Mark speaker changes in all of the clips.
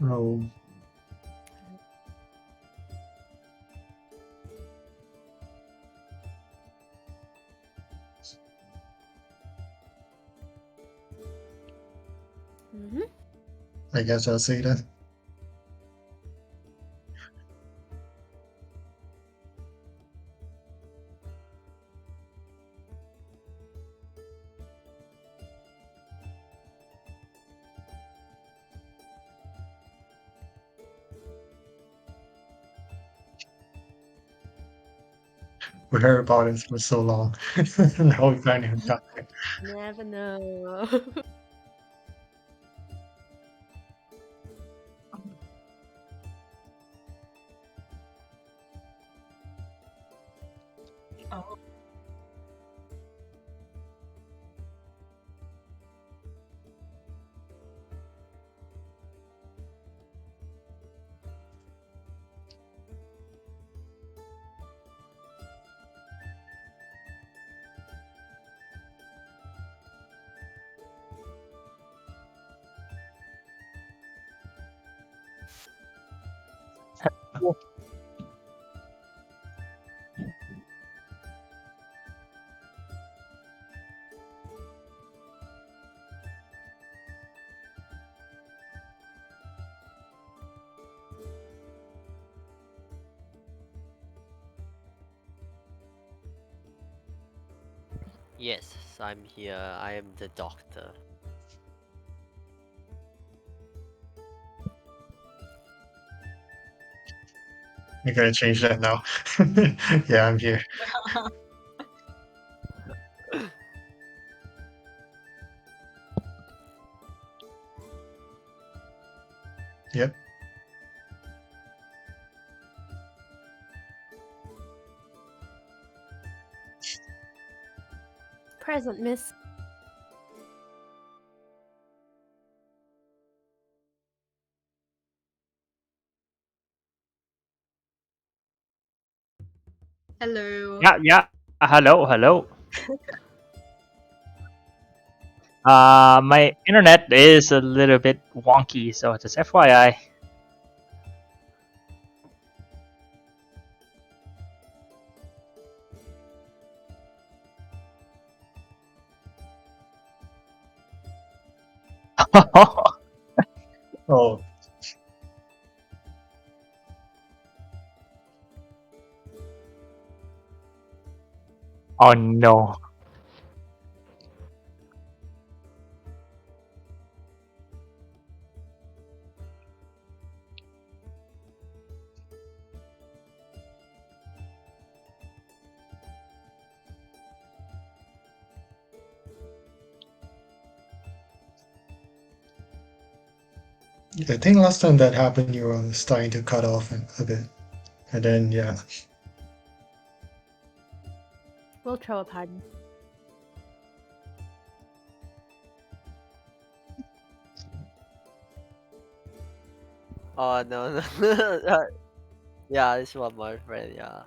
Speaker 1: Oh. I guess I'll say that. We heard about it for so long. Now we finally got it.
Speaker 2: Never know.
Speaker 3: Oh,
Speaker 4: Yes, I'm here. I am the doctor.
Speaker 1: I gotta change that now. Yeah, I'm here. Yep.
Speaker 2: Present, miss.
Speaker 3: hello.
Speaker 5: Yeah. Hello. My internet is a little bit wonky, so just FYI.
Speaker 1: Oh,
Speaker 5: Oh no.
Speaker 1: I think last time that happened, you were starting to cut off a bit. And then, yeah.
Speaker 2: We'll throw a party.
Speaker 4: Oh no, no. Yeah, this one my friend. Yeah.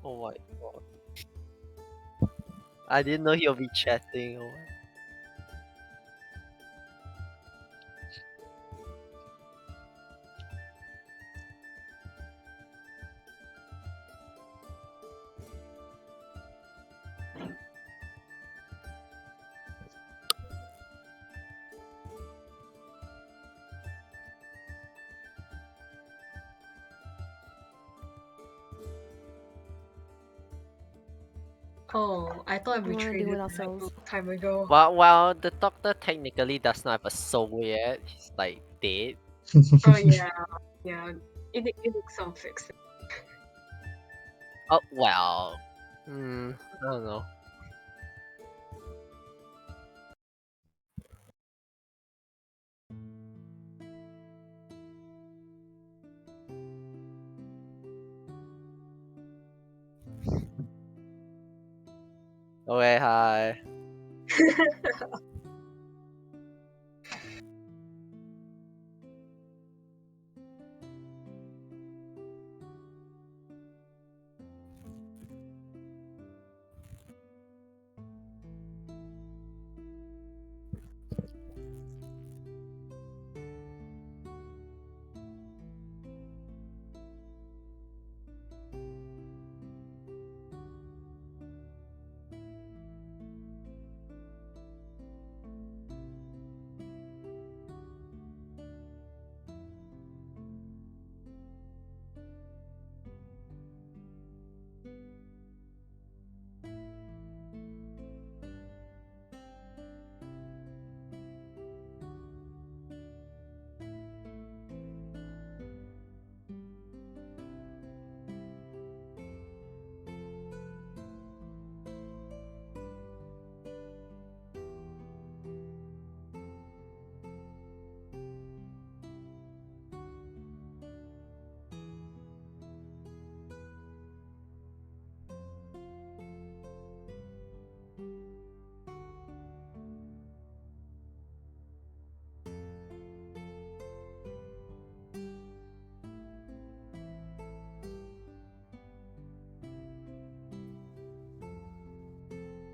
Speaker 4: Oh my god. I didn't know he'll be chatting. Oh my.
Speaker 3: Oh, I thought we
Speaker 2: We wanna do
Speaker 3: traded
Speaker 2: it
Speaker 3: like a
Speaker 2: ourselves.
Speaker 3: long time ago.
Speaker 4: Well, the doctor technically does not have a soul yet. He's like dead.
Speaker 3: Oh yeah, yeah. It looks some fixed.
Speaker 4: Oh well. I don't know. Okay, hi.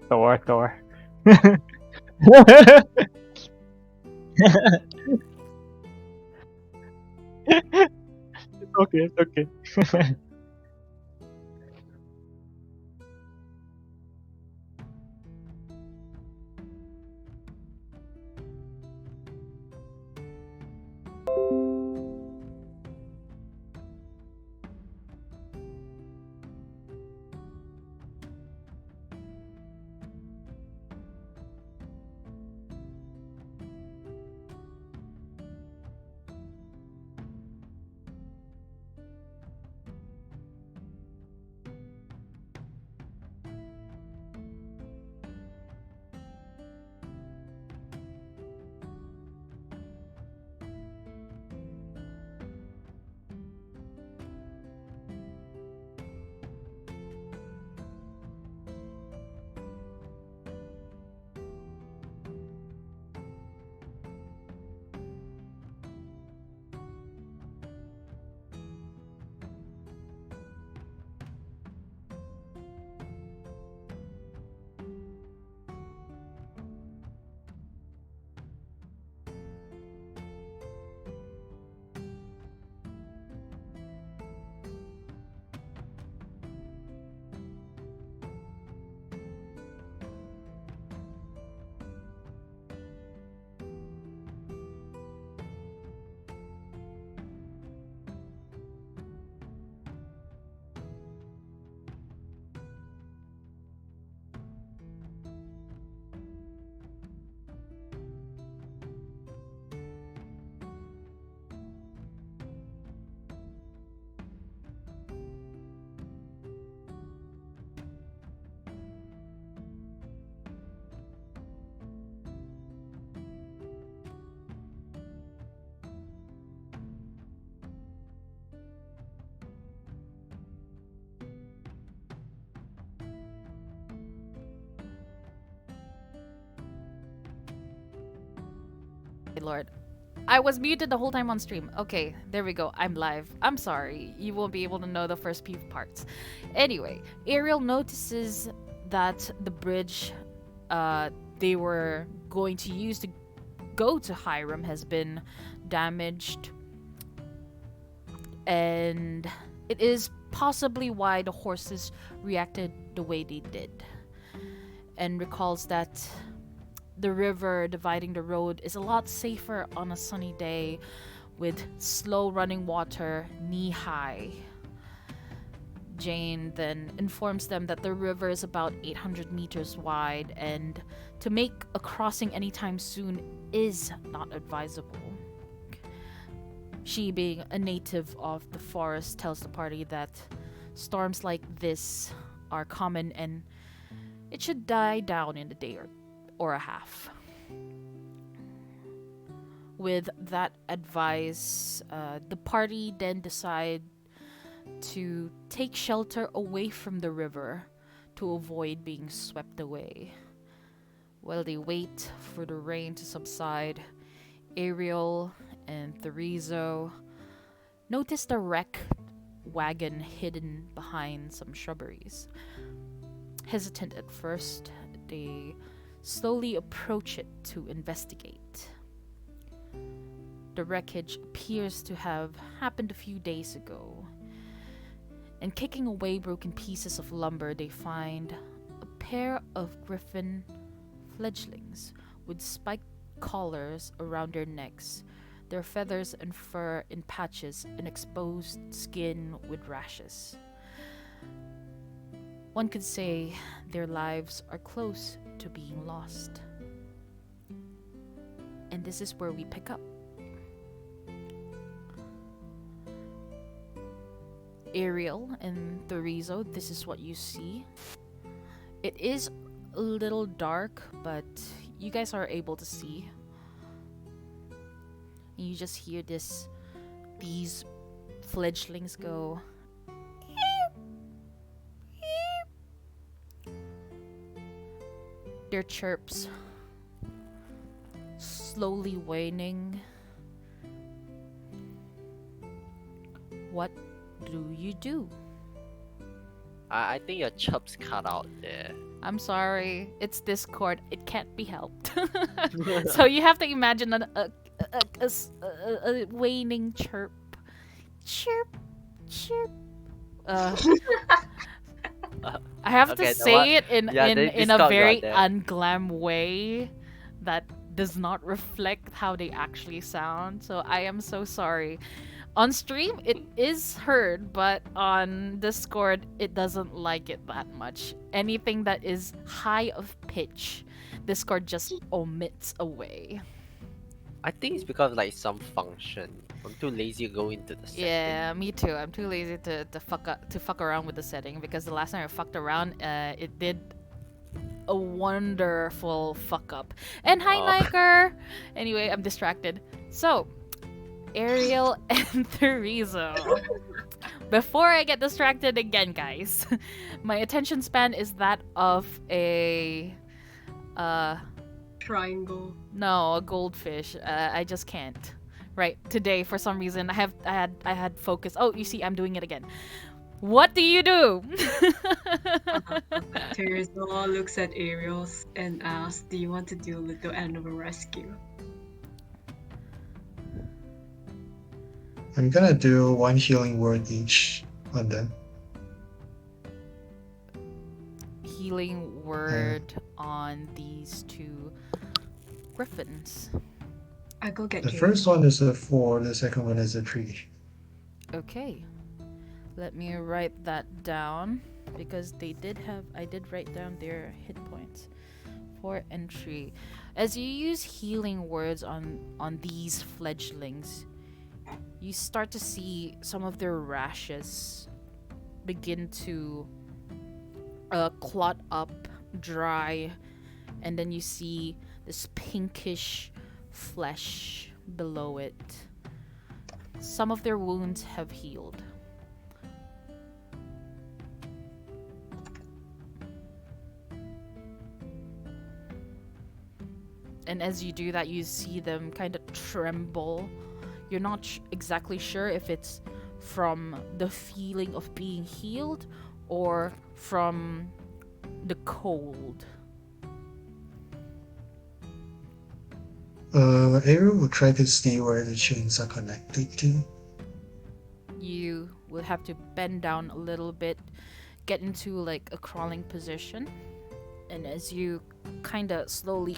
Speaker 5: Thor. It's okay, it's okay.
Speaker 6: Lord. I was muted the whole time on stream. Okay, there we go. I'm live. I'm sorry. You won't be able to know the first few parts. Anyway, Ariel notices that the bridge they were going to use to go to Hiram has been damaged, and it is possibly why the horses reacted the way they did, and recalls that the river dividing the road is a lot safer on a sunny day with slow running water knee high. Jane then informs them that the river is about 800 meters wide, and to make a crossing anytime soon is not advisable. She, being a native of the forest, tells the party that storms like this are common and it should die down in a day or a half. With that advice, the party then decide to take shelter away from the river to avoid being swept away. While they wait for the rain to subside, Ariel and Therizo notice the wrecked wagon hidden behind some shrubberies. Hesitant at first, they slowly approach it to investigate. The wreckage appears to have happened a few days ago, and kicking away broken pieces of lumber, they find a pair of griffin fledglings with spiked collars around their necks, their feathers and fur in patches, and exposed skin with rashes. One could say their lives are close to being lost. And this is where we pick up. Ariel and Therizo, this is what you see. It is a little dark, but you guys are able to see. And you just hear these fledglings go. Their chirps slowly waning. What do you do?
Speaker 4: I think your chub's cut out there.
Speaker 6: I'm sorry. It's Discord. It can't be helped. So you have to imagine a waning chirp. Chirp, chirp. I have to
Speaker 4: Okay, the
Speaker 6: say
Speaker 4: one-
Speaker 6: it in
Speaker 4: yeah, the
Speaker 6: in a
Speaker 4: Discord
Speaker 6: very
Speaker 4: got that.
Speaker 6: unglam way that does not reflect how they actually sound. So I am so sorry. On stream it is heard, but on Discord it doesn't like it that much. Anything that is high of pitch, Discord just omits away.
Speaker 4: I think it's because like some function. I'm too lazy to go into the setting.
Speaker 6: Yeah, me too. I'm too lazy to fuck around with the setting because the last time I fucked around, it did a wonderful fuck up. And hi,
Speaker 4: Oh.
Speaker 6: Niker. Anyway, I'm distracted. So, Ariel and Therizo. Before I get distracted again, guys, my attention span is that of a
Speaker 3: Triangle.
Speaker 6: no, a goldfish. I just can't. Right, today for some reason I had focus. Oh, you see, I'm doing it again. What do you do?
Speaker 3: Teresa looks at Ariel and asks, "Do you want to do a little animal rescue?"
Speaker 1: I'm gonna do one healing word each on them.
Speaker 6: Healing word on these two griffins.
Speaker 3: I go get
Speaker 1: The
Speaker 3: Jay.
Speaker 1: first one is a 4, the second one is a 3.
Speaker 6: Okay. Let me write that down because I did write down their hit points. 4 and 3. As you use healing words on these fledglings, you start to see some of their rashes begin to clot up, dry, and then you see this pinkish flesh below it. Some of their wounds have healed. And as you do that, you see them kind of tremble. You're not exactly sure if it's from the feeling of being healed or from the cold.
Speaker 1: Ariel will try to see where the chains are connected to.
Speaker 6: You will have to bend down a little bit, get into like a crawling position, and as you kind of slowly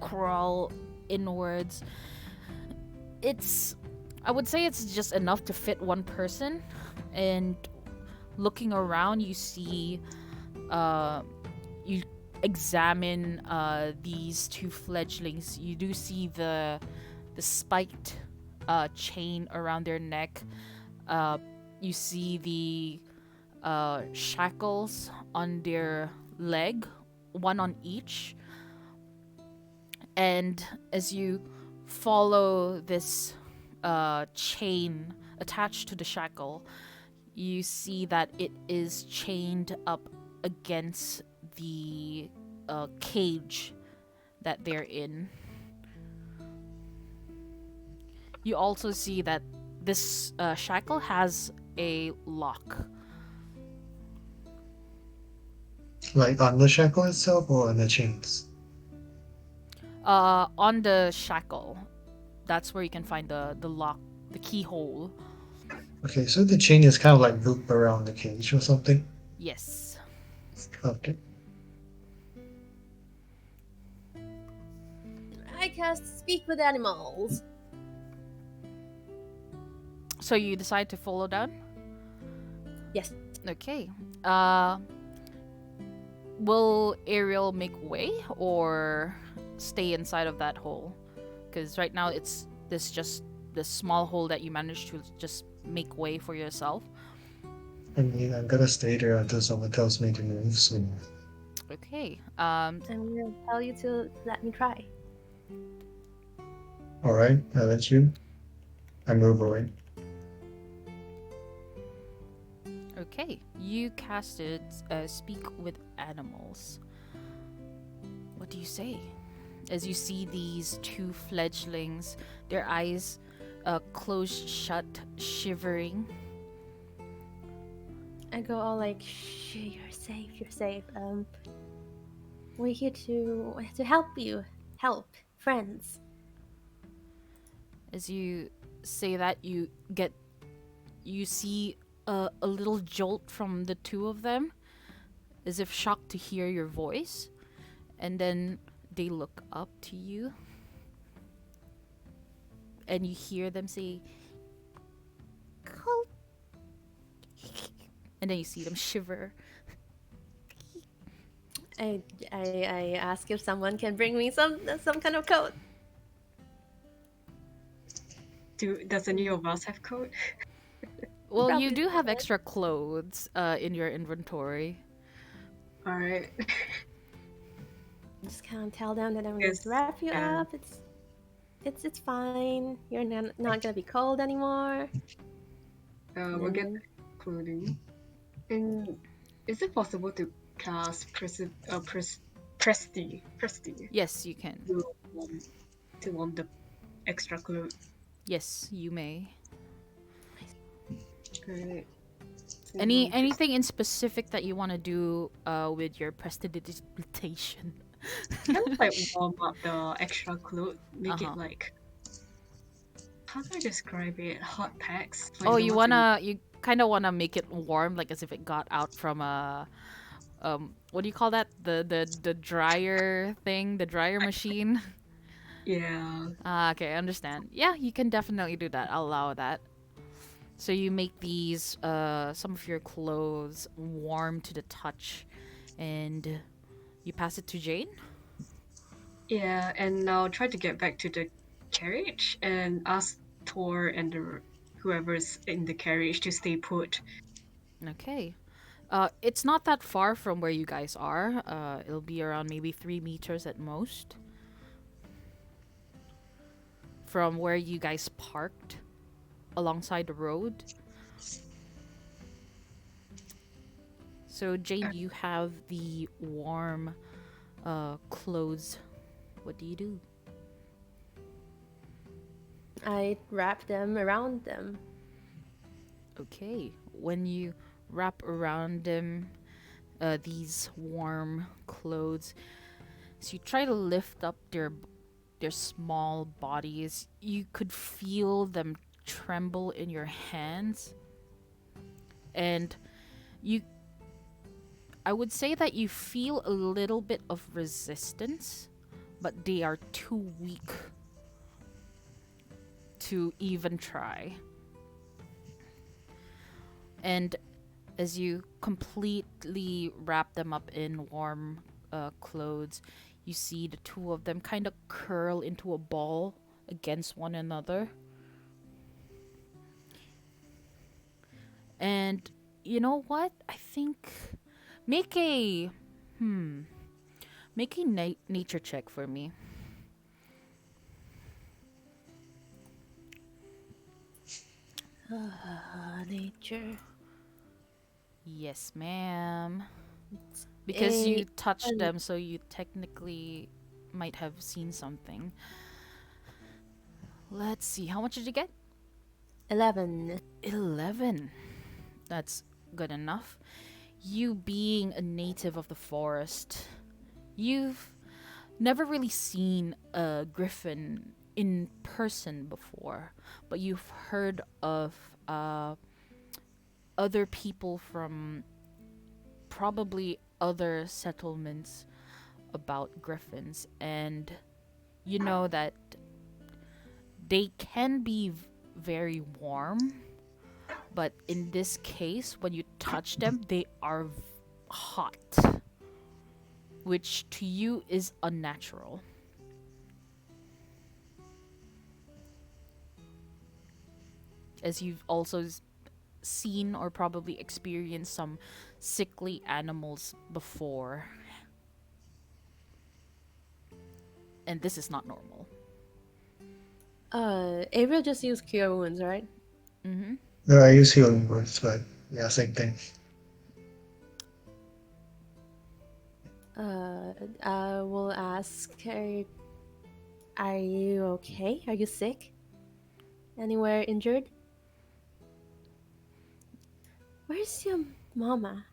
Speaker 6: crawl inwards, I would say it's just enough to fit one person. And looking around, you see you examine these two fledglings. You do see the spiked chain around their neck. You see the shackles on their leg, one on each. And as you follow this chain attached to the shackle, you see that it is chained up against the cage that they're in. You also see that this shackle has a lock.
Speaker 1: Like on the shackle itself or on the chains?
Speaker 6: On the shackle, that's where you can find the lock, the keyhole.
Speaker 1: Okay, so the chain is kind of like looped around the cage or something?
Speaker 6: Yes.
Speaker 1: Okay.
Speaker 2: I cast Speak with Animals.
Speaker 6: So you decide to follow down?
Speaker 2: Yes.
Speaker 6: Okay. Will Ariel make way or stay inside of that hole? Because right now it's this small hole that you managed to just make way for yourself.
Speaker 1: I mean, I'm gonna stay there until someone tells me to move, so...
Speaker 6: Okay.
Speaker 2: I'm gonna tell you to let me try.
Speaker 1: Alright, I let you. I move away.
Speaker 6: Okay. You casted Speak with Animals. What do you say? As you see these two fledglings, their eyes closed shut, shivering.
Speaker 2: I go all like, shh, you're safe, you're safe. We're here to help you. Help. Friends.
Speaker 6: As you say that, you see a little jolt from the two of them, as if shocked to hear your voice, and then they look up to you, and you hear them say, "Cold," and then you see them shiver.
Speaker 2: I ask if someone can bring me some kind of coat.
Speaker 3: Does any of us have code?
Speaker 6: Well, you
Speaker 2: Probably
Speaker 6: do have
Speaker 2: not.
Speaker 6: extra clothes in your inventory.
Speaker 3: Alright.
Speaker 2: Just can't tell them that I'm going
Speaker 3: Yes,
Speaker 2: to wrap you
Speaker 3: yeah.
Speaker 2: up. It's fine. You're not gonna be cold anymore.
Speaker 3: We'll get
Speaker 2: Then-
Speaker 3: clothing. And is it possible to cast Prestige
Speaker 6: Yes, you can.
Speaker 3: to warm the extra clothes?
Speaker 6: Yes, you may.
Speaker 3: Alright. So
Speaker 6: Anything in specific that you want to do with your prestidigitation?
Speaker 3: kind of like warm up the extra clothes, make
Speaker 6: Uh-huh.
Speaker 3: it like, how do I describe it? Hot packs.
Speaker 6: Oh,
Speaker 3: the ones in-
Speaker 6: you kind of wanna make it warm, like as if it got out from a what do you call that? The dryer thing, the dryer machine.
Speaker 3: Yeah.
Speaker 6: Ah, okay, I understand. Yeah, you can definitely do that. I'll allow that. So you make these some of your clothes warm to the touch, and you pass it to Jane.
Speaker 3: Yeah, and now try to get back to the carriage and ask Thor and whoever's in the carriage to stay put.
Speaker 6: Okay. It's not that far from where you guys are. It'll be around maybe 3 meters at most from where you guys parked alongside the road. So, Jane, you have the warm clothes. What do you do?
Speaker 2: I wrap them around them.
Speaker 6: Okay. When you wrap around them these warm clothes, so you try to lift up their small bodies. You could feel them tremble in your hands, and you I would say that you feel a little bit of resistance, but they are too weak to even try. And as you completely wrap them up in warm clothes, you see the two of them kind of curl into a ball against one another. And you know what? I think make a nature check for me.
Speaker 2: Nature.
Speaker 6: Yes, ma'am. Because you touched
Speaker 2: an-
Speaker 6: them, so you technically might have seen something. Let's see. How much did you get?
Speaker 2: 11.
Speaker 6: 11. That's good enough. You being a native of the forest, you've never really seen a griffin in person before, but you've heard of other people from probably other settlements about griffins, and you know that they can be very warm, but in this case, when you touch them, they are hot, which to you is unnatural. As you've also seen or probably experienced some sickly animals before. And this is not normal.
Speaker 2: Ariel just used cure wounds, right?
Speaker 6: Mm-hmm.
Speaker 1: I use healing words, but yeah, same thing.
Speaker 2: I will ask her, are you okay? Are you sick? Anywhere injured? Where's your mama?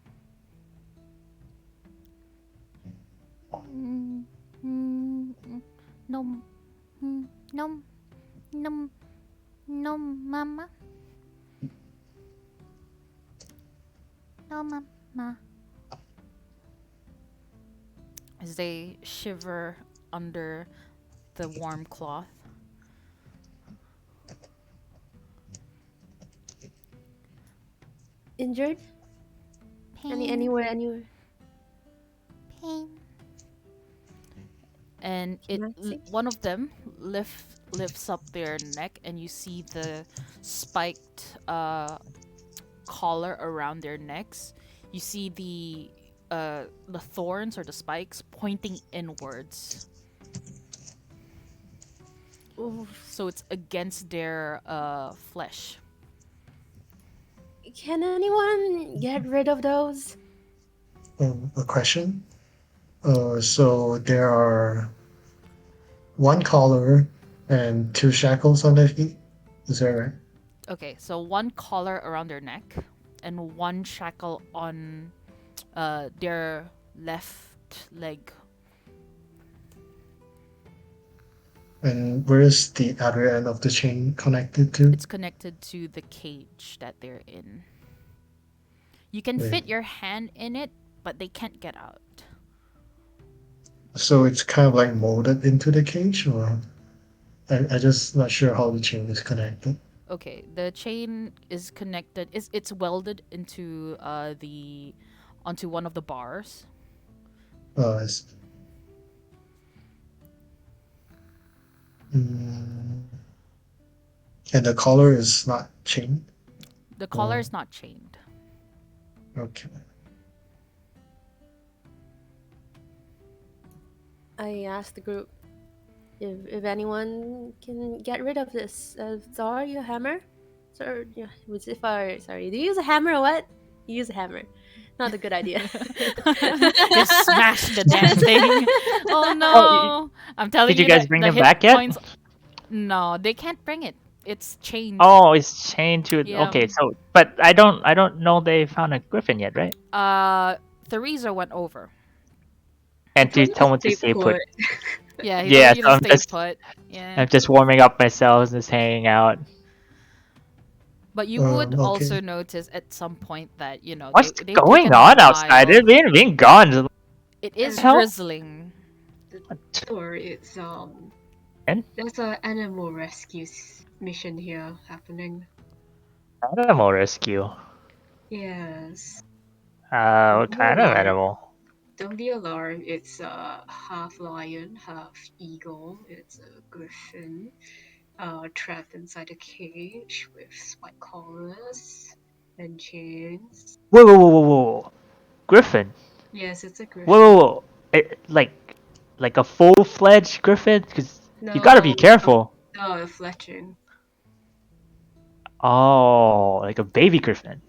Speaker 6: Mm, mm, mm, no, no, no, no, mama, no, mama. As they shiver under the warm cloth.
Speaker 2: Injured?
Speaker 6: Pain,
Speaker 2: Anywhere?
Speaker 6: pain. And
Speaker 2: Can I see?
Speaker 6: one of them lifts up their neck, and you see the spiked collar around their necks. You see the thorns or the spikes pointing inwards,
Speaker 2: Ooh,
Speaker 6: so it's against their flesh.
Speaker 2: can anyone get rid of those?
Speaker 1: A question. So there are one collar and two shackles on their feet. Is that right?
Speaker 6: Okay, so one collar around their neck and one shackle on their left leg.
Speaker 1: And where is the other end of the chain connected to?
Speaker 6: It's connected to the cage that they're in. You can
Speaker 1: Wait.
Speaker 6: fit your hand in it, but they can't get out.
Speaker 1: So it's kind of like molded into the cage, or I just not sure how the chain is connected.
Speaker 6: Okay, the chain is connected. It's welded into the onto one of the bars.
Speaker 1: It's, mm, and the collar is not chained.
Speaker 6: The collar
Speaker 1: Oh.
Speaker 6: is not chained.
Speaker 1: Okay.
Speaker 2: I asked the group if anyone can get rid of this. Thor, you hammer? Sir, yeah, sorry. Do you use a hammer or what? You use a hammer. Not a good idea.
Speaker 6: Just smash the damn thing. Oh no! I'm telling
Speaker 5: Did you
Speaker 6: you
Speaker 5: guys
Speaker 6: that
Speaker 5: bring
Speaker 6: the
Speaker 5: them
Speaker 6: hit
Speaker 5: back yet?
Speaker 6: points. No, they can't bring it. It's chained.
Speaker 5: Oh, it's chained to it.
Speaker 6: Yeah.
Speaker 5: Okay, so but I don't know they found a griffin yet, right?
Speaker 6: Theresa went over.
Speaker 5: And to
Speaker 3: told them
Speaker 5: tell them to stay put.
Speaker 6: Yeah, he
Speaker 5: Yeah,
Speaker 6: told you
Speaker 5: so
Speaker 6: to
Speaker 5: I'm
Speaker 6: stay
Speaker 5: just
Speaker 6: put. Yeah.
Speaker 5: I'm just warming up myself, just hanging out.
Speaker 6: But you would
Speaker 1: Okay.
Speaker 6: also notice at some point that,
Speaker 5: What's
Speaker 6: they've
Speaker 5: going
Speaker 6: taken a
Speaker 5: on outside?
Speaker 6: while.
Speaker 5: It's been gone.
Speaker 6: It is
Speaker 5: hell?
Speaker 6: drizzling.
Speaker 3: The tour, it's
Speaker 5: And?
Speaker 3: there's a animal rescue mission here happening.
Speaker 5: Animal rescue.
Speaker 3: Yes.
Speaker 5: What kind of
Speaker 3: Alarm.
Speaker 5: animal?
Speaker 3: Don't be alarmed. It's half lion, half eagle. It's a griffin, trapped inside a cage with spike collars and chains.
Speaker 5: Whoa. Griffin.
Speaker 3: Yes, it's a griffin.
Speaker 5: Whoa. Like a full-fledged griffin? Because you gotta be
Speaker 3: No,
Speaker 5: careful.
Speaker 3: no, fletching.
Speaker 5: Oh, like a baby griffin.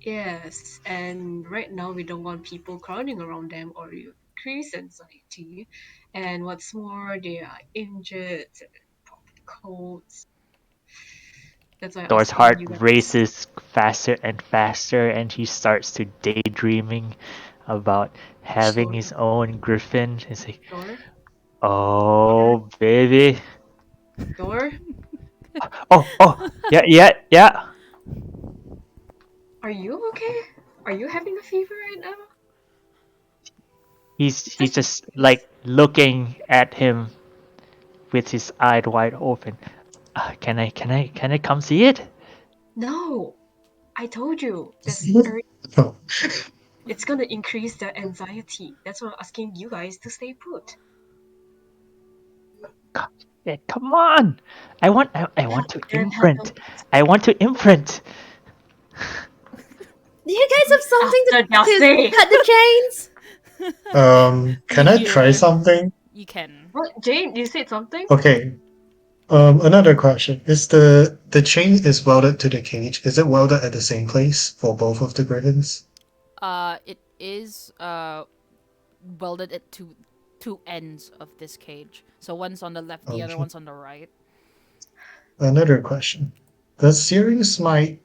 Speaker 3: Yes, and right now we don't want people crowding around them or you increase anxiety. And what's more, they are injured, probably cold. That's why I'm
Speaker 5: Thor's
Speaker 3: asking
Speaker 5: heart
Speaker 3: you guys.
Speaker 5: races faster and faster, and he starts to daydreaming about having
Speaker 3: Sure.
Speaker 5: his own griffin. He's like,
Speaker 3: Thor?
Speaker 5: oh, baby.
Speaker 3: Thor?
Speaker 5: Oh, yeah.
Speaker 3: Are you okay? Are you having a fever right now?
Speaker 5: He's just like looking at him with his eyes wide open. Can I come see it?
Speaker 3: No! I told you.
Speaker 1: No.
Speaker 3: It's gonna increase the anxiety. That's why I'm asking you guys to stay put.
Speaker 5: Yeah, come on! I want to
Speaker 3: Then
Speaker 5: imprint. I want to imprint.
Speaker 2: Do you guys have something to
Speaker 3: After Yase.
Speaker 2: cut the chains?
Speaker 1: Can I try
Speaker 6: Yeah.
Speaker 1: something?
Speaker 6: You can.
Speaker 3: What, Jane? You said something?
Speaker 1: Okay. Another question. Is the chain is welded to the cage? Is it welded at the same place for both of the griffins?
Speaker 6: It is welded at two ends of this cage. So one's on the left, the other
Speaker 1: Okay.
Speaker 6: one's on the right.
Speaker 1: Another question. Does Searing Smite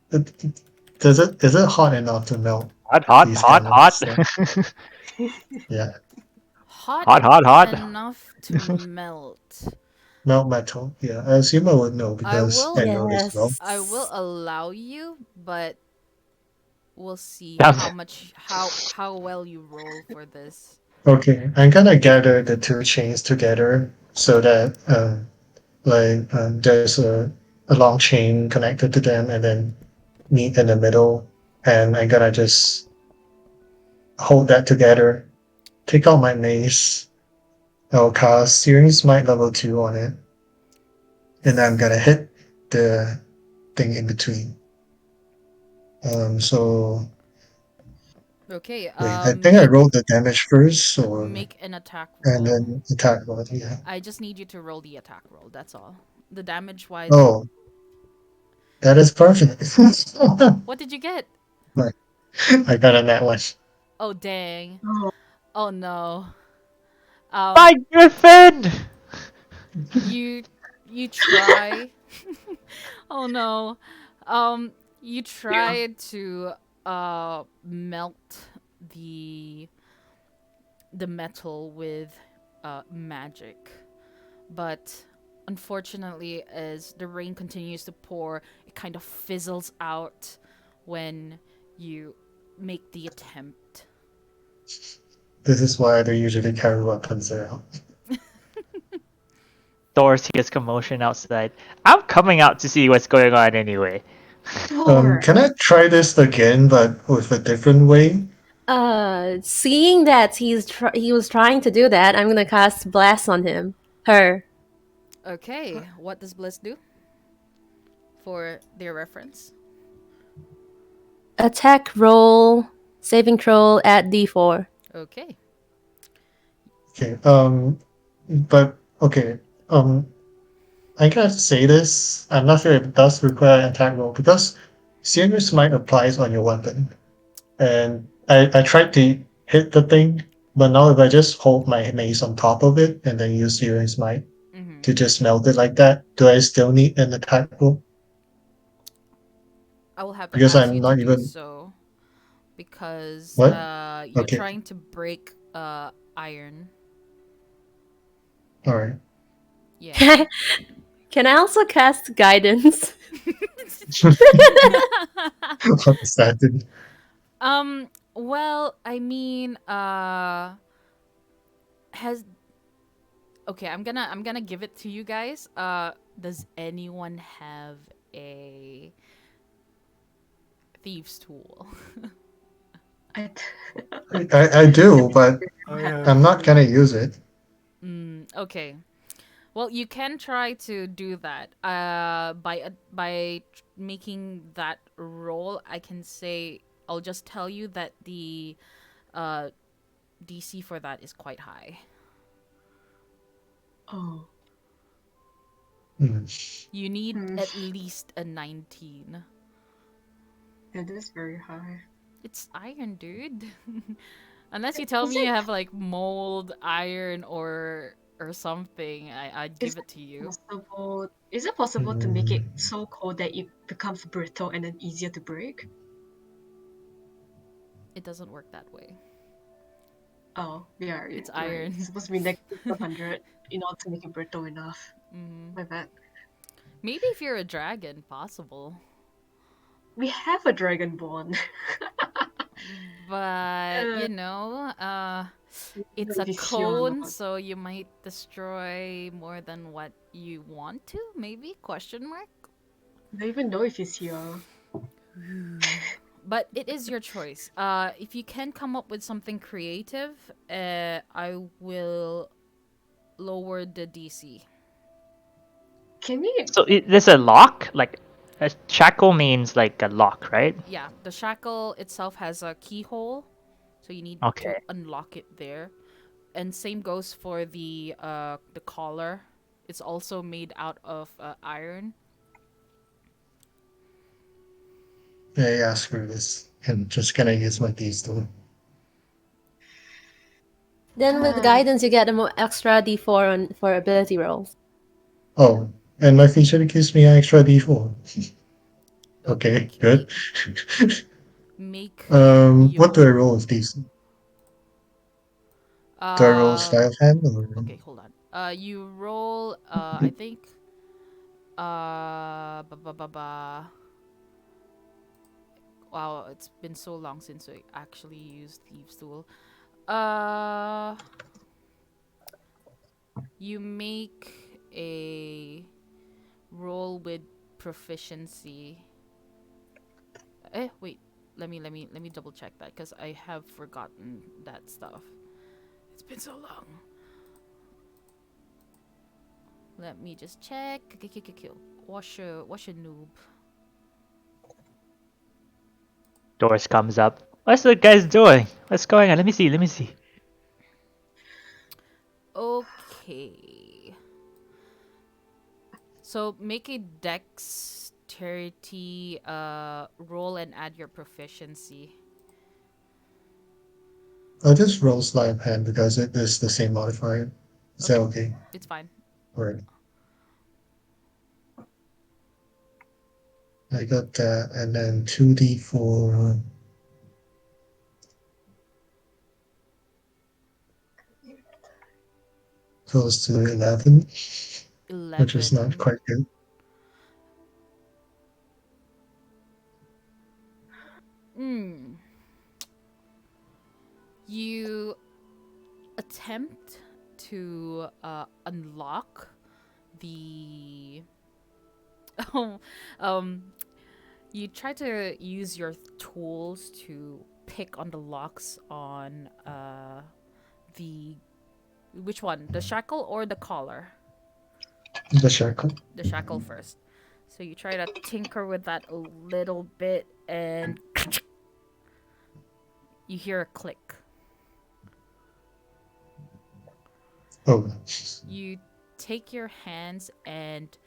Speaker 1: Does it is it hot enough to melt
Speaker 5: Hot, hot,
Speaker 1: these
Speaker 5: hot, hot.
Speaker 1: cannons? Yeah,
Speaker 6: Hot
Speaker 5: Hot, hot, hot.
Speaker 6: enough to melt.
Speaker 1: melt metal. Yeah, I assume I would know
Speaker 6: I
Speaker 1: because
Speaker 6: will
Speaker 1: I know this well.
Speaker 6: I will
Speaker 2: Yes.
Speaker 6: allow you, but we'll see
Speaker 5: Sounds-
Speaker 6: how well you roll for this.
Speaker 1: Okay, I'm gonna gather the two chains together so that there's a long chain connected to them and then meet in the middle, and I'm gonna just hold that together. Take out my mace. I'll cast Searing Smite level 2 on it, and I'm gonna hit the thing in between. So
Speaker 6: Okay,
Speaker 1: wait, I think I rolled the damage first, or
Speaker 6: make an attack
Speaker 1: and
Speaker 6: roll.
Speaker 1: then attack roll. Yeah.
Speaker 6: I just need you to roll the attack roll. That's all. The damage wise,
Speaker 1: Oh, that is perfect.
Speaker 6: what did you get?
Speaker 1: Right. I got a nat one.
Speaker 6: Oh dang.
Speaker 3: Oh,
Speaker 6: Oh no. Um,
Speaker 5: My Griffin!
Speaker 6: you you try. Oh no. Um, you
Speaker 3: yeah.
Speaker 6: try to melt the metal with magic, but unfortunately, as the rain continues to pour, it kind of fizzles out when you make the attempt.
Speaker 1: This is why they usually carry weapons around.
Speaker 5: Thor hears commotion outside. I'm coming out to see what's going on anyway.
Speaker 3: Thor.
Speaker 1: Can I try this again, but with a different way?
Speaker 2: Seeing that he was trying to do that, I'm gonna cast blast on him. Her.
Speaker 6: Okay, what does Bliss do for their reference?
Speaker 2: Attack roll, saving throw at D4.
Speaker 6: Okay.
Speaker 1: Okay. But okay. I gotta say this. I'm not sure if it does require an attack roll because Searing Smite applies on your weapon, and I tried to hit the thing, but now if I just hold my mace on top of it and then use Searing Smite
Speaker 6: Mm-hmm.
Speaker 1: to just melt it like that, do I still need an attack roll?
Speaker 6: I will have to
Speaker 1: Because
Speaker 6: ask
Speaker 1: I'm
Speaker 6: you to
Speaker 1: not
Speaker 6: do
Speaker 1: even
Speaker 6: so because
Speaker 1: what?
Speaker 6: you're
Speaker 1: Okay.
Speaker 6: trying to break iron.
Speaker 1: All right.
Speaker 6: Yeah.
Speaker 2: Can I also cast guidance?
Speaker 1: What is that?
Speaker 6: Well, I mean, has okay, I'm gonna give it to you guys. Does anyone have a thieves tool?
Speaker 3: I,
Speaker 1: I do, but
Speaker 3: I have
Speaker 1: I'm not gonna use it.
Speaker 6: Okay. Well, you can try to do that. Making that roll, I can say I'll just tell you that the uh DC for that is quite high.
Speaker 3: oh.
Speaker 1: Hmm.
Speaker 6: You need
Speaker 3: Hmm.
Speaker 6: at least a 19.
Speaker 3: That is very high.
Speaker 6: It's iron, dude. Unless you tell
Speaker 3: Is
Speaker 6: me you
Speaker 3: it
Speaker 6: have like mold iron or something, I'd
Speaker 3: is
Speaker 6: give it to you.
Speaker 3: possible? Is it possible to make it so cold that it becomes brittle and then easier to break?
Speaker 6: It doesn't work that way.
Speaker 3: Oh, yeah,
Speaker 6: It's
Speaker 3: right.
Speaker 6: iron.
Speaker 3: It's supposed to be negative 100 in order to make it brittle enough.
Speaker 6: Mm.
Speaker 3: My bad.
Speaker 6: Maybe if you're a dragon, possible.
Speaker 3: We have a dragonborn.
Speaker 6: But
Speaker 3: uh,
Speaker 6: it's a
Speaker 3: this year or
Speaker 6: cone,
Speaker 3: not.
Speaker 6: so you might destroy more than what you want to. Maybe question mark.
Speaker 3: I don't even know if he's here.
Speaker 6: But it is your choice. If you can come up with something creative, I will lower the DC.
Speaker 3: Can we?
Speaker 5: So there's a lock? Like, a shackle means like a lock, right?
Speaker 6: Yeah, the shackle itself has a keyhole, so you need to
Speaker 5: Okay.
Speaker 6: unlock it there. And same goes for the collar. It's also made out of iron.
Speaker 1: Yeah, screw this. I'm just gonna use my thieves tool.
Speaker 2: Then with guidance, you get a extra D4 for ability rolls.
Speaker 1: Oh, and my feature gives me an extra d4. Okay,
Speaker 6: Okay.
Speaker 1: good.
Speaker 6: Make
Speaker 1: What do I
Speaker 6: your
Speaker 1: roll with these? Do I roll
Speaker 6: um
Speaker 1: style hand or
Speaker 6: okay, hold on. You roll I think ba ba ba ba. Wow, it's been so long since I actually used Thieves Tool. Uh you make a roll with proficiency. Wait. Let me double check that because I have forgotten that stuff. It's been so long. Let me just check. Wash a noob.
Speaker 5: Doors comes up. What's the guys doing? What's going on? Let me see. Let me see.
Speaker 6: Okay. So make a dexterity roll and add your proficiency.
Speaker 1: I'll just roll sleight of hand because it is the same modifier. Is that
Speaker 6: Okay,
Speaker 1: okay?
Speaker 6: it's fine.
Speaker 1: Alright. I got that, and then 2d4 close to 11, which is not
Speaker 6: 11.
Speaker 1: quite good.
Speaker 6: Hmm. You attempt to unlock the um you try to use your tools to pick on the locks on the which one, the shackle or the collar?
Speaker 1: The shackle.
Speaker 6: The shackle first. So you try to tinker with that a little bit and you hear a click.
Speaker 1: Oh,
Speaker 6: You take your hands and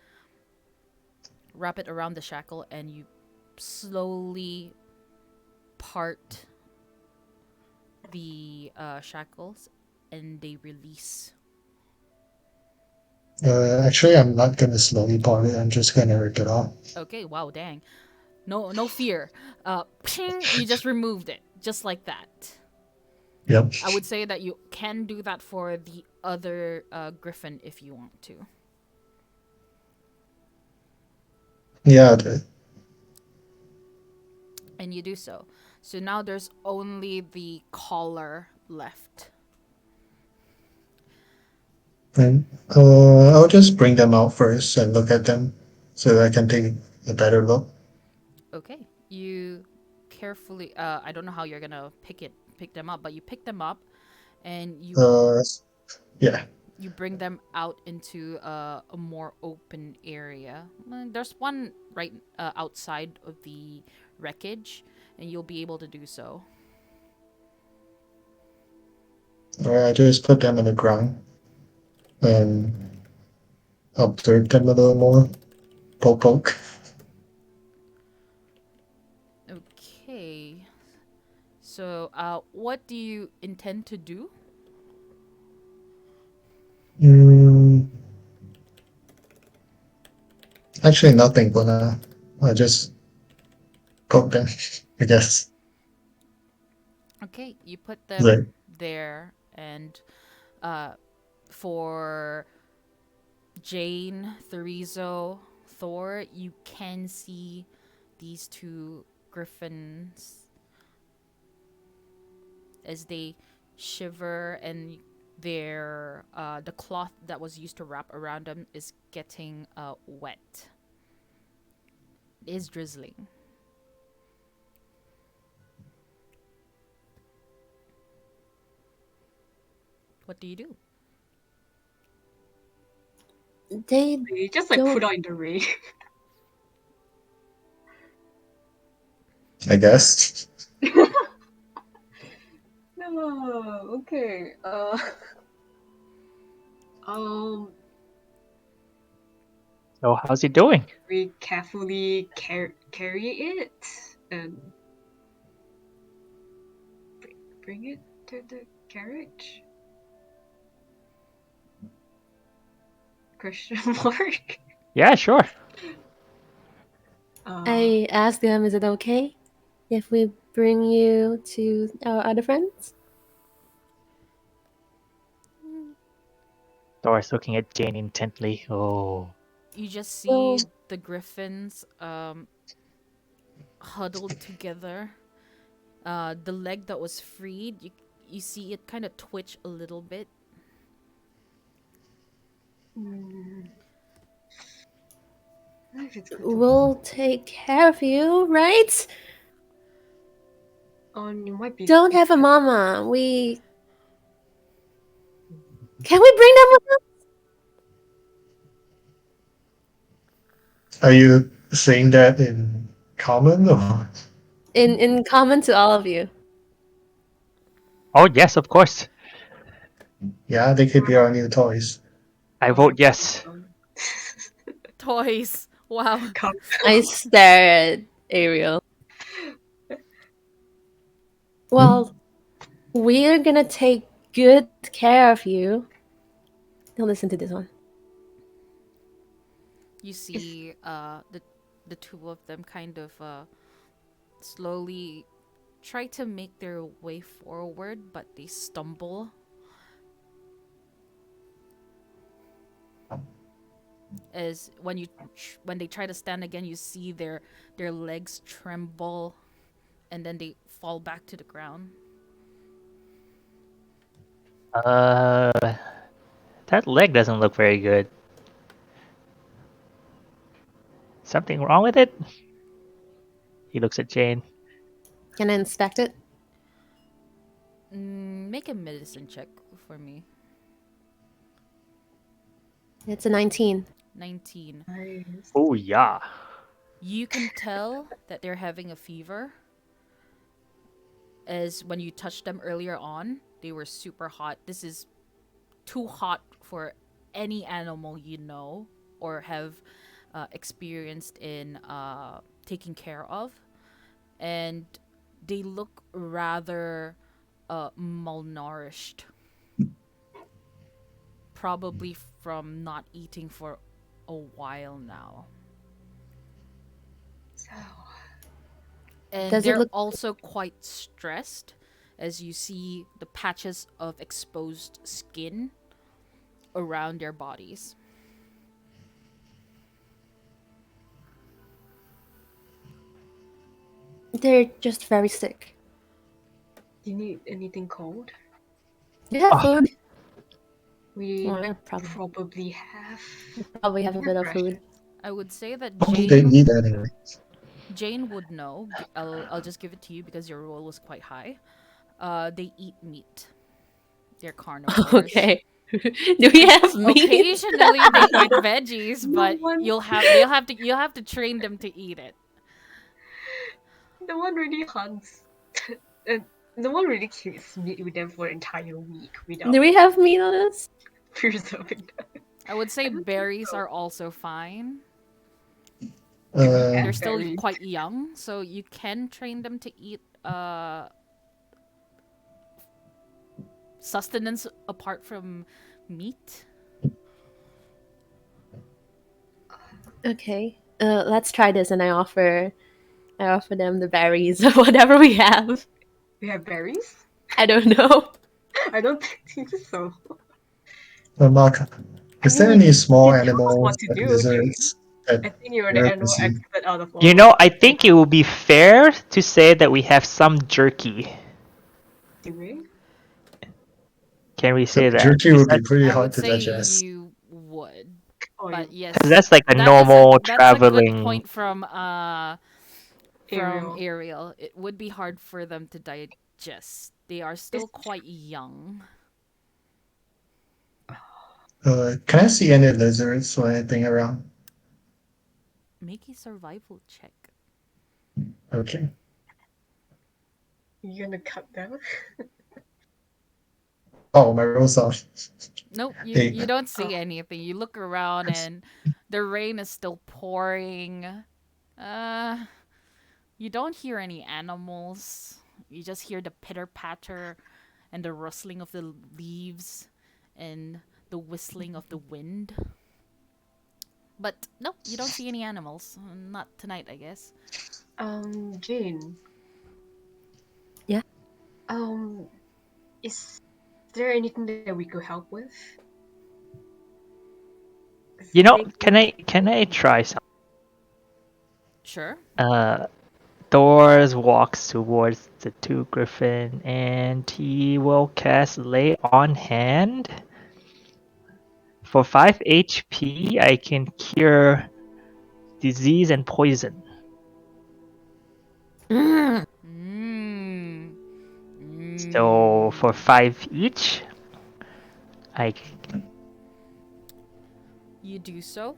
Speaker 6: wrap it around the shackle and you slowly part the shackles and they release.
Speaker 1: actually, I'm not gonna slowly part it. I'm just gonna rip it off.
Speaker 6: Okay, wow, dang. No fear. Ping, you just removed it. Just like that.
Speaker 1: Yep.
Speaker 6: I would say that you can do that for the other griffin if you want to.
Speaker 1: Yeah.
Speaker 6: And you do so. So now there's only the collar left.
Speaker 1: And I'll just bring them out first and look at them so that I can take a better look.
Speaker 6: Okay. You carefully I don't know how you're gonna pick them up, but you pick them up and
Speaker 1: Uh, yeah.
Speaker 6: you bring them out into a more open area. There's one right outside of the wreckage, and you'll be able to do so.
Speaker 1: All right, I just put them on the ground and observe them a little more. Poke, poke.
Speaker 6: Okay. So, what do you intend to do?
Speaker 1: Mm, actually, nothing for now. I just poke them, I guess.
Speaker 6: Okay, you put
Speaker 1: Like,
Speaker 6: them there, and uh, for Jane, Therizo, Thor, you can see these two griffins as they shiver and their the cloth that was used to wrap around them is getting wet. It is drizzling. What do you do?
Speaker 2: They
Speaker 3: You just like put
Speaker 2: don't.
Speaker 3: out in the rain.
Speaker 1: I guess.
Speaker 3: No, okay. Um,
Speaker 5: So how's he doing?
Speaker 3: we carefully carry it and bring it to the carriage? Question mark.
Speaker 5: Yeah, sure.
Speaker 2: I asked them, is it okay if we bring you to our other friends?
Speaker 5: Thor's looking at Jane intently. Oh.
Speaker 6: You just
Speaker 2: Well,
Speaker 6: see the griffins huddled together. The leg that was freed, you see it kind of twitch a little bit.
Speaker 3: If it's good to
Speaker 2: we'll take care of you, right?
Speaker 3: you might be.
Speaker 2: Don't have a mama. Can we bring them with us?
Speaker 1: Are you saying that in common or?
Speaker 2: In common to all of you.
Speaker 5: Oh yes, of course.
Speaker 1: Yeah, they could be our new toys.
Speaker 5: I vote yes.
Speaker 6: Toys. Wow.
Speaker 3: Come.
Speaker 2: I stare at Ariel. Well, we're gonna take good care of you. Don't listen to this one.
Speaker 6: You see the two of them kind of slowly try to make their way forward, but they stumble. As when they try to stand again, you see their legs tremble, and then they fall back to the ground.
Speaker 5: That leg doesn't look very good. Something wrong with it? He looks at Jane.
Speaker 2: Can I inspect it?
Speaker 6: Make a medicine check for me.
Speaker 2: It's a 19.
Speaker 6: 19.
Speaker 3: Nice.
Speaker 5: Oh yeah.
Speaker 6: You can tell that they're having a fever. As when you touched them earlier on, they were super hot. This is too hot for any animal you know or have experienced in taking care of. And they look rather malnourished. Probably from not eating for a while now.
Speaker 3: So,
Speaker 6: And
Speaker 2: Does it
Speaker 6: they're
Speaker 2: look
Speaker 6: also quite stressed as you see the patches of exposed skin around their bodies.
Speaker 2: they're just very sick?
Speaker 3: do you need anything cold?
Speaker 2: Do you have
Speaker 5: Oh.
Speaker 2: food?
Speaker 3: We
Speaker 2: Well, I
Speaker 3: probably have.
Speaker 2: probably have a bit of
Speaker 3: Refresh.
Speaker 2: food.
Speaker 6: I would say that
Speaker 1: What do they eat anyway?
Speaker 6: Jane would know. I'll just give it to you because your roll was quite high. They eat meat. They're carnivores.
Speaker 2: Okay. Do we have meat?
Speaker 6: Occasionally they eat
Speaker 3: No
Speaker 6: veggies, but
Speaker 3: one-
Speaker 6: you'll have to train them to eat it.
Speaker 3: No one really hunts. And no one really keeps meat with them for an entire week without
Speaker 2: Do we have meat on us?
Speaker 3: preserving them.
Speaker 6: I would say
Speaker 3: I don't think
Speaker 6: berries
Speaker 3: so.
Speaker 6: are also fine.
Speaker 3: We
Speaker 1: Uh,
Speaker 6: They're
Speaker 3: have
Speaker 6: still
Speaker 3: berries.
Speaker 6: quite young, so you can train them to eat sustenance apart from meat.
Speaker 2: Okay. Let's try this, and I offer them the berries or whatever we have.
Speaker 3: We have berries?
Speaker 2: I don't know.
Speaker 3: I don't think so.
Speaker 1: Mark, is there
Speaker 3: mean,
Speaker 1: any small
Speaker 3: you tell us
Speaker 1: animals
Speaker 3: what to
Speaker 1: like
Speaker 3: do,
Speaker 1: lizards that
Speaker 3: I think you're the
Speaker 1: you're
Speaker 3: animal
Speaker 1: missing?
Speaker 3: expert out of all
Speaker 5: You
Speaker 3: of
Speaker 5: know,
Speaker 3: us.
Speaker 5: I think it would be fair to say that we have some jerky.
Speaker 3: Do we?
Speaker 5: Can we say that?
Speaker 1: Jerky would be pretty
Speaker 6: I
Speaker 1: hard
Speaker 6: would
Speaker 1: to
Speaker 6: say
Speaker 1: digest.
Speaker 6: you would.
Speaker 3: Oh,
Speaker 6: But
Speaker 3: you
Speaker 6: yes,
Speaker 5: 'Cause that's like a
Speaker 6: that is
Speaker 5: normal
Speaker 6: that's a good
Speaker 5: traveling.
Speaker 6: point from
Speaker 3: Ariel.
Speaker 6: Ariel. It would be hard for them to digest. They are still quite young.
Speaker 1: Can I see any lizards or anything around?
Speaker 6: Make a survival check.
Speaker 1: Okay.
Speaker 3: You gonna cut them?
Speaker 1: Oh, my rolls off.
Speaker 6: Nope,
Speaker 1: Hey,
Speaker 6: you don't see anything. You look around and the rain is still pouring. Uh, you don't hear any animals. You just hear the pitter patter and the rustling of the leaves and the whistling of the wind. But no, you don't see any animals. Not tonight, I guess.
Speaker 3: Jane.
Speaker 2: Yeah.
Speaker 3: Is there anything that we could help with? 'Cause
Speaker 5: You know, can
Speaker 3: lately,
Speaker 5: I try some?
Speaker 6: Sure.
Speaker 5: Uh, Thor walks towards the two griffin and he will cast Lay on Hand. For 5 HP, I can cure disease and poison.
Speaker 2: Mm.
Speaker 6: Mm.
Speaker 5: So for
Speaker 6: Mm.
Speaker 5: 5 each, I
Speaker 6: You do so,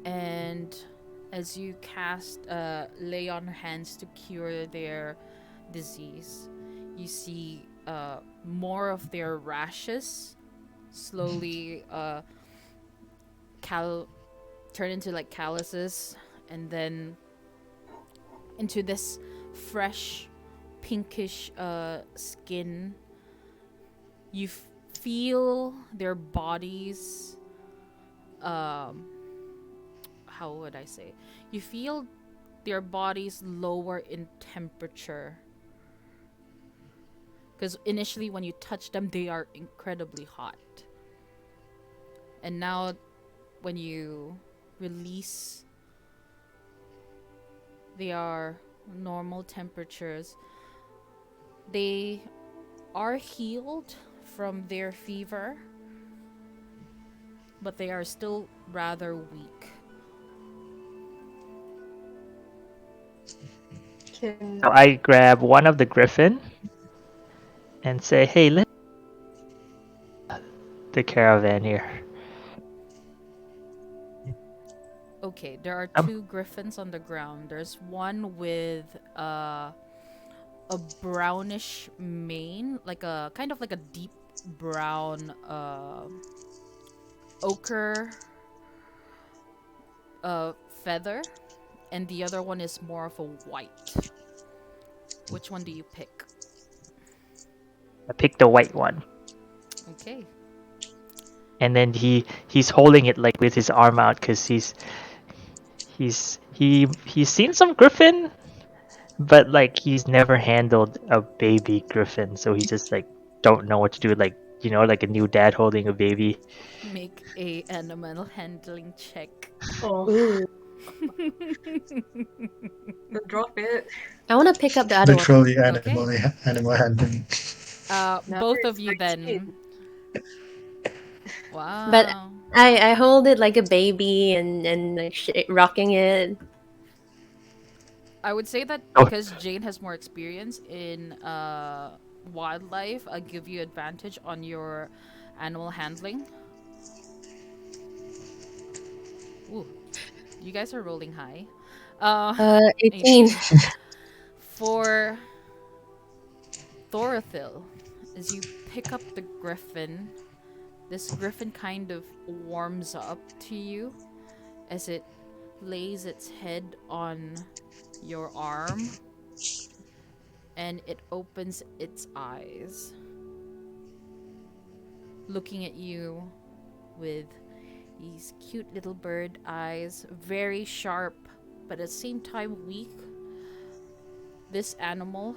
Speaker 6: and as you cast lay on hands to cure their disease, you see more of their rashes slowly cal turn into like calluses, and then into this fresh pinkish skin. You feel their bodies. Um, how would I say? You feel their bodies lower in temperature. Because initially, when you touch them, they are incredibly hot. And now, when you release, they are normal temperatures. They are healed from their fever, but they are still rather weak.
Speaker 5: so
Speaker 3: can
Speaker 5: I grab one of the griffin and say, "Hey, let's the caravan here."
Speaker 6: Okay, there are
Speaker 5: Um,
Speaker 6: two griffins on the ground. There's one with a brownish mane, like a kind of like a deep brown ochre feather, and the other one is more of a white. Which one do you pick?
Speaker 5: I pick the white one,
Speaker 6: Okay.
Speaker 5: and then he's holding it like with his arm out because he's seen some griffin, but like he's never handled a baby griffin, so he just like don't know what to do. Like like a new dad holding a baby.
Speaker 6: Make a animal handling check.
Speaker 3: oh
Speaker 2: Ooh.
Speaker 3: don't drop it.
Speaker 2: I want to pick up the other one.
Speaker 1: Literally
Speaker 6: Okay.
Speaker 1: animal handling.
Speaker 6: Both of
Speaker 3: Nice,
Speaker 6: you then.
Speaker 3: 19.
Speaker 2: But
Speaker 6: Wow.
Speaker 2: I hold it like a baby and like rocking it.
Speaker 6: I would say that
Speaker 5: Oh,
Speaker 6: because Jane has more experience in wildlife, I give you advantage on your animal handling. Ooh, you guys are rolling high. Uh,
Speaker 2: 18.
Speaker 6: 18. For Thorathil, as you pick up the griffin, this griffin kind of warms up to you as it lays its head on your arm and it opens its eyes, looking at you with these cute little bird eyes, very sharp, but at the same time weak. This animal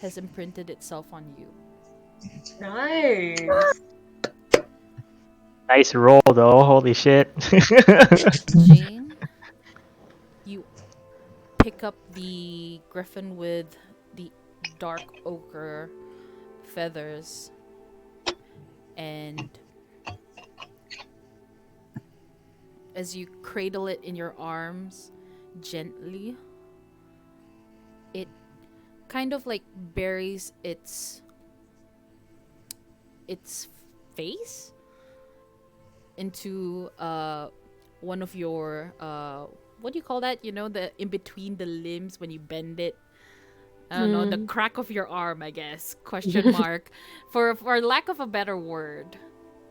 Speaker 6: has imprinted itself on you.
Speaker 3: Nice.
Speaker 5: nice roll though! Holy shit!
Speaker 6: Jane, you pick up the griffin with the dark ochre feathers and as you cradle it in your arms gently, it kind of like buries its face into one of your what do you call that? You know, the in between the limbs when you bend it. I don't know, the
Speaker 2: Mm.
Speaker 6: crack of your arm, I guess. Question mark. For lack of a better word.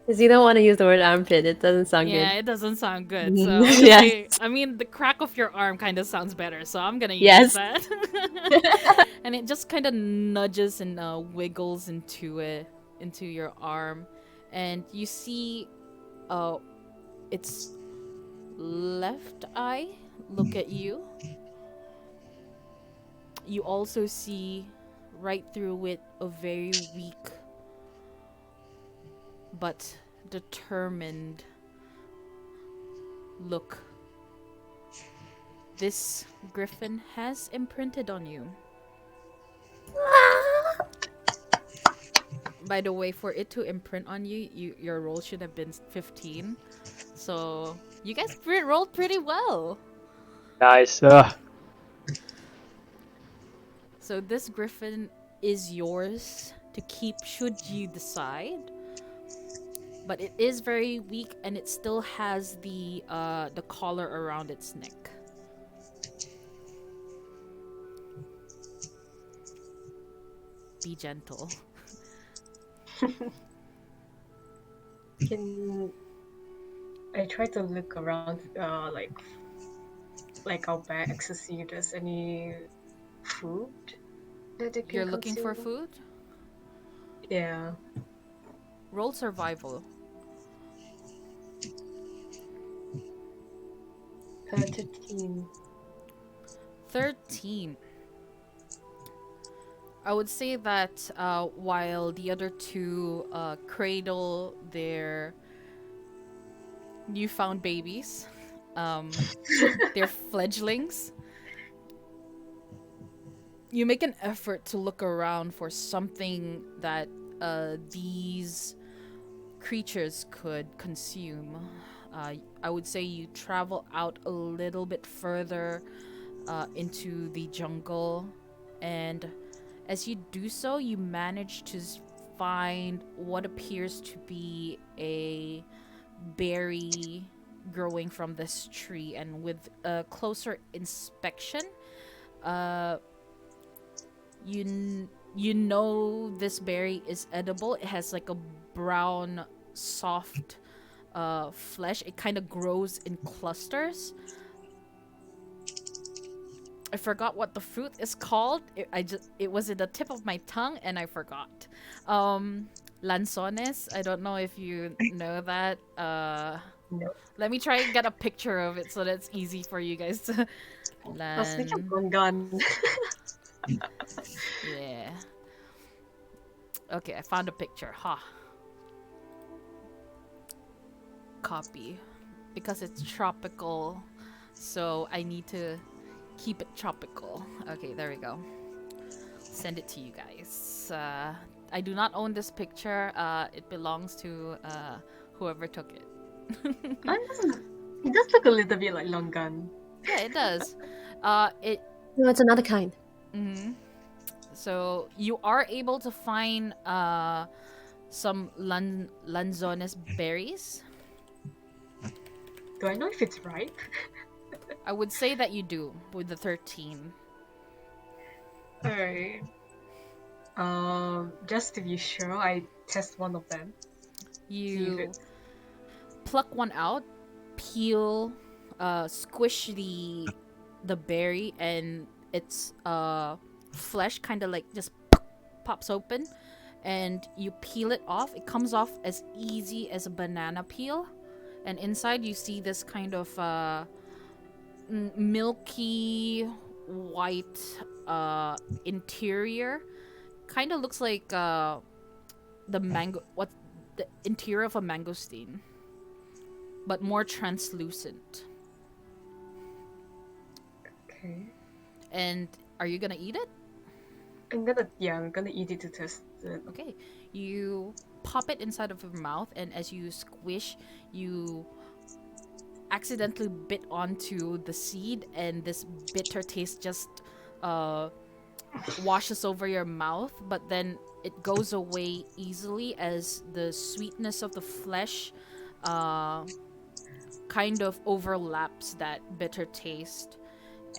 Speaker 2: Because you don't want to use the word armpit. It doesn't sound
Speaker 6: Yeah,
Speaker 2: good.
Speaker 6: it doesn't sound good. So I'm gonna
Speaker 2: Yes.
Speaker 6: say, I mean, the crack of your arm kind of sounds better. So I'm gonna use
Speaker 2: Yes.
Speaker 6: that. And it just kind of nudges and wiggles into your arm, and you see its left eye look at you. You also see right through it a very weak but determined look. This griffin has imprinted on you. By the way, for it to imprint on you, your roll should have been 15. So you guys rolled pretty well.
Speaker 5: Nice.
Speaker 6: So this griffin is yours to keep should you decide. But it is very weak and it still has the collar around its neck. Be gentle.
Speaker 3: Can I try to look around, like our bags to see if there's any food that they can
Speaker 6: You're looking for
Speaker 3: consume?
Speaker 6: food?
Speaker 3: Yeah.
Speaker 6: Roll survival.
Speaker 3: 13.
Speaker 6: 13. I would say that while the other two cradle their newfound babies, their fledglings, you make an effort to look around for something that these creatures could consume. I would say you travel out a little bit further into the jungle, and as you do so, you manage to find what appears to be a berry growing from this tree, and with a closer inspection, uh, you know this berry is edible. It has like a brown, soft flesh. It kind of grows in clusters. I forgot what the fruit is called. It was at the tip of my tongue and I forgot. Lanzones. I don't know if you know that.
Speaker 3: No.
Speaker 6: Let me try and get a picture of it so that's easy for you guys to.
Speaker 3: I was thinking of gun.
Speaker 6: Yeah. Okay, I found a picture. Ha. Copy. Because it's tropical, so I need to keep it tropical. Okay, there we go. Send it to you guys. I do not own this picture. It belongs to whoever took it.
Speaker 3: It does look a little bit like longan.
Speaker 6: Yeah, it does. It.
Speaker 2: No, it's another kind.
Speaker 6: Mm-hmm. So you are able to find some lanzones berries.
Speaker 3: Do I know if it's ripe?
Speaker 6: I would say that you do with the 13.
Speaker 3: Alright. Just to be sure, I test one of them. See if
Speaker 6: You
Speaker 3: it's...
Speaker 6: pluck one out, peel, squish the berry, and its flesh kind of like just pops open, and you peel it off. It comes off as easy as a banana peel, and inside you see this kind of milky white interior. Kind of looks like the interior of a mangosteen, but more translucent.
Speaker 3: Okay.
Speaker 6: And are you gonna eat it?
Speaker 3: I'm gonna eat it to test it.
Speaker 6: Okay. You pop it inside of your mouth, and as you squish, you accidentally bit onto the seed, and this bitter taste just washes over your mouth, but then it goes away easily as the sweetness of the flesh kind of overlaps that bitter taste,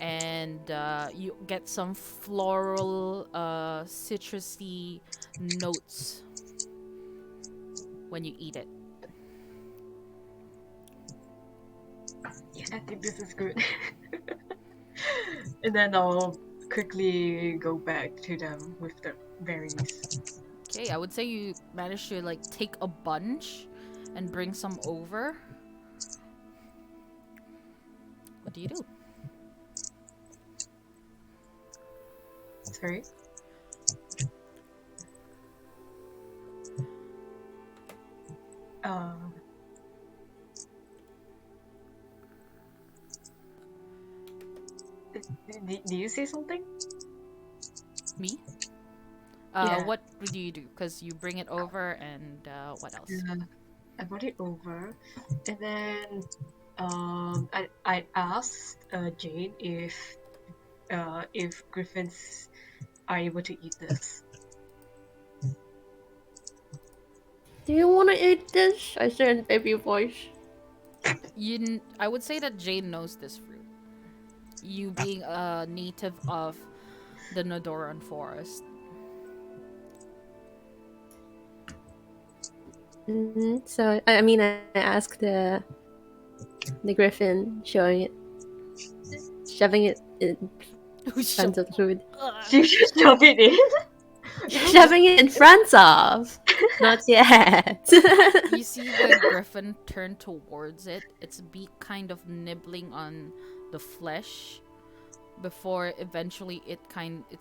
Speaker 6: and you get some floral, citrusy notes when you eat it.
Speaker 3: Yeah, I think this is good. And then I'll quickly go back to them with the berries.
Speaker 6: Okay, I would say you managed to like take a bunch, and bring some over. What do you do?
Speaker 3: Sorry. Um. Do you say something?
Speaker 6: Me?
Speaker 3: Yeah.
Speaker 6: What do you do? Because you bring it over, and what else?
Speaker 3: I brought it over, and then I asked Jane if griffins are able to eat this.
Speaker 2: Do you want to eat this? I said in baby voice.
Speaker 6: I would say that Jane knows this fruit. You being a native of the Nodoran forest.
Speaker 2: So I mean, I asked the griffin, showing it, shoving it in front of the food,
Speaker 3: She should shove it in.
Speaker 2: shoving it in front of. Not yet.
Speaker 6: You see the griffin turn towards it, its beak kind of nibbling on the flesh before eventually it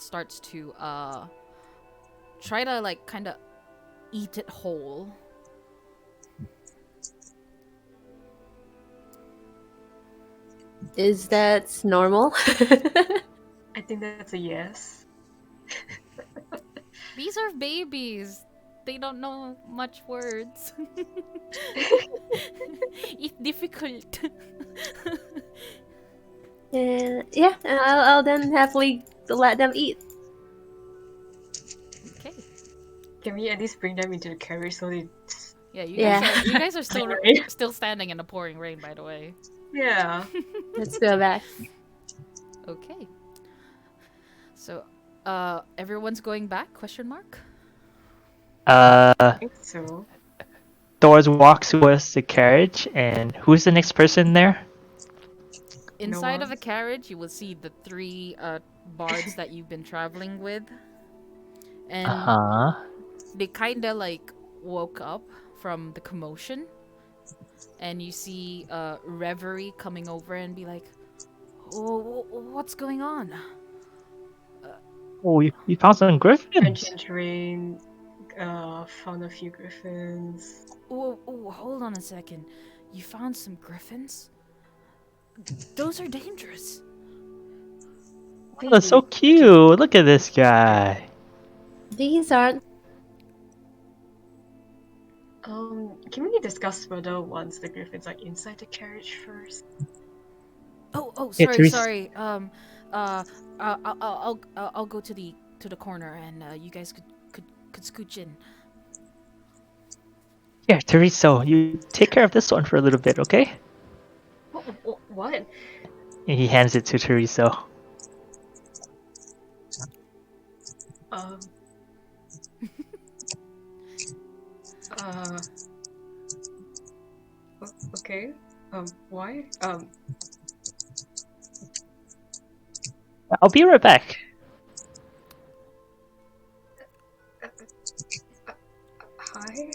Speaker 6: starts to try to like kind of eat it whole.
Speaker 2: Is that normal?
Speaker 3: I think that's a yes.
Speaker 6: These are babies. They don't know much words. It's difficult.
Speaker 2: Yeah, I'll then happily let them eat.
Speaker 6: Okay.
Speaker 3: Can we at least bring them into the carriage so they?
Speaker 6: Yeah, you
Speaker 2: Yeah.
Speaker 6: guys are
Speaker 3: Sorry.
Speaker 6: still standing in the pouring rain, by the way.
Speaker 3: Yeah.
Speaker 2: Let's go back.
Speaker 6: Okay. So, everyone's going back? Question mark.
Speaker 3: I think so.
Speaker 5: Doors walks towards the carriage, and who's the next person there?
Speaker 6: Inside
Speaker 3: one.
Speaker 6: of the carriage, you will see the three bards that you've been traveling with, and they kind of like woke up from the commotion, and you see Reverie coming over and be like, "Oh, what's going on?"
Speaker 5: Oh, you found some griffins.
Speaker 3: Trenchant terrain. Found a few griffins.
Speaker 6: Oh, hold on a second. You found some griffins? Those are dangerous.
Speaker 5: Oh, that's so cute. Look at this guy.
Speaker 2: These aren't.
Speaker 3: Can we discuss further once the griffins are inside the carriage first?
Speaker 6: Oh,
Speaker 5: Yeah,
Speaker 6: sorry,
Speaker 5: Teresa.
Speaker 6: sorry. I'll go to the corner, and you guys could scooch in.
Speaker 5: Here, Teresa, you take care of this one for a little bit, okay?
Speaker 3: What?
Speaker 5: And he hands it to Teresa.
Speaker 3: Um. Okay. Why?
Speaker 5: I'll be right back.
Speaker 3: Hi.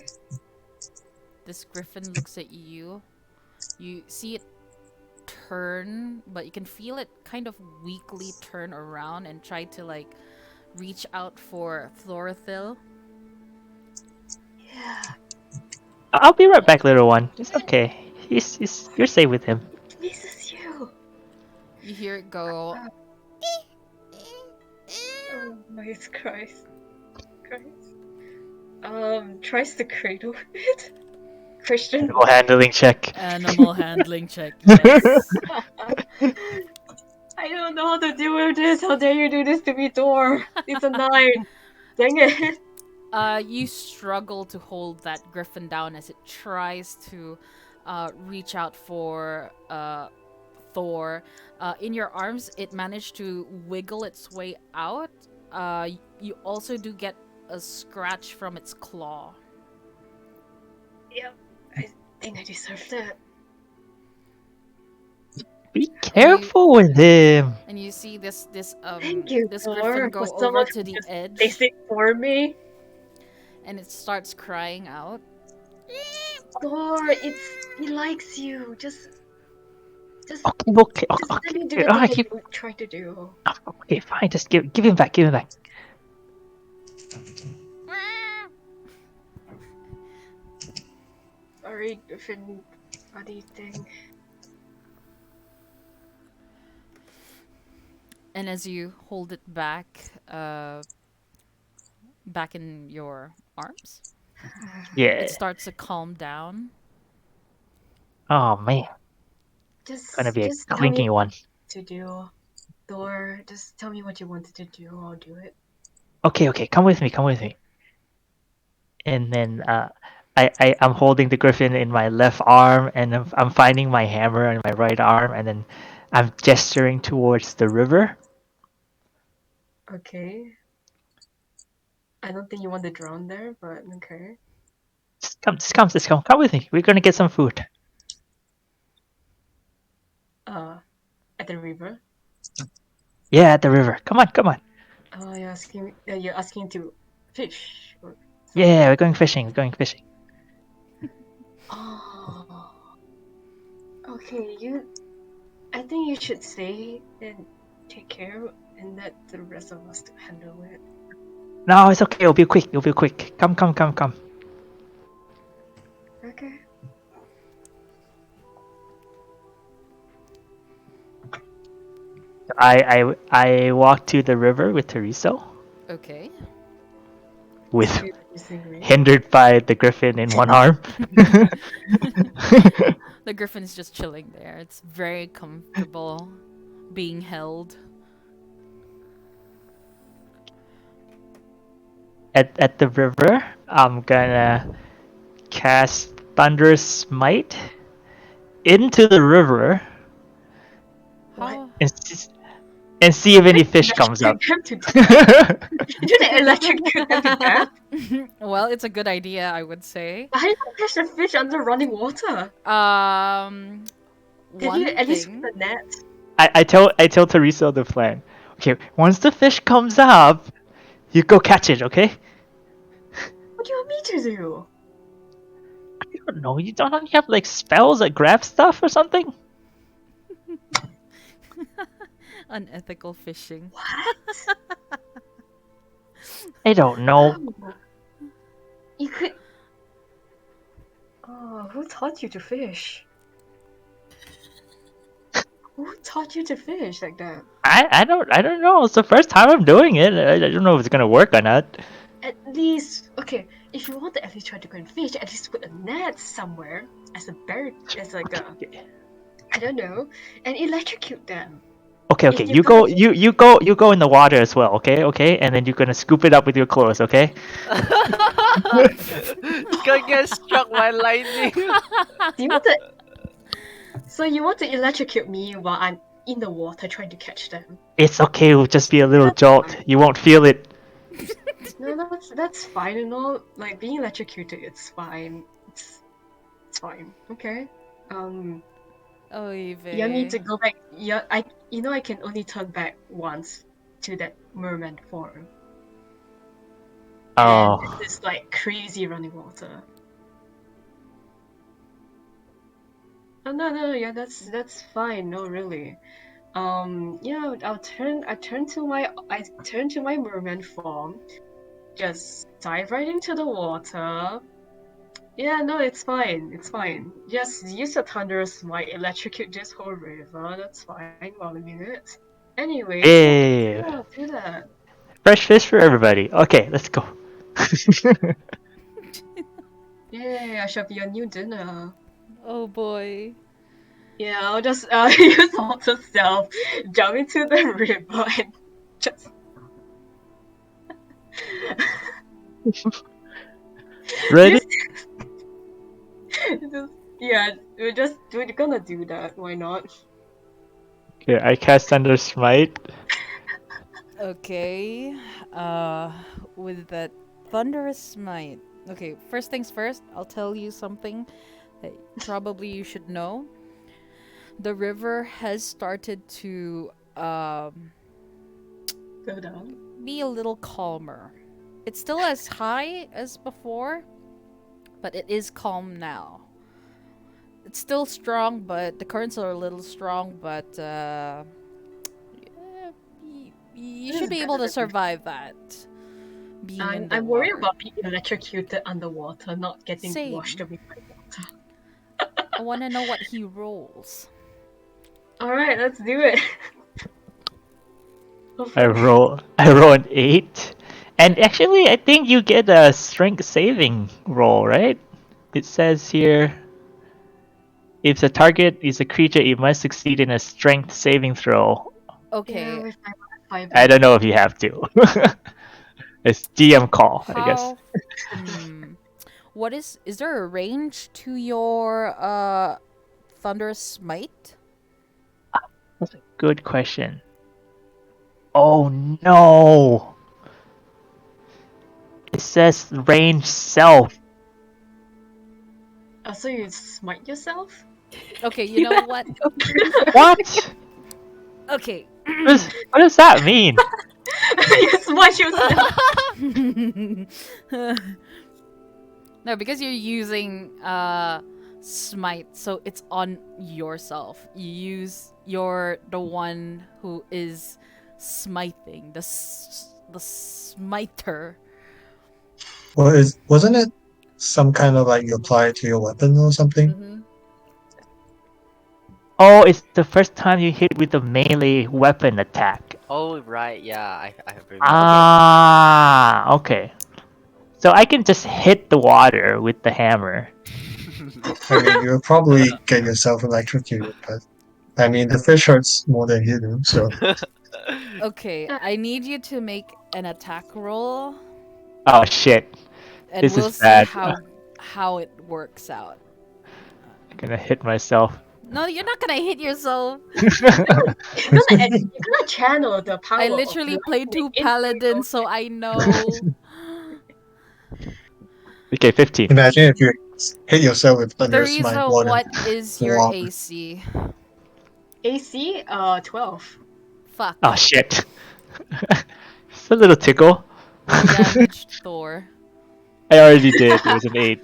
Speaker 6: This griffin looks at you. You see it turn, but you can feel it kind of weakly turn around and try to like reach out for Thorthil.
Speaker 3: Yeah.
Speaker 5: I'll be right back, little one. It's okay. You're safe with him.
Speaker 3: This is you.
Speaker 6: You hear it go.
Speaker 3: Oh my Christ. Tries to cradle it. Christian.
Speaker 5: No handling check.
Speaker 6: Animal handling check. Yes.
Speaker 3: I don't know how to deal with this. How dare you do this to me, Thor? It's a 9. Dang it.
Speaker 6: You struggle to hold that griffin down as it tries to reach out for Thor. In your arms, it managed to wiggle its way out. You also do get a scratch from its claw.
Speaker 3: Yep. I think I deserve that.
Speaker 5: Be careful with him.
Speaker 6: And you see this
Speaker 3: Thank you,
Speaker 6: this
Speaker 3: Thor,
Speaker 6: griffin
Speaker 3: for
Speaker 6: go over
Speaker 3: someone
Speaker 6: to the
Speaker 3: just
Speaker 6: edge,
Speaker 3: basic for me.
Speaker 6: and it starts crying out.
Speaker 3: Thor, he likes you. Just
Speaker 5: Okay,
Speaker 3: let me do
Speaker 5: okay.
Speaker 3: the thing
Speaker 5: Alright,
Speaker 3: that
Speaker 5: keep.
Speaker 3: you trying to do.
Speaker 5: Okay, fine. Just give him back. Give him back.
Speaker 3: Sorry, Griffin. What do you think?
Speaker 6: And as you hold it back in your arms, it
Speaker 5: Yeah.
Speaker 6: starts to calm down.
Speaker 5: Oh man, gonna be a
Speaker 3: Just tell me
Speaker 5: clinky one.
Speaker 3: what to do. Thor, just tell me what you wanted to do. I'll do it.
Speaker 5: Okay. Come with me. Come with me. And then I'm holding the griffin in my left arm, and I'm finding my hammer in my right arm, and then I'm gesturing towards the river.
Speaker 3: Okay. I don't think you want to drown there, but okay.
Speaker 5: Just come. Come with me. We're gonna get some food.
Speaker 3: Uh, at the river.
Speaker 5: Yeah, at the river. Come on.
Speaker 3: You're asking to fish or something.
Speaker 5: Yeah, we're going fishing. We're going fishing.
Speaker 3: Oh, okay. I think you should stay and take care and let the rest of us to handle it.
Speaker 5: No, it's okay. It'll be quick. It'll be quick. Come.
Speaker 3: Okay.
Speaker 5: I walk to the river with Teresa,
Speaker 6: Okay.
Speaker 5: with
Speaker 3: Excuse me.
Speaker 5: hindered by the griffin in one arm.
Speaker 6: The griffin's just chilling there. It's very comfortable being held.
Speaker 5: At the river, I'm gonna cast Thunderous Smite into the river
Speaker 3: What?
Speaker 6: How?
Speaker 5: and and see if any fish comes up.
Speaker 3: Electrocute them to death? You didn't electrocute them to death?
Speaker 6: Well, it's a good idea, I would say.
Speaker 3: How do you catch a fish under running water? Did you
Speaker 6: One
Speaker 3: at least put
Speaker 6: thing.
Speaker 3: a net?
Speaker 5: I tell Teresa the plan. Okay, once the fish comes up, you go catch it. Okay?
Speaker 3: What do you want me to do?
Speaker 5: I don't know. You don't have like spells that grab stuff or something?
Speaker 6: Unethical fishing.
Speaker 3: What?
Speaker 5: I don't know.
Speaker 3: No. You could. Oh, who taught you to fish? Who taught you to fish like that?
Speaker 5: I don't know. It's the first time I'm doing it. I don't know if it's gonna work or not.
Speaker 3: At least, okay, if you want to at least try to go and fish, at least put a net somewhere as a bird, as like a, I don't know, and electrocute them.
Speaker 5: Okay.
Speaker 3: If you come up,
Speaker 5: You go in the water as well. Okay, and then you're gonna scoop it up with your claws. Okay.
Speaker 4: He's gonna get struck by lightning.
Speaker 3: do you want to? So you want to electrocute me while I'm in the water trying to catch them?
Speaker 5: It's okay. It'll just be a little
Speaker 3: That's
Speaker 5: jolt.
Speaker 3: fine.
Speaker 5: You won't feel it.
Speaker 3: No, that's fine and all. Like being electrocuted, it's fine. It's fine. Okay.
Speaker 6: Oy
Speaker 3: You need to
Speaker 6: vey.
Speaker 3: go back. I can only turn back once to that merman form, and
Speaker 5: Oh.
Speaker 3: it's like crazy running water. Oh no, yeah, that's fine. No, really. Yeah, I turn to my merman form. Just dive right into the water. Yeah, no, it's fine. It's fine. Just use a thunderous might electrocute this whole river. That's fine. While we do it. Anyways,
Speaker 5: Hey,
Speaker 3: yeah, do that.
Speaker 5: fresh fish for everybody. Okay, let's go.
Speaker 3: Yay, I shall be your new dinner.
Speaker 6: Oh boy.
Speaker 3: Yeah, I'll just use water self, jump into the river and just
Speaker 5: Ready?
Speaker 3: yeah, we're gonna do that. Why not?
Speaker 5: Okay, I cast Thunder Smite.
Speaker 6: Okay. Uh, with that thunderous smite. Okay, first things first, I'll tell you something that probably you should know. The river has started to
Speaker 3: Go down.
Speaker 6: be a little calmer. It's still as high as before, but it is calm now. It's still strong, but the currents are a little strong, but you
Speaker 3: This
Speaker 6: should
Speaker 3: is
Speaker 6: be
Speaker 3: better
Speaker 6: able to
Speaker 3: than before.
Speaker 6: survive that. Being in the
Speaker 3: I'm worried
Speaker 6: water.
Speaker 3: about being electrocuted underwater, not getting washed
Speaker 6: Same.
Speaker 3: away by water.
Speaker 6: I want to know what he rolls.
Speaker 3: Alright, let's do it.
Speaker 5: I
Speaker 3: Hopefully.
Speaker 5: roll an 8. And actually, I think you get a strength saving roll, right? It says here, if the target is a creature, it must succeed in a strength saving throw.
Speaker 3: Yeah,
Speaker 6: Okay,
Speaker 3: with my 5
Speaker 5: I don't know if
Speaker 3: HP.
Speaker 5: you have to. It's DM call, I guess.
Speaker 6: how? What is there a range to your thunderous smite?
Speaker 5: That's a good question. Oh no! It says range self.
Speaker 3: So you smite yourself?
Speaker 6: Okay, you know what?
Speaker 5: What?
Speaker 6: Okay.
Speaker 5: What does that mean?
Speaker 3: You smite yourself!
Speaker 6: No, because you're using smite, so it's on yourself. You're the one who is smiting, the smiter.
Speaker 1: Well, wasn't it some kind of like you apply it to your weapon or something?
Speaker 2: Mm-hmm.
Speaker 5: Oh, it's the first time you hit with a melee weapon attack.
Speaker 4: Oh right, yeah, I remember.
Speaker 5: Ah, okay. So I can just hit the water with the hammer.
Speaker 1: I mean, you'll probably get yourself electrocuted, but I mean, the fish hurts more than you do, so.
Speaker 6: Okay, I need you to make an attack roll,
Speaker 5: Oh shit,
Speaker 6: and
Speaker 5: this is
Speaker 6: we'll see
Speaker 5: bad.
Speaker 6: how it works out.
Speaker 5: I'm gonna hit myself.
Speaker 6: No, you're not gonna hit yourself.
Speaker 3: You're gonna channel the power
Speaker 6: I
Speaker 3: of
Speaker 6: literally played
Speaker 3: lightning
Speaker 6: two
Speaker 3: into
Speaker 6: paladins, so I know.
Speaker 5: Okay, 15.
Speaker 1: Imagine if you hit yourself with thunderous smite
Speaker 6: Teresa,
Speaker 1: water.
Speaker 6: what is your
Speaker 1: Wow.
Speaker 6: AC?
Speaker 3: AC 12.
Speaker 6: Fuck.
Speaker 5: Oh shit. Just a little tickle.
Speaker 6: Roll damage, Thor.
Speaker 5: I already did. It was an 8.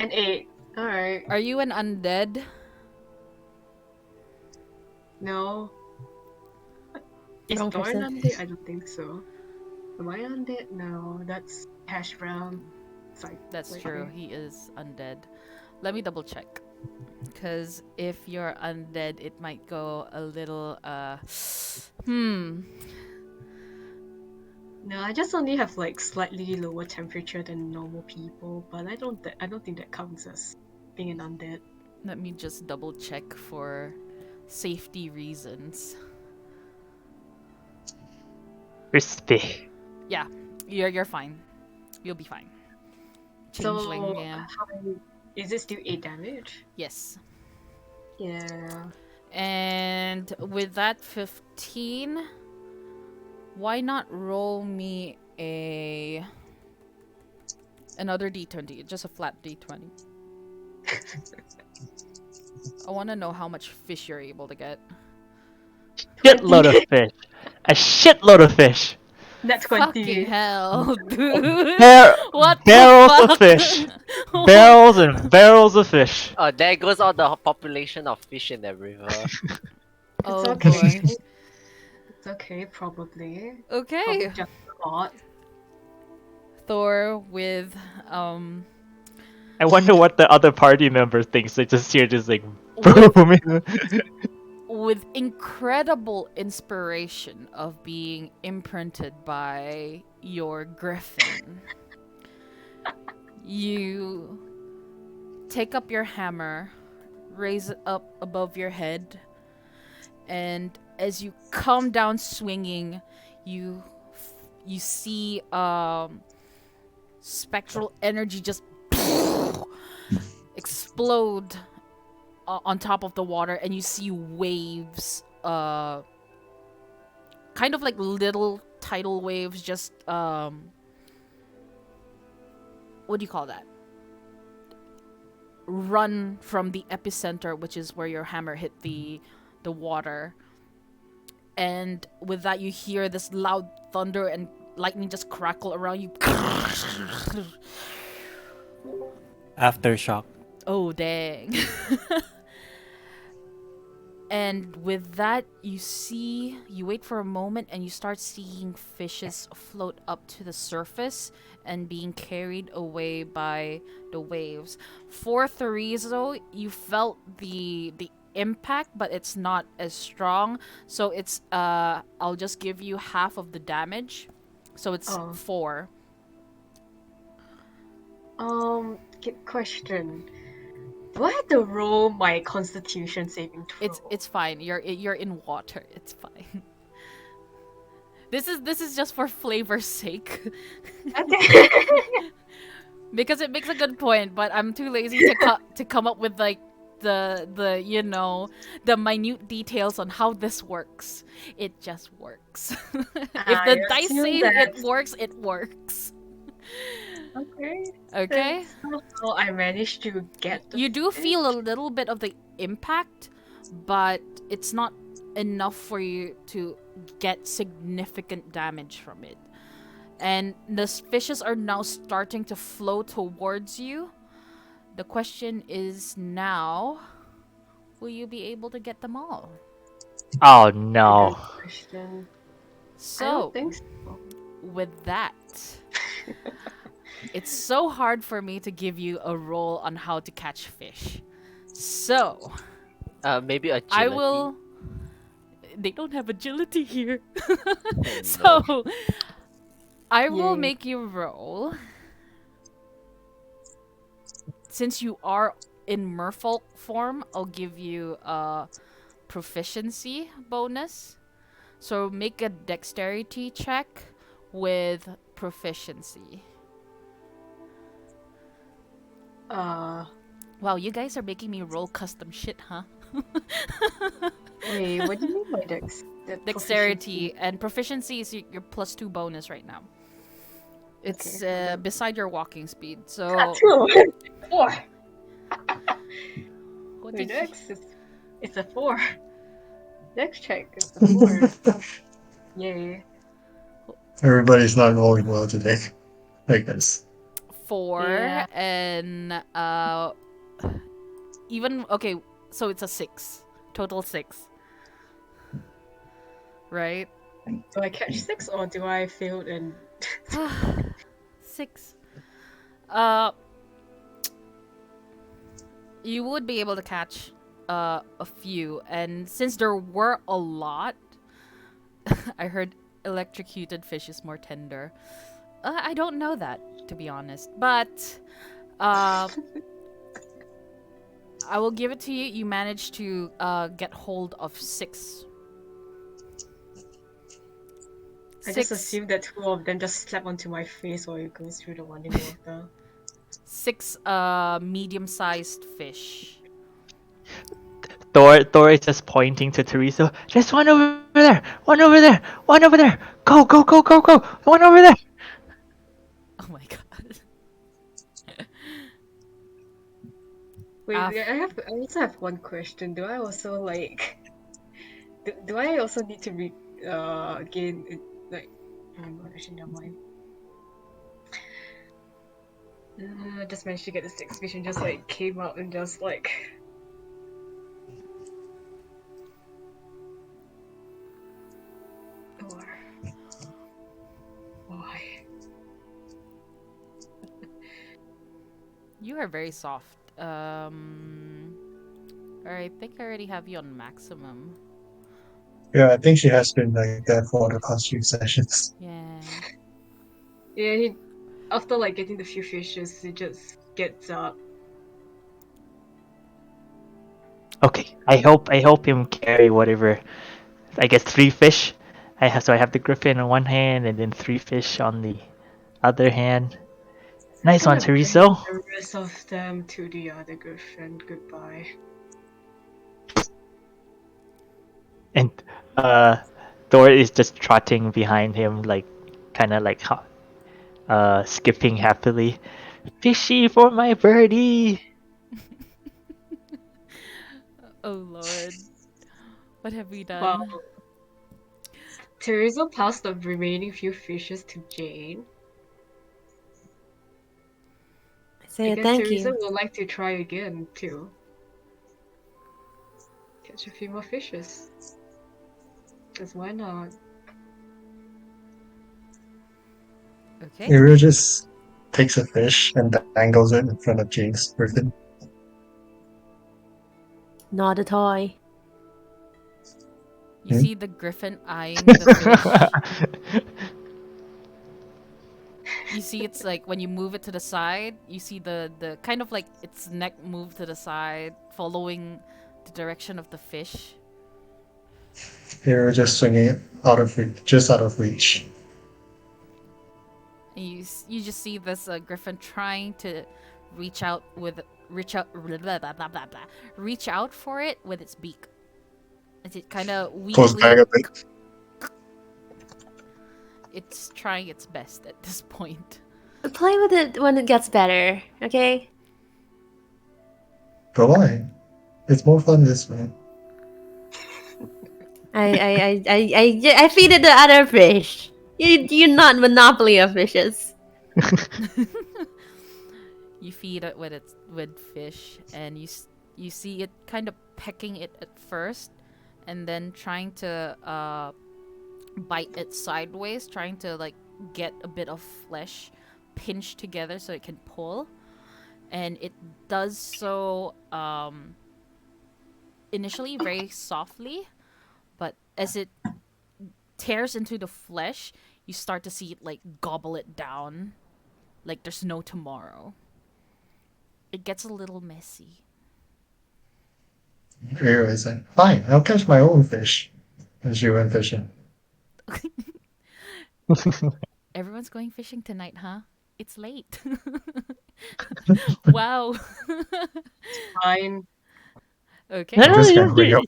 Speaker 3: And 8. Alright.
Speaker 6: Are you an undead?
Speaker 3: No. Is
Speaker 2: Wrong
Speaker 3: Thorn
Speaker 2: person.
Speaker 3: undead? I don't think so. Am I undead? No, that's hash brown. Sorry.
Speaker 6: That's
Speaker 3: Wait,
Speaker 6: true.
Speaker 3: wait.
Speaker 6: He is undead. Let me double check. Because if you're undead, it might go a little,
Speaker 3: No, I just only have like slightly lower temperature than normal people, but I don't think that counts as being an undead.
Speaker 6: Let me just double check for safety reasons.
Speaker 5: Crispy.
Speaker 6: Yeah, you're fine. You'll be fine. Changeling,
Speaker 3: So
Speaker 6: yeah.
Speaker 3: is it still 8 damage?
Speaker 6: Yes.
Speaker 3: Yeah.
Speaker 6: And with that 15, why not roll me another d20, just a flat d20. I want to know how much fish you're able to get.
Speaker 5: Shitload of fish. A shitload of fish.
Speaker 3: That's
Speaker 6: Fucking
Speaker 3: 20.
Speaker 6: hell, dude.
Speaker 5: Bar-
Speaker 6: What
Speaker 5: barrels
Speaker 6: the
Speaker 5: of
Speaker 6: fuck?
Speaker 5: fish. Barrels and barrels of fish.
Speaker 4: Oh, there goes all the population of fish in the river.
Speaker 3: It's
Speaker 6: Oh
Speaker 3: okay.
Speaker 6: boy.
Speaker 3: It's okay, probably.
Speaker 6: Okay.
Speaker 3: Probably just a lot.
Speaker 6: Thor with
Speaker 5: I wonder what the other party member thinks. They just hear just like
Speaker 6: with,
Speaker 5: boom.
Speaker 6: with incredible inspiration of being imprinted by your griffin. You take up your hammer, raise it up above your head, and as you come down swinging, you see spectral energy just explode on top of the water, and you see waves, kind of like little tidal waves, just what do you call that? Run from the epicenter, which is where your hammer hit the water. And with that, you hear this loud thunder and lightning just crackle around you.
Speaker 7: Aftershock.
Speaker 6: Oh, dang. And with that, you wait for a moment and you start seeing fishes float up to the surface and being carried away by the waves. For Therizo, you felt the impact, but it's not as strong. So it's I'll just give you half of the damage. So it's
Speaker 3: Oh.
Speaker 6: 4.
Speaker 3: Question. Do I have to roll my Constitution saving throw?
Speaker 6: It's fine. You're in water. It's fine. This is just for flavor's sake.
Speaker 3: Okay.
Speaker 6: Because it makes a good point, but I'm too lazy to come up with like the the minute details on how this works. It just works. If the
Speaker 3: I
Speaker 6: dice
Speaker 3: assume
Speaker 6: say
Speaker 3: that.
Speaker 6: it works, it works.
Speaker 3: Okay.
Speaker 6: Okay?
Speaker 3: Somehow I managed to get the
Speaker 6: You do
Speaker 3: fish.
Speaker 6: feel a little bit of the impact, but it's not enough for you to get significant damage from it. And the fishes are now starting to flow towards you. The question is now, will you be able to get them all?
Speaker 5: Oh
Speaker 3: A
Speaker 5: no.
Speaker 3: good question. I
Speaker 6: So,
Speaker 3: don't think so.
Speaker 6: with that, it's so hard for me to give you a roll on how to catch fish. So,
Speaker 4: Maybe agility.
Speaker 6: I will. They don't have agility here.
Speaker 4: Oh, no.
Speaker 6: So, I will
Speaker 3: Yay.
Speaker 6: make you roll. Since you are in merfolk form, I'll give you a proficiency bonus. So make a dexterity check with proficiency. Wow, you guys are making me roll custom shit, huh?
Speaker 3: Wait, what do you mean by dex?
Speaker 6: Dexterity and proficiency is your +2 bonus right now. It's
Speaker 3: Okay,
Speaker 6: beside your walking speed. So
Speaker 3: 2. 4.
Speaker 6: what
Speaker 3: My
Speaker 6: did you...
Speaker 3: dex is it's a 4. Dex check is a 4. Yay.
Speaker 1: Everybody's not rolling well today, I guess.
Speaker 6: 4
Speaker 3: Yeah.
Speaker 6: and even okay, so it's a 6. Total 6. Right?
Speaker 3: Do I catch 6 or do I fail and
Speaker 6: 6. You would be able to catch a few, and since there were a lot, I heard electrocuted fish is more tender. I don't know that, to be honest, but uh, I will give it to you. You managed to get hold of 6.
Speaker 3: I just assumed that 2 of them just slap onto my face while it goes through the running water.
Speaker 6: 6 medium-sized fish.
Speaker 5: Thor is just pointing to Teresa. There's one over there! One over there! One over there! Go, go, go, go, go! One over there!
Speaker 6: Oh my god.
Speaker 3: Wait, I also have one question. Do I also like do I also need to gain like oh my god, actually never mind. I just managed to get the 6 fish and just like came out and just like or why?
Speaker 6: You are very soft. I think I already have you on maximum.
Speaker 1: Yeah, I think she has been like that for the past few sessions.
Speaker 6: Yeah.
Speaker 3: Yeah, he after like getting the few fishes, he just gets up.
Speaker 5: Okay, I hope him carry whatever. I guess 3 fish. I have the griffin on one hand and then 3 fish on the other hand.
Speaker 3: I'm
Speaker 5: Nice one,
Speaker 3: gonna bring
Speaker 5: Teresa.
Speaker 3: the rest of them to the other griffin. Goodbye.
Speaker 5: And Thor is just trotting behind him, like kind of like skipping happily. Fishy for my birdie.
Speaker 6: Oh lord. What have we done?
Speaker 3: Well, Teresa passed the remaining few fishes to Jane.
Speaker 2: Say
Speaker 3: guess
Speaker 2: thank
Speaker 3: Teresa
Speaker 2: you.
Speaker 3: would like to try again to catch a few more fishes. Because why not?
Speaker 6: Okay.
Speaker 1: Ariel just takes a fish and dangles it in front of James Griffin.
Speaker 2: Not a toy.
Speaker 6: You
Speaker 1: Hmm?
Speaker 6: see the griffin eyeing the fish. You see it's like when you move it to the side, you see the kind of like its neck move to the side, following the direction of the fish.
Speaker 1: Ariel just swinging it out of reach, just out of reach.
Speaker 6: And you just see this griffin trying to reach out with reach out blah, blah, blah, blah, blah, reach out for it with its beak. As it kind of
Speaker 1: Pulls back
Speaker 6: weakly,
Speaker 1: a bit.
Speaker 6: it's trying its best at this point.
Speaker 2: Play with it when it gets better, okay?
Speaker 1: But why? It's more fun this way.
Speaker 2: I feed it the other fish. You're not monopoly of fishes.
Speaker 6: You feed it with fish, and you see it kind of pecking it at first, and then trying to bite it sideways, trying to like get a bit of flesh pinched together so it can pull, and it does so initially very softly, but as it tears into the flesh, you start to see it like gobble it down like there's no tomorrow. It gets a little messy.
Speaker 1: Ariel is like, fine, I'll catch my own fish. And she went fishing.
Speaker 6: Everyone's going fishing tonight, huh? It's late. Wow.
Speaker 3: Fine.
Speaker 6: Okay.
Speaker 5: No,
Speaker 1: I'm
Speaker 5: no,
Speaker 1: just gonna bring up.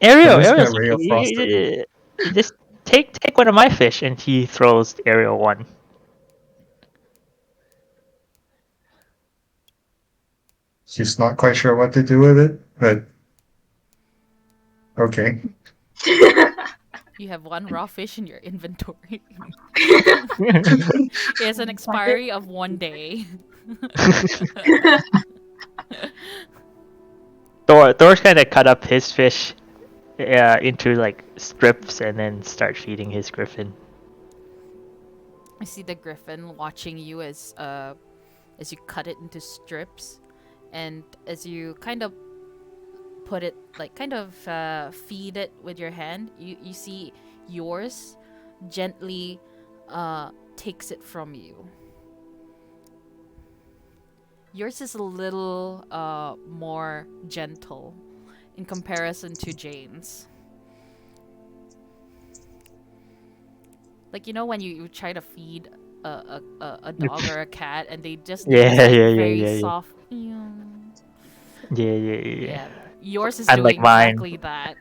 Speaker 1: I'm
Speaker 5: Ariel,
Speaker 1: just
Speaker 5: Ariel,
Speaker 1: gonna bring up Frosted.
Speaker 5: you just take one of my fish, and he throws Ariel one.
Speaker 1: She's not quite sure what to do with it, but okay.
Speaker 6: You have one raw fish in your inventory. It has an expiry of 1 day.
Speaker 5: Thor's kind of cut up his fish into like strips and then start feeding his griffin.
Speaker 6: I see the griffin watching you as you cut it into strips, and as you kind of put it like kind of feed it with your hand, you see yours gently takes it from you. Yours is a little more gentle in comparison to Jane's. Like, you know, when you try to feed a dog or a cat and they just do this
Speaker 5: Yeah,
Speaker 6: like
Speaker 5: yeah, yeah,
Speaker 6: very
Speaker 5: yeah, yeah,
Speaker 6: soft.
Speaker 5: yeah, yeah, yeah.
Speaker 6: Yeah, yours is
Speaker 5: Unlike
Speaker 6: doing
Speaker 5: mine,
Speaker 6: exactly that.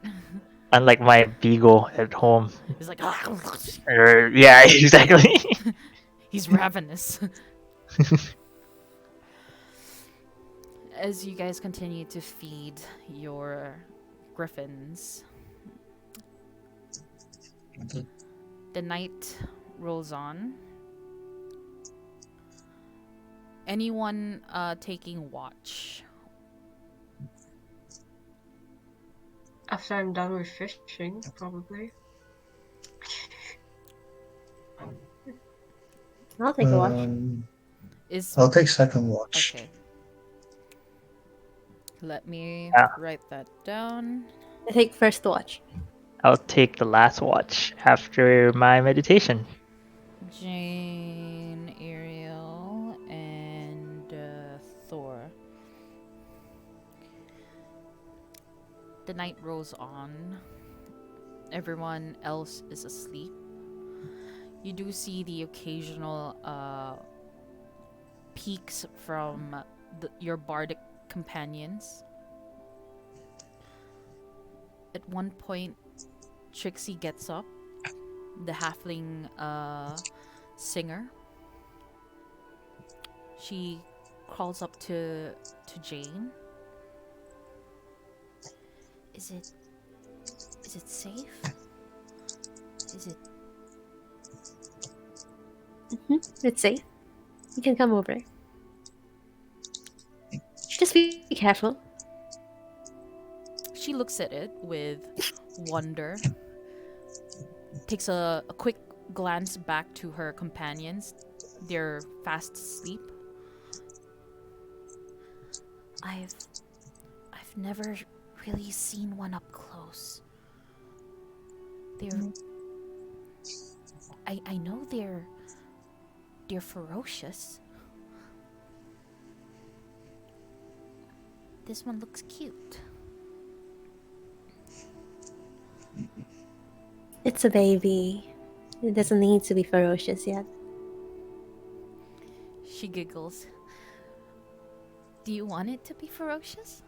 Speaker 5: unlike my beagle at home.
Speaker 6: It's like
Speaker 5: Yeah, exactly.
Speaker 6: he's ravenous. As you guys continue to feed your griffins, the night rolls on. Anyone taking watch?
Speaker 3: After I'm done with fishing, probably.
Speaker 2: I'll take a watch.
Speaker 6: Is
Speaker 1: I'll take second watch.
Speaker 6: okay. Let me
Speaker 5: Yeah.
Speaker 6: write that down.
Speaker 2: I take first watch.
Speaker 5: I'll take the last watch after my meditation.
Speaker 6: Jane, Ariel, and Thor. The night rolls on. Everyone else is asleep. You do see the occasional peaks from your bardic companions. At one point, Trixie gets up, the halfling singer. She crawls up to Jane. Is it safe? Is it
Speaker 2: It's safe. You can come over. be careful.
Speaker 6: She looks at it with wonder, takes a quick glance back to her companions. They're fast asleep. I've never really seen one up close. They're I know they're ferocious. This one looks cute.
Speaker 2: It's a baby. It doesn't need to be ferocious yet.
Speaker 6: She giggles. Do you want it to be ferocious?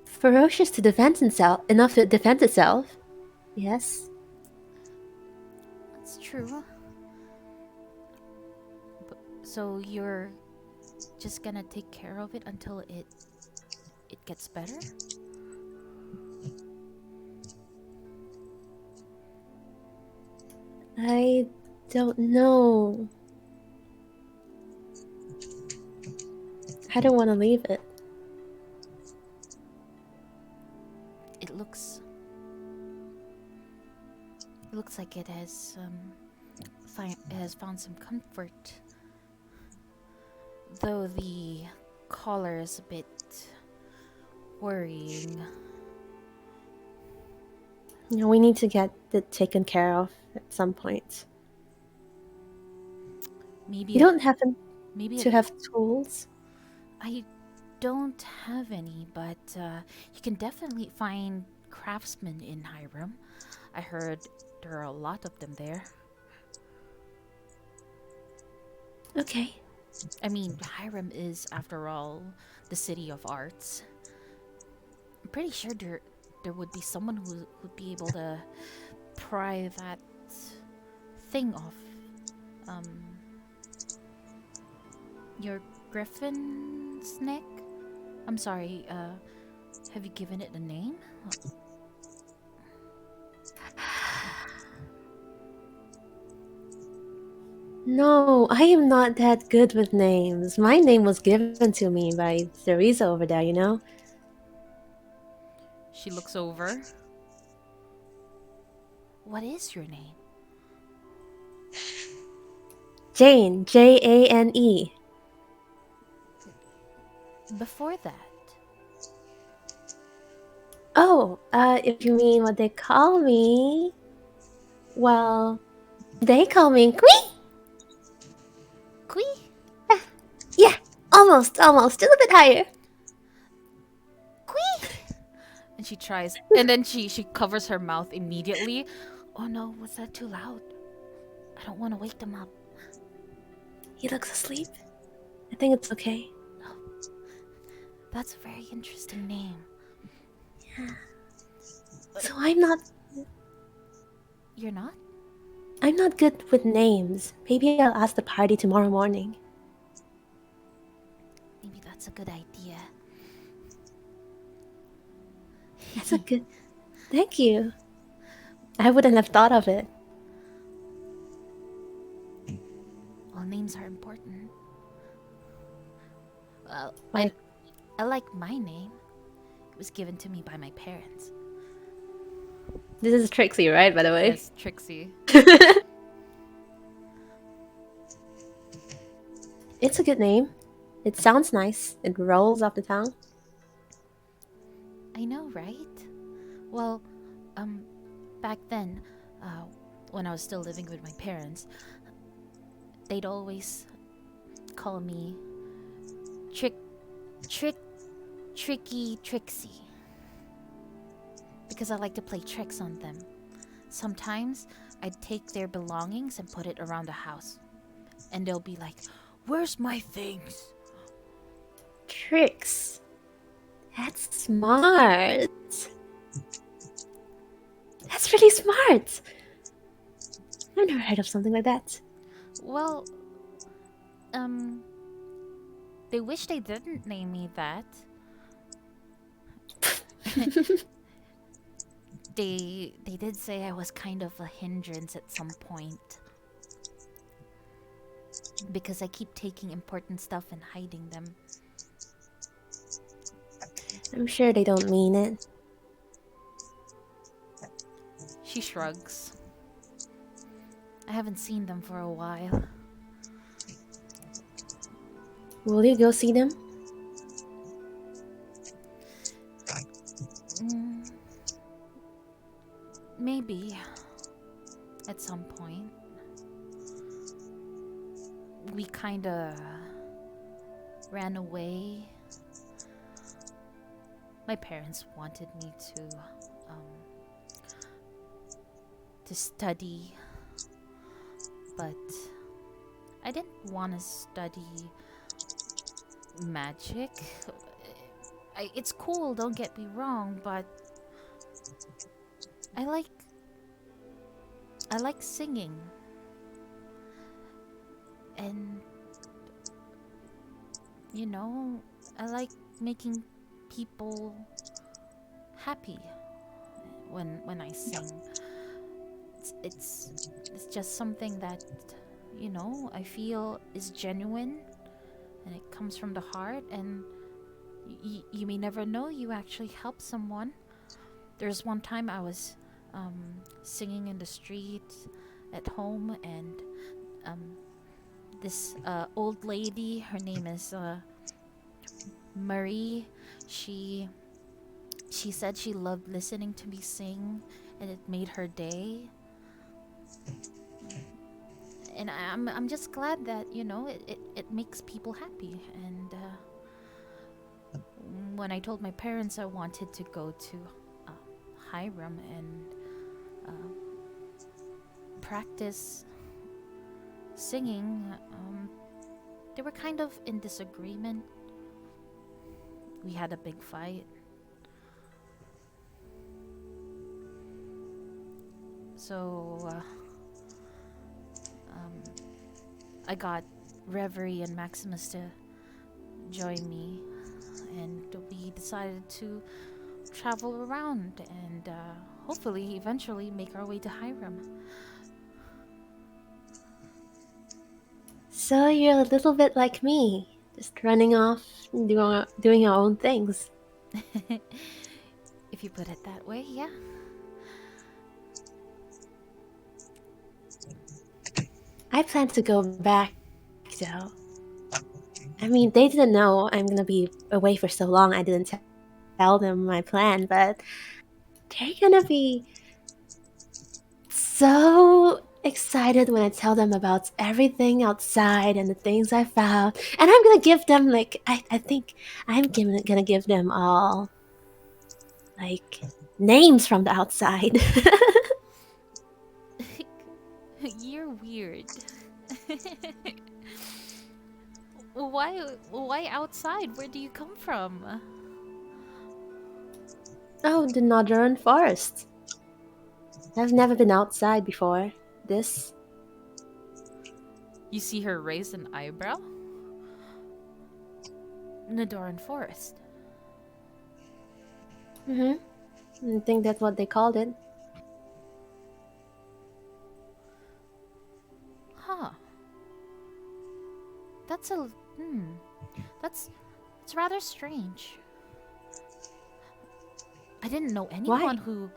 Speaker 2: Ferocious to defend itself, enough to defend itself. Yes.
Speaker 6: That's true. So you're just gonna take care of it until it gets better?
Speaker 2: I don't know. I don't want to leave it.
Speaker 6: It looks like it has found some comfort. Though the collar is a bit worrying.
Speaker 2: You know, we need to get it taken care of at some point.
Speaker 6: Maybe
Speaker 2: You don't happen
Speaker 6: maybe
Speaker 2: to have tools?
Speaker 6: I don't have any, but you can definitely find craftsmen in Hiram. I heard there are a lot of them there.
Speaker 2: Okay.
Speaker 6: I mean, Hiram is, after all, the city of arts. I'm pretty sure there would be someone who would be able to pry that thing off. Your griffin's neck? I'm sorry, have you given it a name?
Speaker 2: No, I am not that good with names. My name was given to me by Theresa over there, you know?
Speaker 6: She looks over. What is your name?
Speaker 2: Jane. Jane.
Speaker 6: Before that,
Speaker 2: Oh, if you mean what they call me... Well, they call me Quee!
Speaker 6: Kui?
Speaker 2: Yeah, almost. A little bit higher.
Speaker 6: Kui! And she tries, and then she covers her mouth immediately. Oh no, was that too loud? I don't want to wake them up.
Speaker 2: He looks asleep. I think it's okay.
Speaker 6: That's a very interesting name.
Speaker 2: Yeah. So I'm not
Speaker 6: You're not?
Speaker 2: good with names. Maybe I'll ask the party tomorrow morning.
Speaker 6: Maybe that's a good idea.
Speaker 2: That's a good... Thank you. I wouldn't have thought of it.
Speaker 6: Well, names are important. Well,
Speaker 2: Like,
Speaker 6: I like my name. It was given to me by my parents.
Speaker 2: this is Trixie, right, by the way?
Speaker 6: Yes, Trixie.
Speaker 2: It's a good name. It sounds nice. It rolls off the tongue.
Speaker 6: I know, right? Well, back then, when I was still living with my parents, they'd always call me Tricky Trixie. Because I like to play tricks on them. Sometimes I'd take their belongings and put it around the house. And they'll be like, "Where's my things?"
Speaker 2: Tricks. That's smart. That's really smart. I've never heard of something like that.
Speaker 6: Well, they wish they didn't name me that. They did say I was kind of a hindrance at some point. Because I keep taking important stuff and hiding them.
Speaker 2: I'm sure they don't mean it.
Speaker 6: She shrugs. I haven't seen them for a while.
Speaker 2: Will you go see them?
Speaker 6: Mm, maybe at some point. We kinda ran away. My parents wanted me to study, but I didn't want to study magic. It's cool, don't get me wrong, but I like I like singing, and you know, I like making people happy when I sing. It's just something that I feel is genuine, and it comes from the heart, and you may never know you actually help someone. There's one time I was singing in the street at home, and this old lady, her name is Marie. She she said she loved listening to me sing, and it made her day. And I'm just glad that it makes people happy. And when I told my parents I wanted to go to uh, Hiram and practice singing, they were kind of in disagreement. We had a big fight. So I got Reverie and Maximus to join me, and we decided to travel around and hopefully eventually make our way to Hiram.
Speaker 2: So you're a little bit like me, just running off and doing our own things.
Speaker 6: If you put it that way, yeah.
Speaker 2: I plan to go back, though. I mean, they didn't know I'm gonna be away for so long. I didn't tell them my plan, but they're gonna be so excited when I tell them about everything outside and the things I found. And I'm gonna give them, like, I think gonna give them all, like, names from the outside.
Speaker 6: You're weird. Why outside? Where do you come from?
Speaker 2: Oh, the Northern Forest. I've never been outside before. This.
Speaker 6: You see her raise an eyebrow? Nadoran Forest.
Speaker 2: I think that's what they called it.
Speaker 6: Huh. That's a that's it's rather strange. I didn't know anyone
Speaker 2: Why?
Speaker 6: who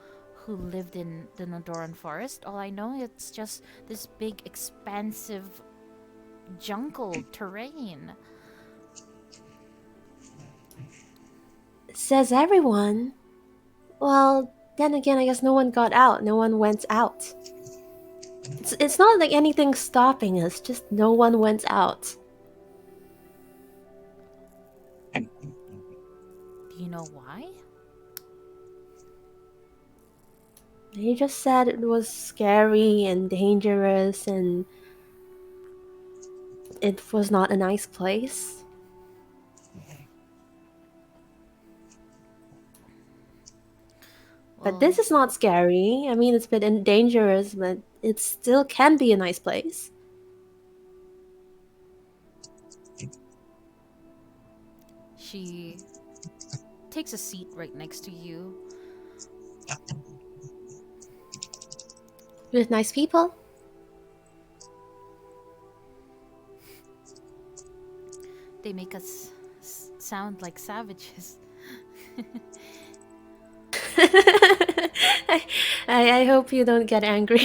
Speaker 6: lived in the Nadoran Forest. All I know it's just this big expansive jungle terrain.
Speaker 2: Says everyone. Well, then again, I guess no one got out. No one went out. It's not like anything stopping us, just no one went out.
Speaker 6: Do you know why?
Speaker 2: They just said it was scary and dangerous and it was not a nice place. But this
Speaker 6: Well,
Speaker 2: is not scary. I mean, it's a bit dangerous, but it still can be a nice place.
Speaker 6: she takes a seat right next to you.
Speaker 2: With nice people.
Speaker 6: They make us sound like savages.
Speaker 2: I hope you don't get angry.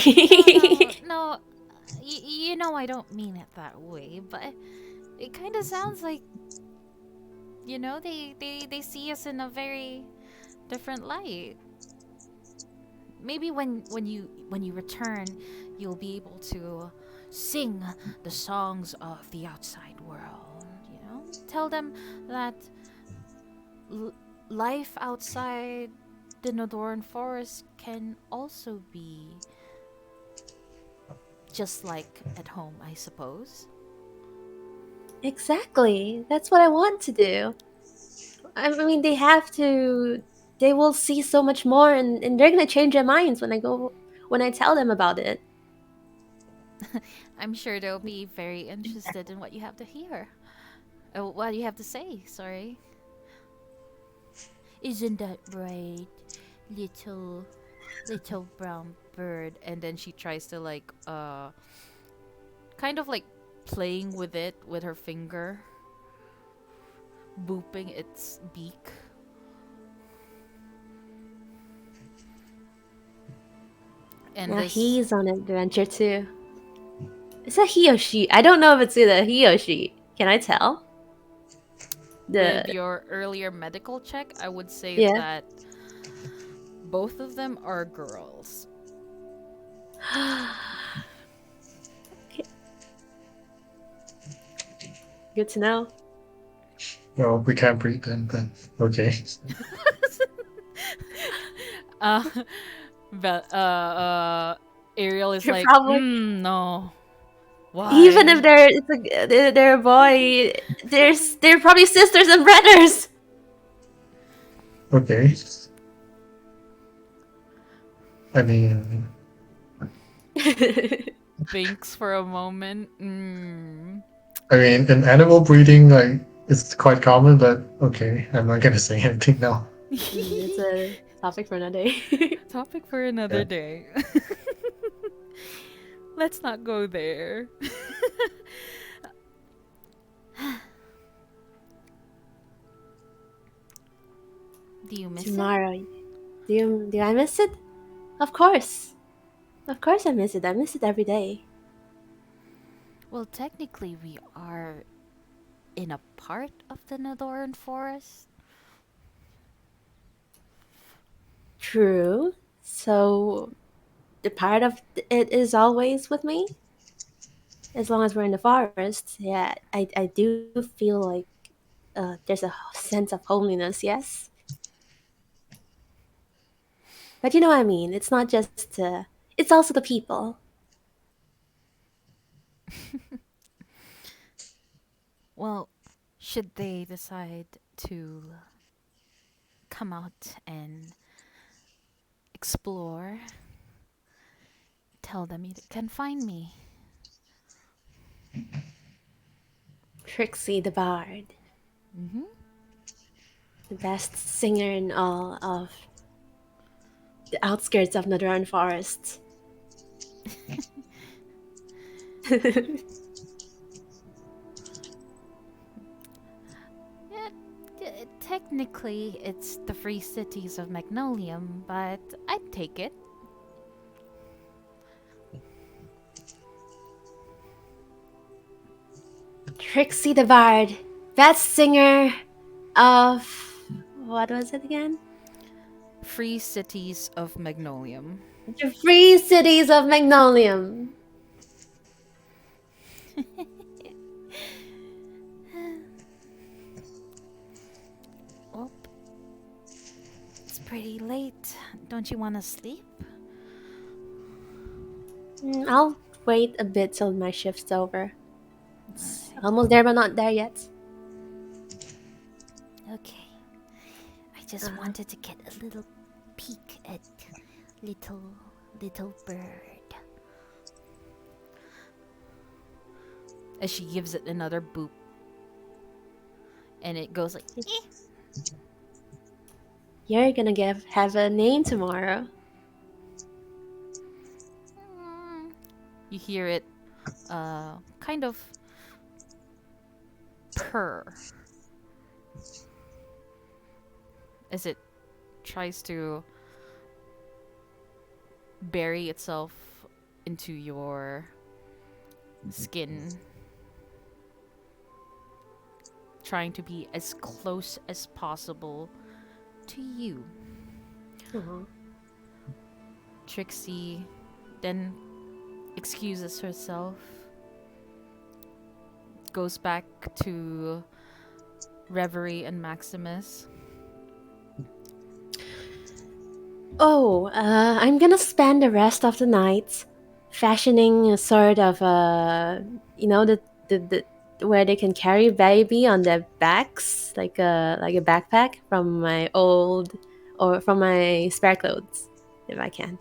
Speaker 6: No. You know I don't mean it that way, but it kind of sounds like they see us in a very different light. Maybe when you return, you'll be able to sing the songs of the outside world. Tell them that l- life outside the Nodoran forest can also be just like at home, I suppose.
Speaker 2: Exactly. That's what I want to do. I mean, they have to. They will see so much more, and they're gonna change their minds when I tell them about it.
Speaker 6: I'm sure they'll be very interested in what you have to hear. What you have to say, sorry. Isn't that right, little little brown bird? And then she tries to kind of like playing with it with her finger, booping its beak. And
Speaker 2: Now
Speaker 6: this
Speaker 2: he's on an adventure too. Is that he or she? I don't know if it's either he or she. Can I tell?
Speaker 6: with
Speaker 2: The
Speaker 6: your earlier medical check, I would say
Speaker 2: yeah.
Speaker 6: that both of them are girls.
Speaker 2: Okay, good to know.
Speaker 1: Well, we can't breathe then. Okay.
Speaker 6: uh, but Ariel is
Speaker 2: They're
Speaker 6: like,
Speaker 2: probably
Speaker 6: no.
Speaker 2: even if
Speaker 6: Why?
Speaker 2: they're a boy, they're probably sisters and brothers.
Speaker 1: Okay. I mean,
Speaker 6: Thinks for a moment.
Speaker 1: in animal breeding, like it's quite common, but okay, I'm not gonna say anything now.
Speaker 2: It's a topic for another day.
Speaker 6: Topic for another
Speaker 1: Yeah.
Speaker 6: day. Let's not go there. Do you miss it?
Speaker 2: Tomorrow, do I miss it? Of course, of course I miss it. I miss it every day.
Speaker 6: Well, technically, we are in a part of the Nodoran forest.
Speaker 2: True. So the part of it is always with me. As long as we're in the forest, yeah, I do feel like there's a sense of homeliness. Yes, but you know what I mean. It's not just. It's also the people.
Speaker 6: Well, should they decide to come out and explore, tell them you can find me.
Speaker 2: Trixie the Bard,
Speaker 6: Mm-hmm.
Speaker 2: the best singer in all of the outskirts of Northern Forest.
Speaker 6: Yeah, technically, it's the free cities of Magnolium, but I'd take it.
Speaker 2: Trixie the Bard, best singer of what was it again?
Speaker 6: Free cities of Magnolium.
Speaker 2: The Free Cities of Magnolium.
Speaker 6: Oh, it's pretty late. Don't you want to sleep?
Speaker 2: I'll wait a bit till my shift's over. It's
Speaker 6: Alright.
Speaker 2: almost there, but not there yet.
Speaker 6: Okay. I just
Speaker 2: Uh-huh.
Speaker 6: wanted to get a little peek at little little bird. As she gives it another boop, and it goes like,
Speaker 2: You're gonna have a name tomorrow.
Speaker 6: "Mm." You hear it, kind of purr, as it tries to bury itself into your skin, trying to be as close as possible to you.
Speaker 2: Uh-huh.
Speaker 6: Trixie then excuses herself, goes back to Reverie and Maximus.
Speaker 2: Oh, I'm gonna spend the rest of the night fashioning a sort of the where they can carry baby on their backs, like a backpack from my old or from my spare clothes, if I can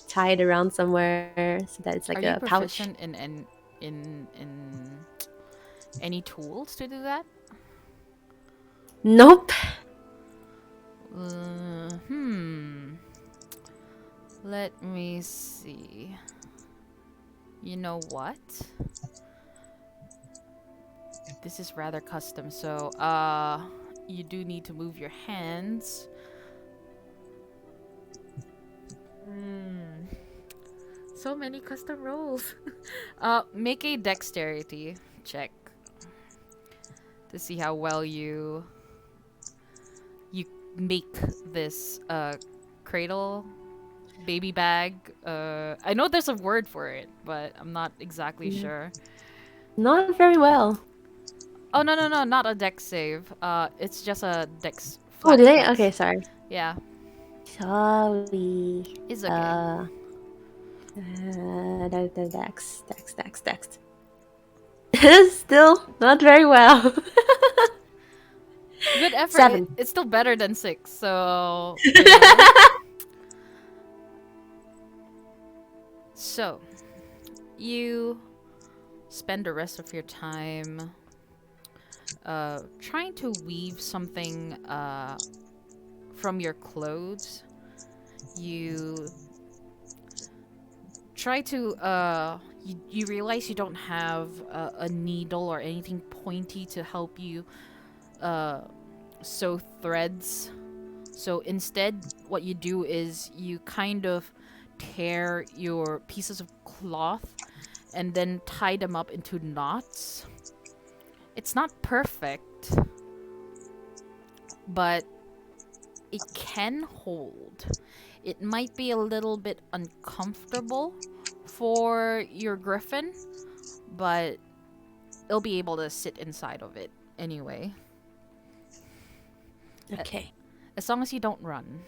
Speaker 2: tie it around somewhere so that it's like a
Speaker 6: Are you
Speaker 2: pouch.
Speaker 6: proficient in any tools to do that?
Speaker 2: Nope.
Speaker 6: Hmm. Let me see. You know what? This is rather custom, so you do need to move your hands. Hmm. So many custom rolls. Make a dexterity check to see how well you make this cradle baby bag. I know there's a word for it, but I'm not exactly
Speaker 2: Yeah.
Speaker 6: sure.
Speaker 2: Not very well.
Speaker 6: Oh no, not a dex save. It's just a dex
Speaker 2: Oh,
Speaker 6: flat
Speaker 2: did I? Okay,
Speaker 6: dex.
Speaker 2: sorry.
Speaker 6: Yeah,
Speaker 2: Sorry.
Speaker 6: it's okay.
Speaker 2: Dex. Still not very well.
Speaker 6: Good effort.
Speaker 2: 7.
Speaker 6: It's still better than 6. So so you spend the rest of your time trying to weave something from your clothes. You try to you realize you don't have a needle or anything pointy to help you sew threads. So instead, what you do is you kind of tear your pieces of cloth and then tie them up into knots. It's not perfect, but it can hold. It might be a little bit uncomfortable for your griffin, but it'll be able to sit inside of it anyway.
Speaker 2: Okay.
Speaker 6: As long as you don't run.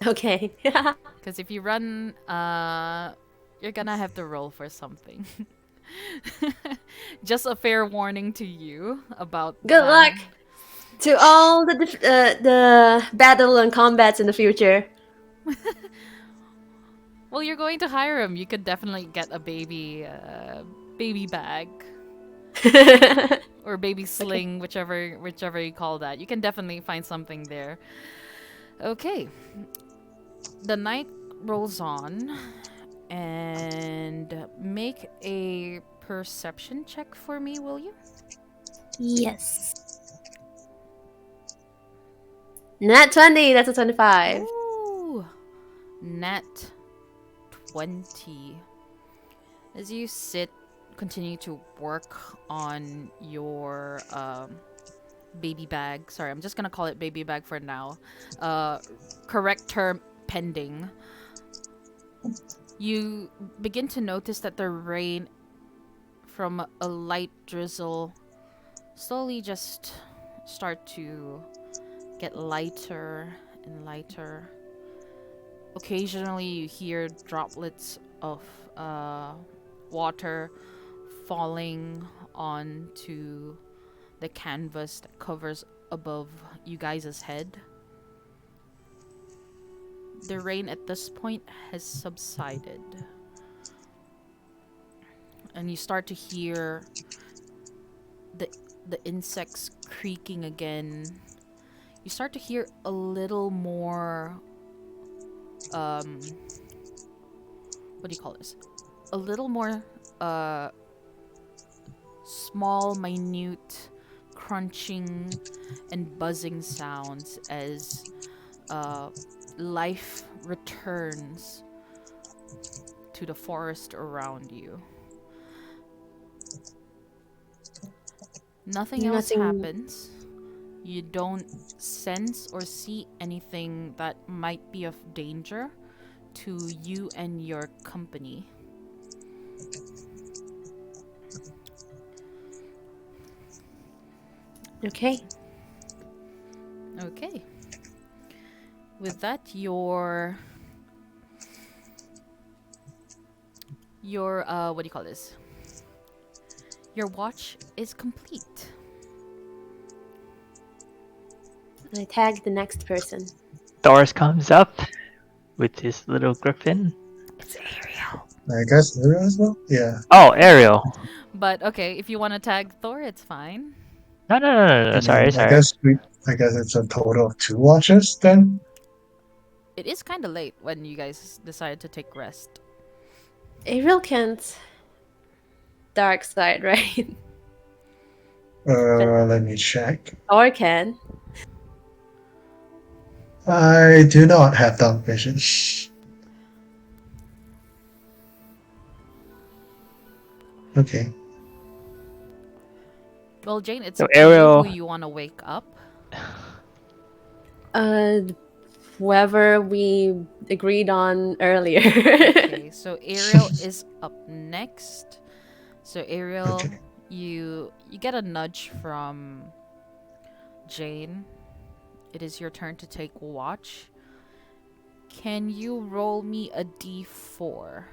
Speaker 2: Okay.
Speaker 6: Because if you run, you're gonna have to roll for something. Just a fair warning to you about
Speaker 2: Good
Speaker 6: that.
Speaker 2: luck to all the battle and combats in the future.
Speaker 6: Well, you're going to hire him. You could definitely get a baby bag or baby
Speaker 2: Okay.
Speaker 6: sling, whichever you call that. You can definitely find something there. Okay, the night rolls on, and make a perception check for me, will you?
Speaker 2: Yes. Nat 20. That's a 25.
Speaker 6: Ooh, nat 20. As you continue to work on your baby bag. Sorry, I'm just gonna call it baby bag for now. Correct term pending. You begin to notice that the rain from a light drizzle slowly just start to get lighter and lighter. Occasionally, you hear droplets of water falling onto the canvas that covers above you guys' head. The rain at this point has subsided, and you start to hear the the insects creaking again. You start to hear a little more what do you call this? A little more small minute crunching and buzzing sounds as life returns to the forest around you. Nothing else
Speaker 2: Nothing.
Speaker 6: happens. You don't sense or see anything that might be of danger to you and your company.
Speaker 2: Okay.
Speaker 6: Okay. With that, your what do you call this? Your watch is complete.
Speaker 2: I tag the next person.
Speaker 5: Doris comes up with his little griffin.
Speaker 6: It's Ariel.
Speaker 1: I guess Ariel as well? Yeah.
Speaker 5: Oh, Ariel.
Speaker 6: But okay, if you want to tag Thor, it's fine.
Speaker 5: No. Sorry,
Speaker 1: And
Speaker 5: sorry.
Speaker 1: I guess it's a total of 2 watches then?
Speaker 6: It is kind of late when you guys decided to take rest.
Speaker 2: Ariel can't dark side, right?
Speaker 1: Let me check.
Speaker 2: Or can.
Speaker 1: I do not have dark vision. Okay.
Speaker 6: Well, Jane, it's
Speaker 5: So
Speaker 6: up to you who
Speaker 5: Ariel,
Speaker 6: you want to wake up.
Speaker 2: Uh, whoever we agreed on earlier.
Speaker 6: Okay, so Ariel is up next. So Ariel,
Speaker 1: Okay.
Speaker 6: you get a nudge from Jane. It is your turn to take watch. Can you roll me a d4?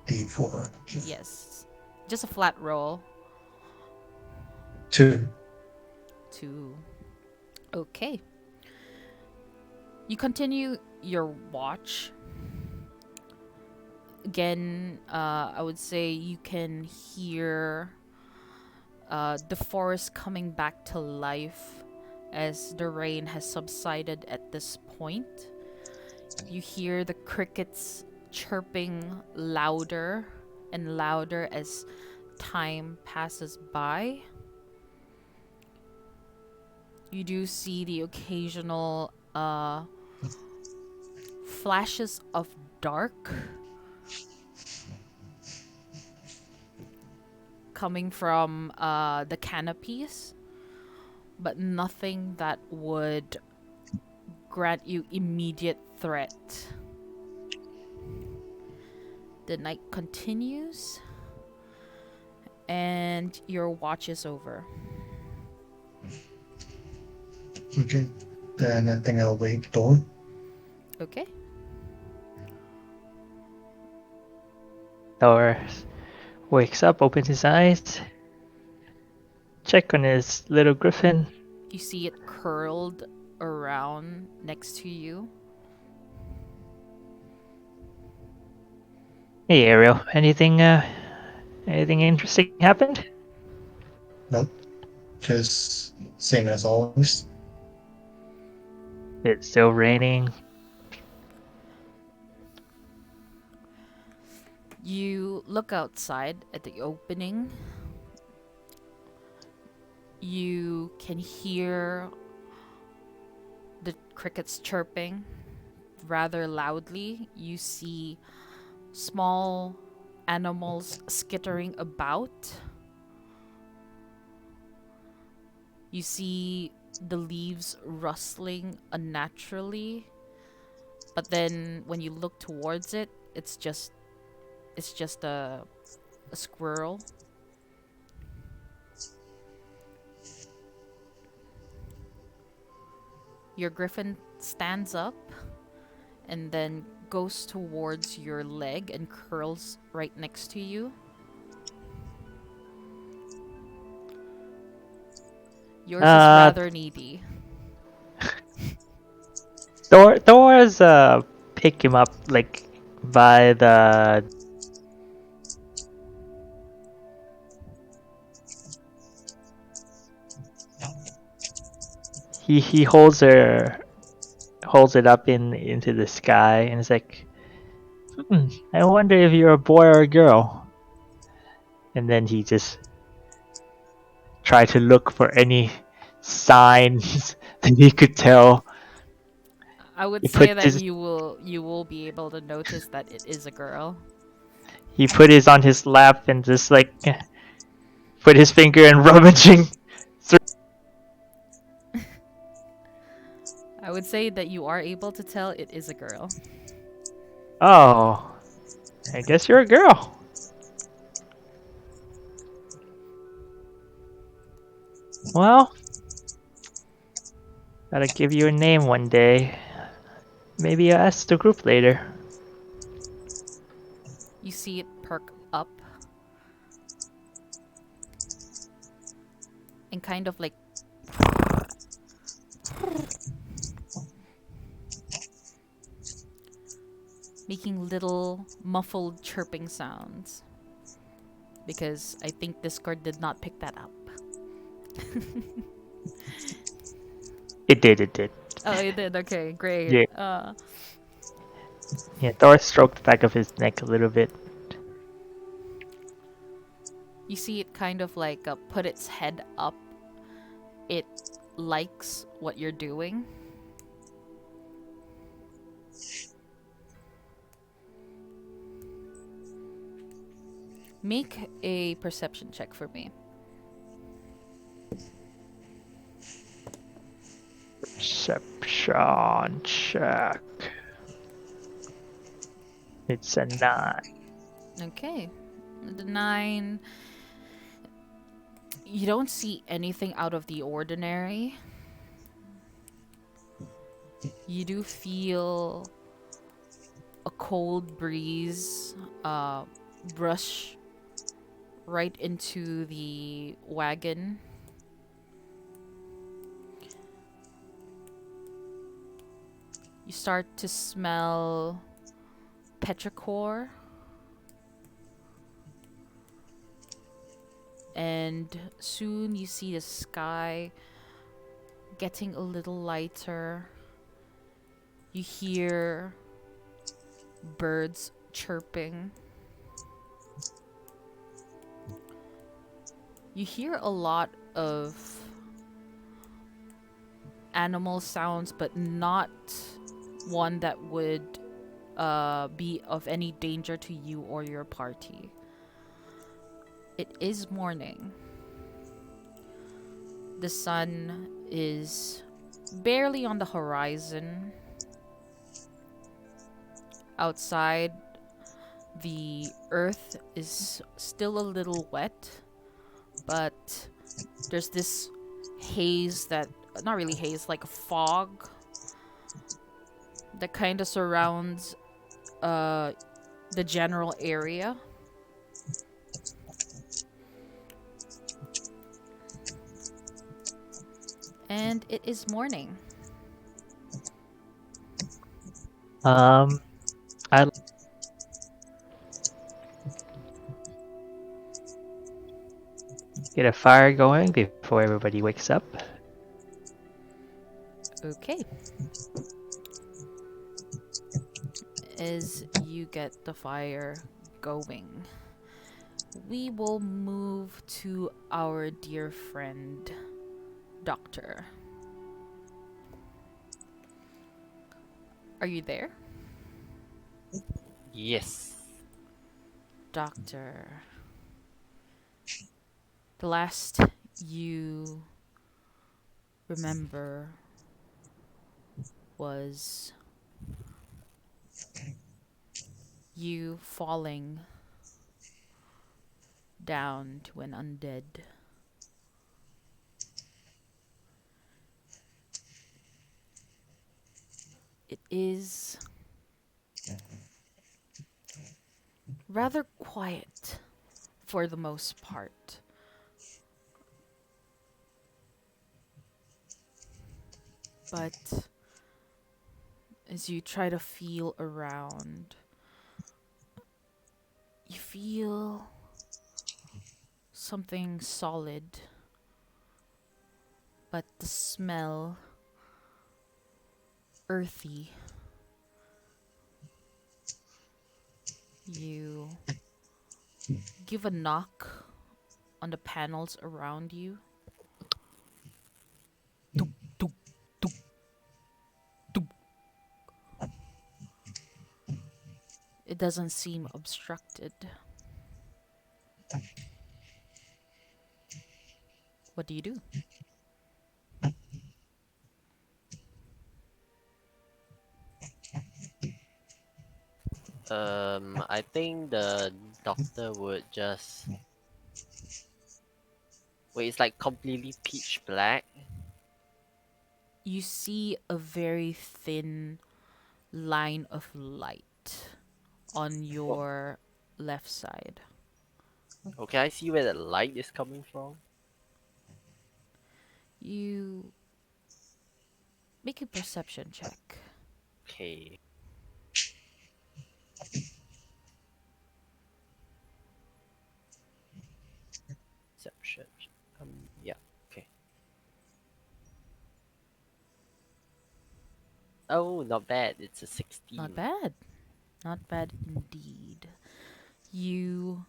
Speaker 1: D4.
Speaker 6: Yes. Just a flat roll.
Speaker 1: 2.
Speaker 6: 2. Okay. You continue your watch. Again, I would say you can hear the forest coming back to life as the rain has subsided at this point. You hear the crickets chirping louder and louder as time passes by. You do see the occasional flashes of dark coming from the canopies, but nothing that would grant you immediate threat. The night continues, and your watch is over.
Speaker 1: Okay. Then I think I'll wait Dawn.
Speaker 6: Okay.
Speaker 5: Doris wakes up, opens his eyes, check on his little griffin.
Speaker 6: You see it curled around next to you.
Speaker 5: Hey Ariel, anything interesting happened?
Speaker 1: Nope. Just same as always.
Speaker 5: It's still raining.
Speaker 6: You look outside at the opening. You can hear the crickets chirping rather loudly. You see small animals skittering about. You see the leaves rustling unnaturally. But then when you look towards it, it's just a squirrel. Your griffin stands up and then goes towards your leg and curls right next to you. Yours is rather needy.
Speaker 5: Doris pick him up like by the he holds it up into the sky and it's like, I wonder if you're a boy or a girl. And then he just try to look for any signs that he could tell.
Speaker 6: I would
Speaker 5: He
Speaker 6: say
Speaker 5: put
Speaker 6: that
Speaker 5: his
Speaker 6: you will be able to notice that it is a girl.
Speaker 5: he put his on his lap and just like put his finger and rummaging through.
Speaker 6: I would say that you are able to tell it is a girl.
Speaker 5: Oh, I guess you're a girl. Well, gotta give you a name one day. Maybe I'll ask the group later.
Speaker 6: You see it perk up and kind of like making little muffled chirping sounds. Because I think Discord did not pick that up.
Speaker 5: It did.
Speaker 6: Oh, it did. Okay, great.
Speaker 5: Yeah, yeah. Thor stroked the back of his neck a little bit.
Speaker 6: You see it kind of like put its head up. It likes what you're doing. Make a perception check for me.
Speaker 5: Perception check. It's a 9.
Speaker 6: Okay. The 9. You don't see anything out of the ordinary. You do feel a cold breeze brush right into the wagon. You start to smell petrichor. And soon you see the sky getting a little lighter. You hear birds chirping. You hear a lot of animal sounds, but not one that would be of any danger to you or your party. It is morning. The sun is barely on the horizon. Outside, the earth is still a little wet, but there's this haze that, not really haze, like a fog that kind of surrounds the general area. And it is morning.
Speaker 5: I get a fire going before everybody wakes up.
Speaker 6: Okay. As you get the fire going, we will move to our dear friend, Doctor. Are you there?
Speaker 4: Yes.
Speaker 6: Doctor. The last you remember was you falling down to an undead. It is rather quiet for the most part. But as you try to feel around, you feel something solid, but the smell earthy. You give a knock on the panels around you. doesn't seem obstructed. What do you do?
Speaker 4: I think the doctor would just wait. It's like completely pitch black.
Speaker 6: You see a very thin line of light on
Speaker 4: Oh,
Speaker 6: your left side.
Speaker 4: okay, I see where the light is coming from.
Speaker 6: You make a perception check.
Speaker 4: Okay, perception. Yeah. Okay. Oh, not bad. It's a
Speaker 6: Not
Speaker 4: 16.
Speaker 6: bad. Not bad indeed. You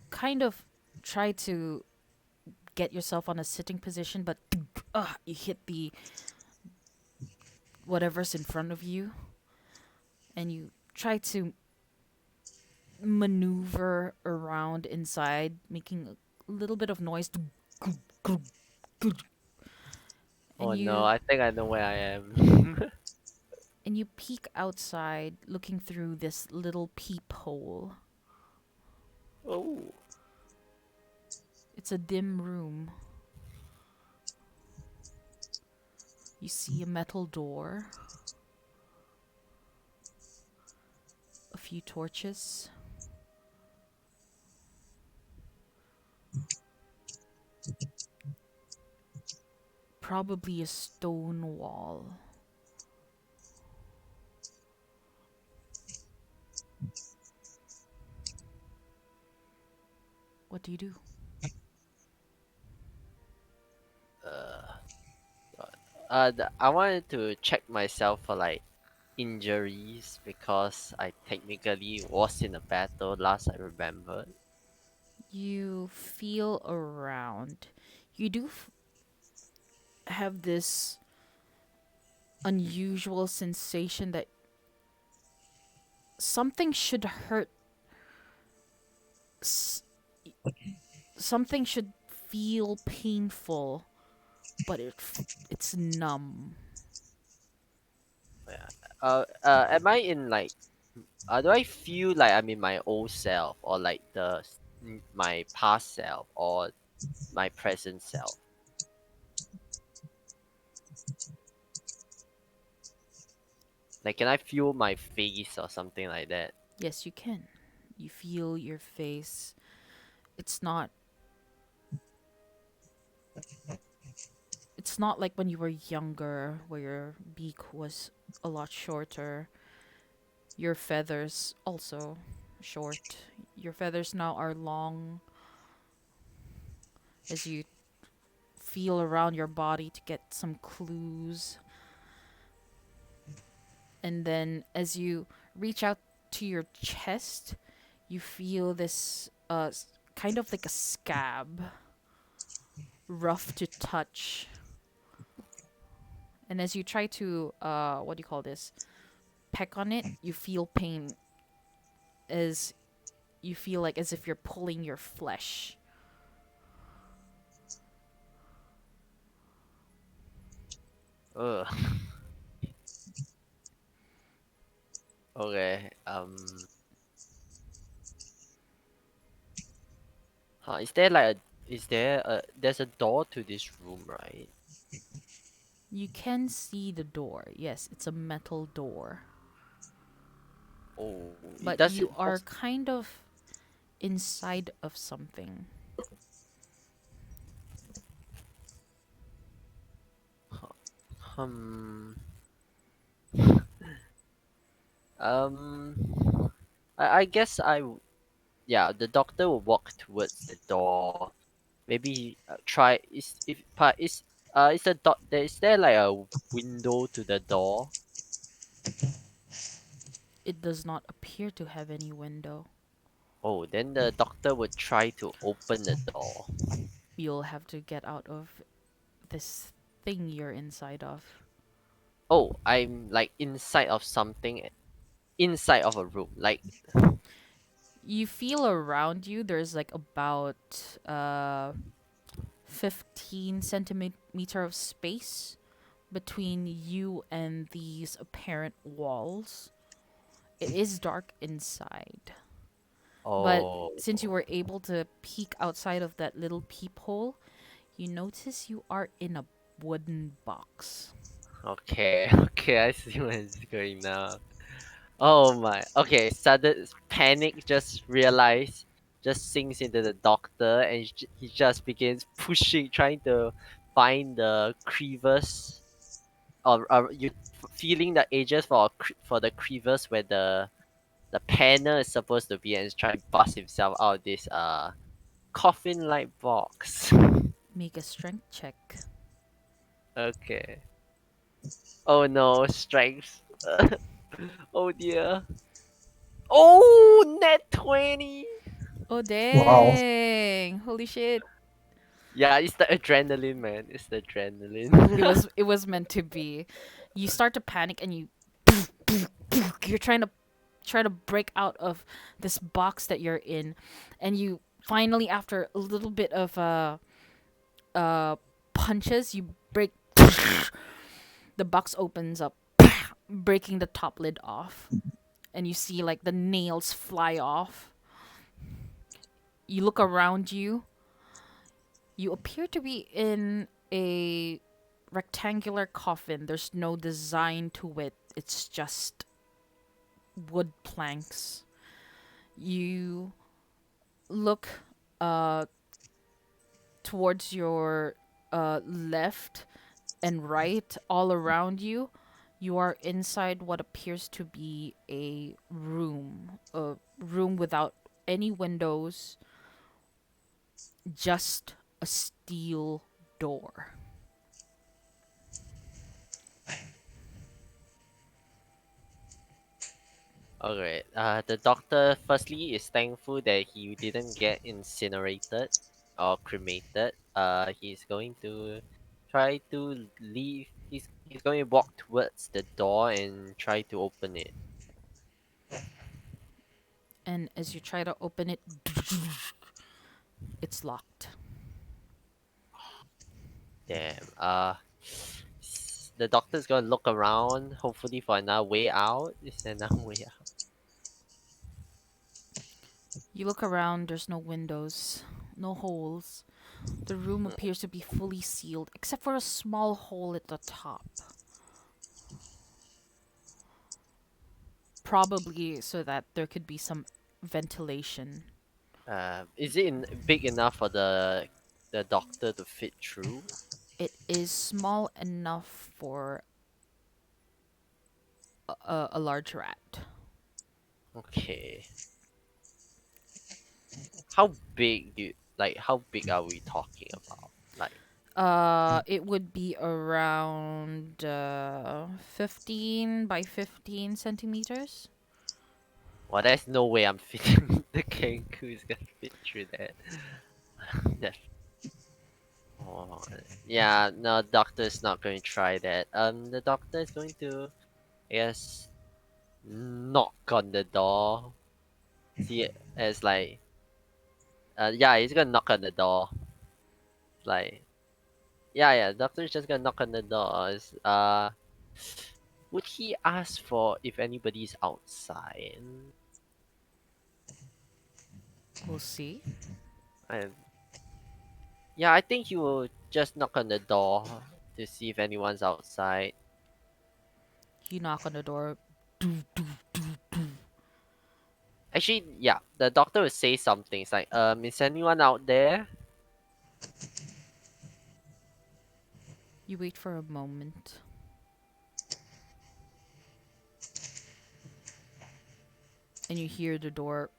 Speaker 6: kind of try to get yourself on a sitting position, but you hit the whatever's in front of you, and you try to maneuver around inside, making a little bit of noise. And
Speaker 4: Oh no,
Speaker 6: you
Speaker 4: I think I know where I am.
Speaker 6: and you peek outside, looking through this little peephole.
Speaker 4: Oh,
Speaker 6: It's a dim room. You see a metal door, a few torches, probably a stone wall. What do you do?
Speaker 4: uh, I wanted to check myself for like injuries because I technically was in a battle last I remembered.
Speaker 6: You feel around. You do have this unusual sensation that something should hurt. S- Something should feel painful, but it's numb.
Speaker 4: Yeah. Am I in like? Do I feel like I'm in my old self or like my past self or my present self? Like, can I feel my face or something like that?
Speaker 6: Yes, you can. You feel your face. It's not it's not like when you were younger where your beak was a lot shorter. Your feathers also short. Your feathers now are long as you feel around your body to get some clues. And then as you reach out to your chest, you feel this kind of like a scab, rough to touch. And as you try to what do you call this? Peck on it, you feel pain as you feel like as if you're pulling your flesh.
Speaker 4: Ugh. Okay. Is there like there's a door to this room, right?
Speaker 6: You can see the door. Yes, it's a metal door.
Speaker 4: Oh, it
Speaker 6: But
Speaker 4: does
Speaker 6: you
Speaker 4: it
Speaker 6: are
Speaker 4: does
Speaker 6: kind of inside of something.
Speaker 4: um I guess yeah, the doctor will walk towards the door. Maybe try is the is there like a window to the door?
Speaker 6: It does not appear to have any window.
Speaker 4: Oh, then the doctor would try to open the door.
Speaker 6: You'll have to get out of this thing you're inside of.
Speaker 4: Oh, I'm like inside of something inside of a room. Like,
Speaker 6: You feel around you there's like about 15 centimeter of space between you and these apparent walls. It is dark inside, but
Speaker 4: oh,
Speaker 6: since you were able to peek outside of that little peephole, you notice you are in a wooden box.
Speaker 4: okay, okay, I see where it's going now. Oh my. Okay, sudden panic just realize just sinks into the doctor and he just begins pushing, trying to find the crevice or you feeling the edges for the crevice where the panel is supposed to be and is trying to bust himself out of this coffin like box.
Speaker 6: Make a strength check.
Speaker 4: Okay. Oh no, strength. Oh dear. Oh, net 20.
Speaker 6: Oh
Speaker 1: Wow.
Speaker 6: dang! Holy shit!
Speaker 4: Yeah, it's the adrenaline, man. It's the adrenaline.
Speaker 6: It was meant to be. You start to panic and you're trying to break out of this box that you're in, and you finally, after a little bit of uh punches, you break. The box opens up, breaking the top lid off, and you see like the nails fly off. You look around you. You appear to be in a rectangular coffin. There's no design to it. It's just wood planks. You look uh towards your left and right, all around you. You are inside what appears to be a room without any windows, just a steel door.
Speaker 4: Okay. The doctor firstly is thankful that he didn't get incinerated or cremated. He's going to try to leave. He's going to walk towards the door and try to open it.
Speaker 6: And as you try to open it, it's locked.
Speaker 4: Damn. The doctor's gonna look around, hopefully for another way out. Is there another way out?
Speaker 6: You look around, there's no windows, no holes. The room appears to be fully sealed, except for a small hole at the top. Probably so that there could be some ventilation.
Speaker 4: Is it big enough for the doctor to fit through?
Speaker 6: It is small enough for a large rat.
Speaker 4: Okay. How big like how big are we talking about? Like,
Speaker 6: It would be around 15 by 15 centimeters.
Speaker 4: well, there's no way I'm fitting the Kenku is gonna fit through that. That- oh, yeah, no, doctor's not going to try that. The doctor is going to, I guess, knock on the door. See it as like, yeah, he's gonna knock on the door. Like, yeah, yeah, doctor's just gonna knock on the door. Would he ask for if anybody's outside?
Speaker 6: We'll see.
Speaker 4: And yeah, I think he will just knock on the door to see if anyone's outside.
Speaker 6: You knock on the door.
Speaker 4: Actually, yeah, the doctor will say something. It's like, is anyone out there?
Speaker 6: You wait for a moment. And you hear the door.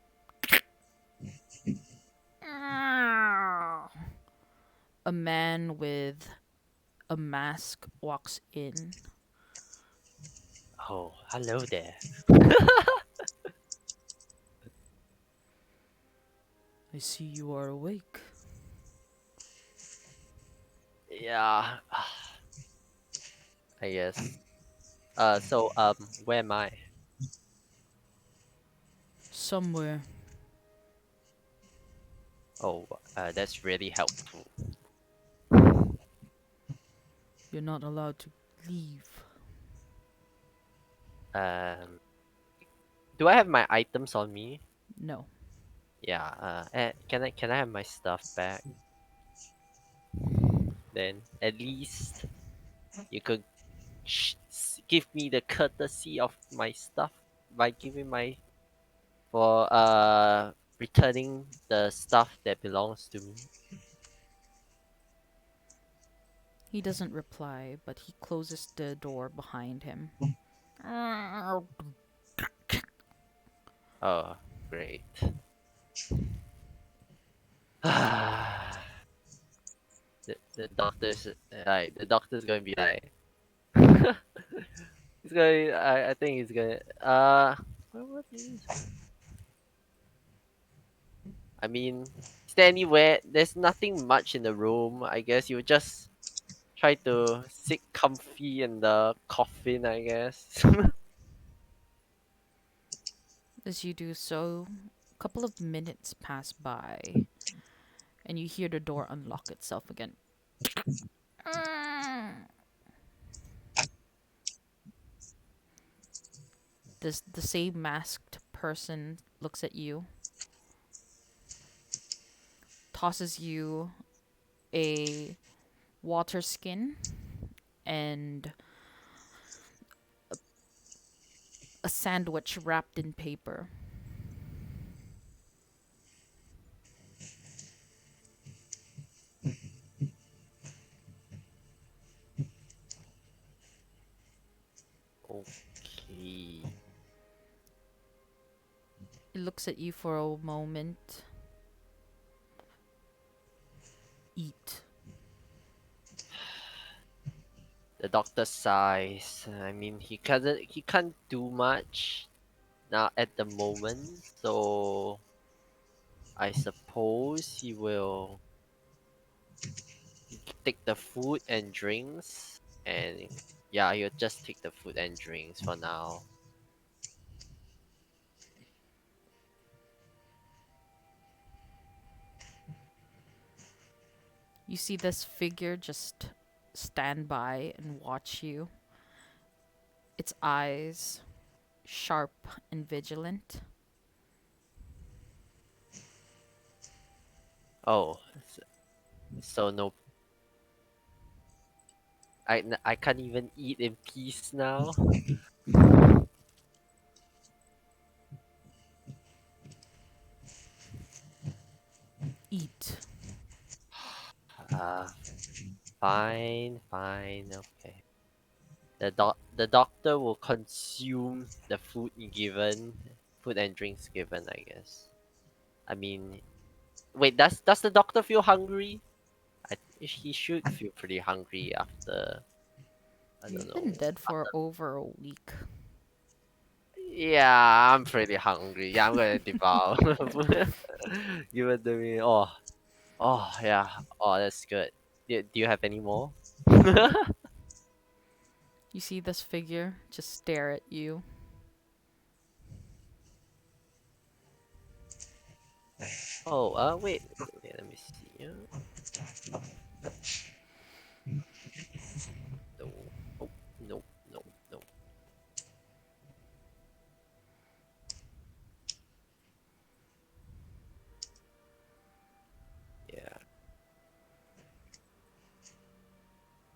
Speaker 6: A man with a mask walks in.
Speaker 4: Oh, hello there.
Speaker 6: I see you are awake.
Speaker 4: Yeah, I guess. So, where am I?
Speaker 6: somewhere.
Speaker 4: Oh, that's really helpful.
Speaker 6: You're not allowed to leave.
Speaker 4: Um, do I have my items on me?
Speaker 6: No.
Speaker 4: Yeah. Can I have my stuff back? Then at least you could give me the courtesy of my stuff by giving my for returning the stuff that belongs to me.
Speaker 6: He doesn't reply, but he closes the door behind him.
Speaker 4: Oh, great. the the doctor's gonna be like he's gonna I think he's gonna what is I mean, is there anywhere there's nothing much in the room. I guess you just try to sit comfy in the coffin, I guess.
Speaker 6: As you do so, a couple of minutes pass by, and you hear the door unlock itself again. The same masked person looks at you, tosses you a water skin and a sandwich wrapped in paper.
Speaker 4: Okay.
Speaker 6: It looks at you for a moment. Eat.
Speaker 4: The doctor sighs. I mean, he can't do much now at the moment, so I suppose he will take the food and drinks, and yeah, he'll just take the food and drinks for now.
Speaker 6: You see this figure just stand by and watch you. Its eyes sharp and vigilant.
Speaker 4: Oh, so no, I can't even eat in peace now.
Speaker 6: Eat.
Speaker 4: Uh, fine, okay. The doctor will consume the food and drinks given, I guess. I mean, wait, does the doctor feel hungry? He should feel pretty hungry after I don't
Speaker 6: You've been
Speaker 4: know.
Speaker 6: dead for over a week.
Speaker 4: Yeah, I'm pretty hungry. Yeah, I'm gonna devour. Give it to me. Oh yeah. Oh, that's good. Do you have any more?
Speaker 6: You see this figure just stare at you.
Speaker 4: Oh, wait, let me see. No, oh, no, no, no. Yeah.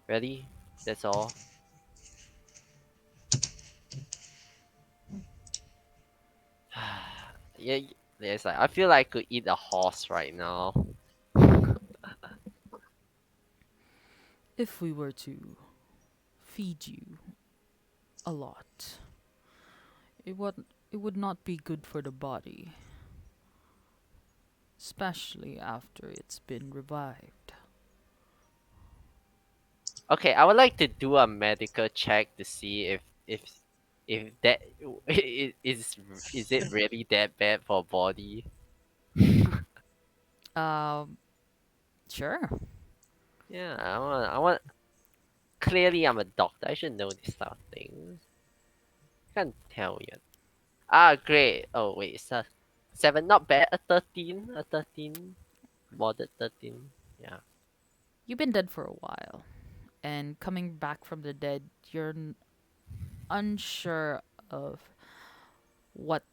Speaker 4: Ready? That's all. Yeah, yeah, it's like I feel like I could eat a horse right now.
Speaker 6: If we were to feed you a lot, it would not be good for the body, especially after it's been revived.
Speaker 4: Okay, I would like to do a medical check to see if that is it really that bad for body?
Speaker 6: Um, sure.
Speaker 4: Yeah, I want. Clearly, I'm a doctor. I should know this type of things. Can't tell yet. Ah, great. Oh wait, it's that. 7, not bad. A 13, modded 13. Yeah.
Speaker 6: You've been dead for a while, and coming back from the dead, you're unsure of what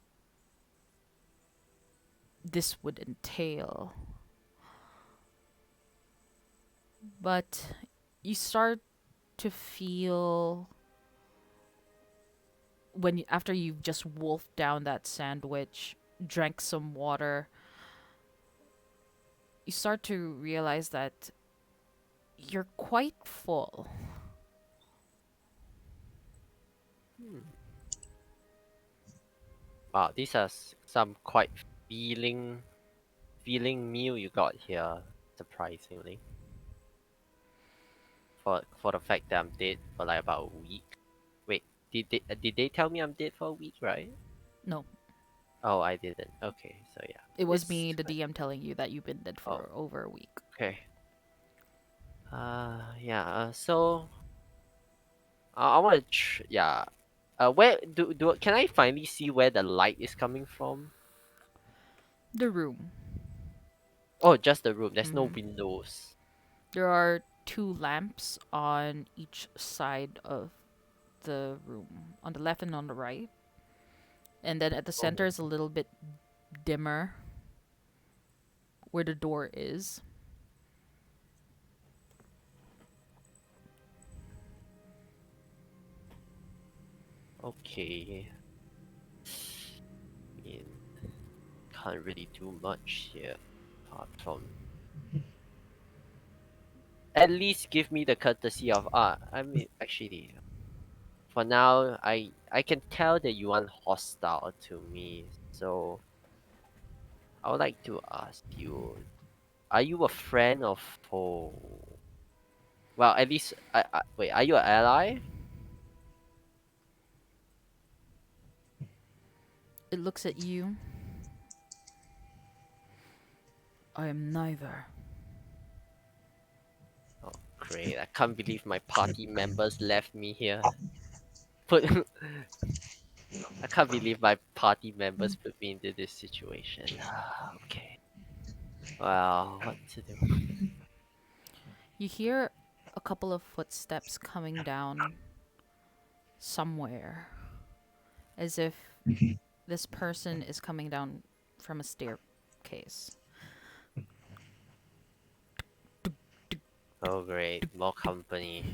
Speaker 6: this would entail. But you start to feel after you've just wolfed down that sandwich, drank some water, you start to realize that you're quite full.
Speaker 4: Hmm. Wow, these are some quite feeling meal you got here. Surprisingly, for the fact that I'm dead for like about a week. Wait, did they tell me I'm dead for a week, right?
Speaker 6: No,
Speaker 4: Oh, I didn't. Okay, so yeah,
Speaker 6: it was
Speaker 4: it's
Speaker 6: me, the DM, telling you that you've been dead
Speaker 4: oh
Speaker 6: for over a week.
Speaker 4: okay. Yeah. So I want to yeah. Where do can I finally see where the light is coming from?
Speaker 6: The room.
Speaker 4: Oh, just the room. There's no
Speaker 6: hmm
Speaker 4: windows.
Speaker 6: There are two lamps on each side of the room, on the left and on the right. And then at the center
Speaker 4: Oh,
Speaker 6: is a little bit dimmer where the door is.
Speaker 4: okay. I mean, can't really do much here apart from at least give me the courtesy of I mean actually for now I can tell that you aren't hostile to me, so I would like to ask you, are you a friend or foe? Well, at least wait, are you an ally?
Speaker 6: It looks at you. I am neither.
Speaker 4: Oh great, I can't believe my party members left me here. Put I can't believe my party members put me into this situation. Okay. Well, what to do?
Speaker 6: You hear a couple of footsteps coming down somewhere, as if this person is coming down from a staircase.
Speaker 4: Oh great, more company.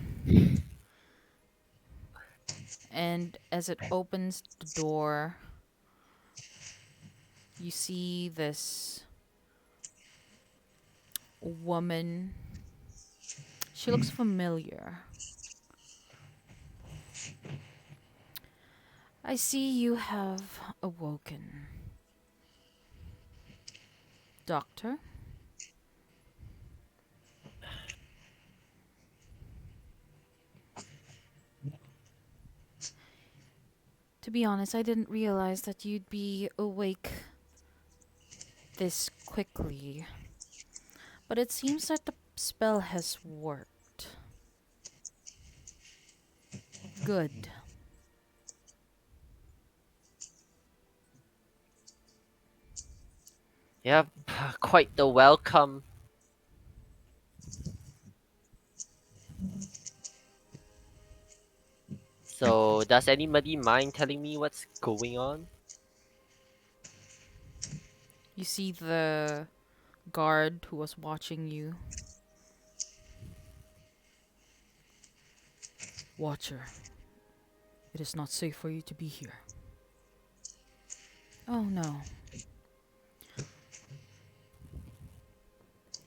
Speaker 6: And as it opens the door, you see this woman. She looks familiar. I see you have awoken. Doctor? To be honest, I didn't realize that you'd be awake this quickly. But it seems that the spell has worked. Good.
Speaker 4: Yep, quite the welcome. So, does anybody mind telling me what's going on?
Speaker 6: You see the guard who was watching you. Watcher, it is not safe for you to be here. Oh no.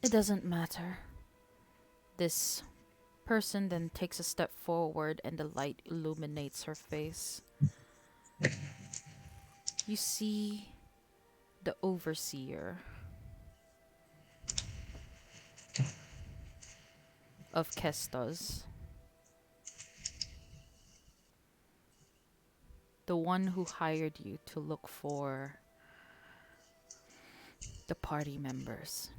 Speaker 6: It doesn't matter. This person then takes a step forward and the light illuminates her face. You see the overseer of Kestos. The one who hired you to look for the party members.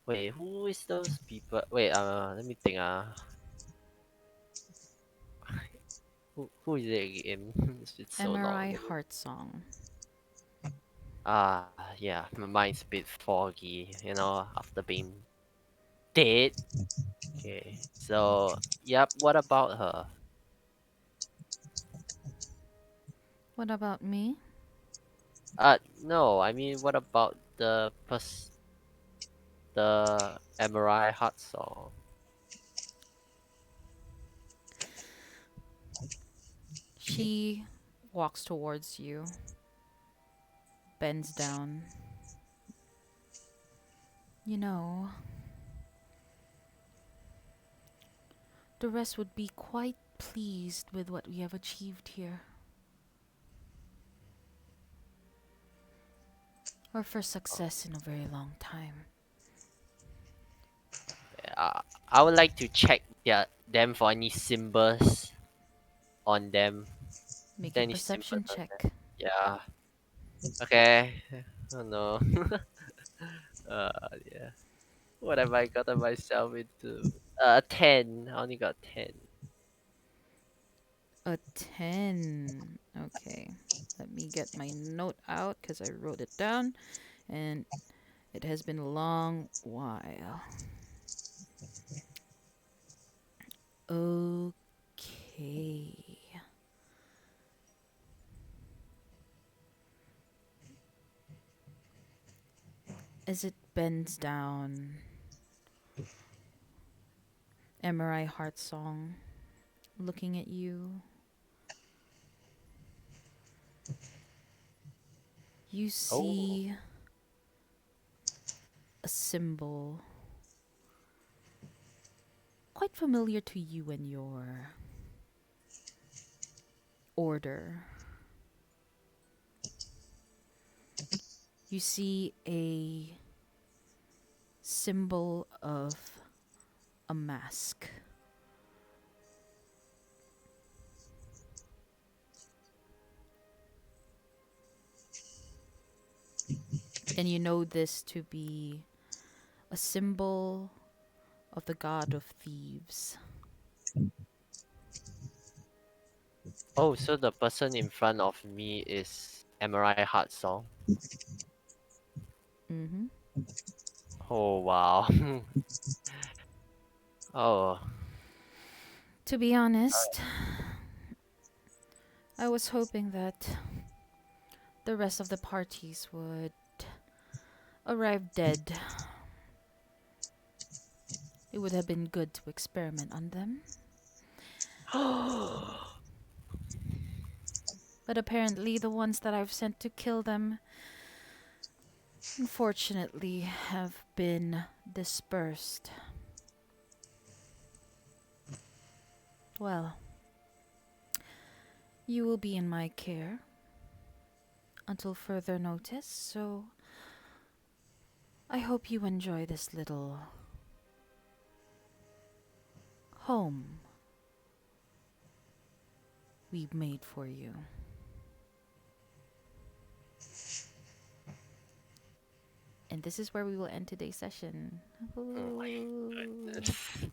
Speaker 4: Wait, who is those people? Wait, let me think. Who is it again? It's been so long.
Speaker 6: MRI Heart Song.
Speaker 4: Yeah, my mind's a bit foggy, after being dead. Okay, so, yep, what about her?
Speaker 6: What about me?
Speaker 4: No, I mean, what about the MRI hot song?
Speaker 6: She walks towards you, bends down. You know, the rest would be quite pleased with what we have achieved here. Our first success in a very long time.
Speaker 4: I would like to check them for any symbols on them. Is
Speaker 6: Make
Speaker 4: there
Speaker 6: a
Speaker 4: any symbols
Speaker 6: perception
Speaker 4: on them?
Speaker 6: check.
Speaker 4: Yeah. Okay. Oh no. Yeah. What have I gotten myself into? 10. I only got 10.
Speaker 6: A 10. Okay. Let me get my note out because I wrote it down and it has been a long while. Okay. As it bends down, MRI Heart Song looking at you, you
Speaker 4: Oh.
Speaker 6: see a symbol quite familiar to you and your order. You see a symbol of a mask. And you know this to be a symbol of the god of thieves.
Speaker 4: Oh, so the person in front of me is MRI Heart Song.
Speaker 6: Mm-hmm.
Speaker 4: Oh wow. Oh.
Speaker 6: To be honest, I was hoping that the rest of the parties would arrive dead. It would have been good to experiment on them. But apparently, the ones that I've sent to kill them, unfortunately, have been dispersed. Well, you will be in my care until further notice, so I hope you enjoy this little home we've made for you. And this is where we will end today's session.
Speaker 4: Oh my
Speaker 6: Ooh.
Speaker 4: goodness.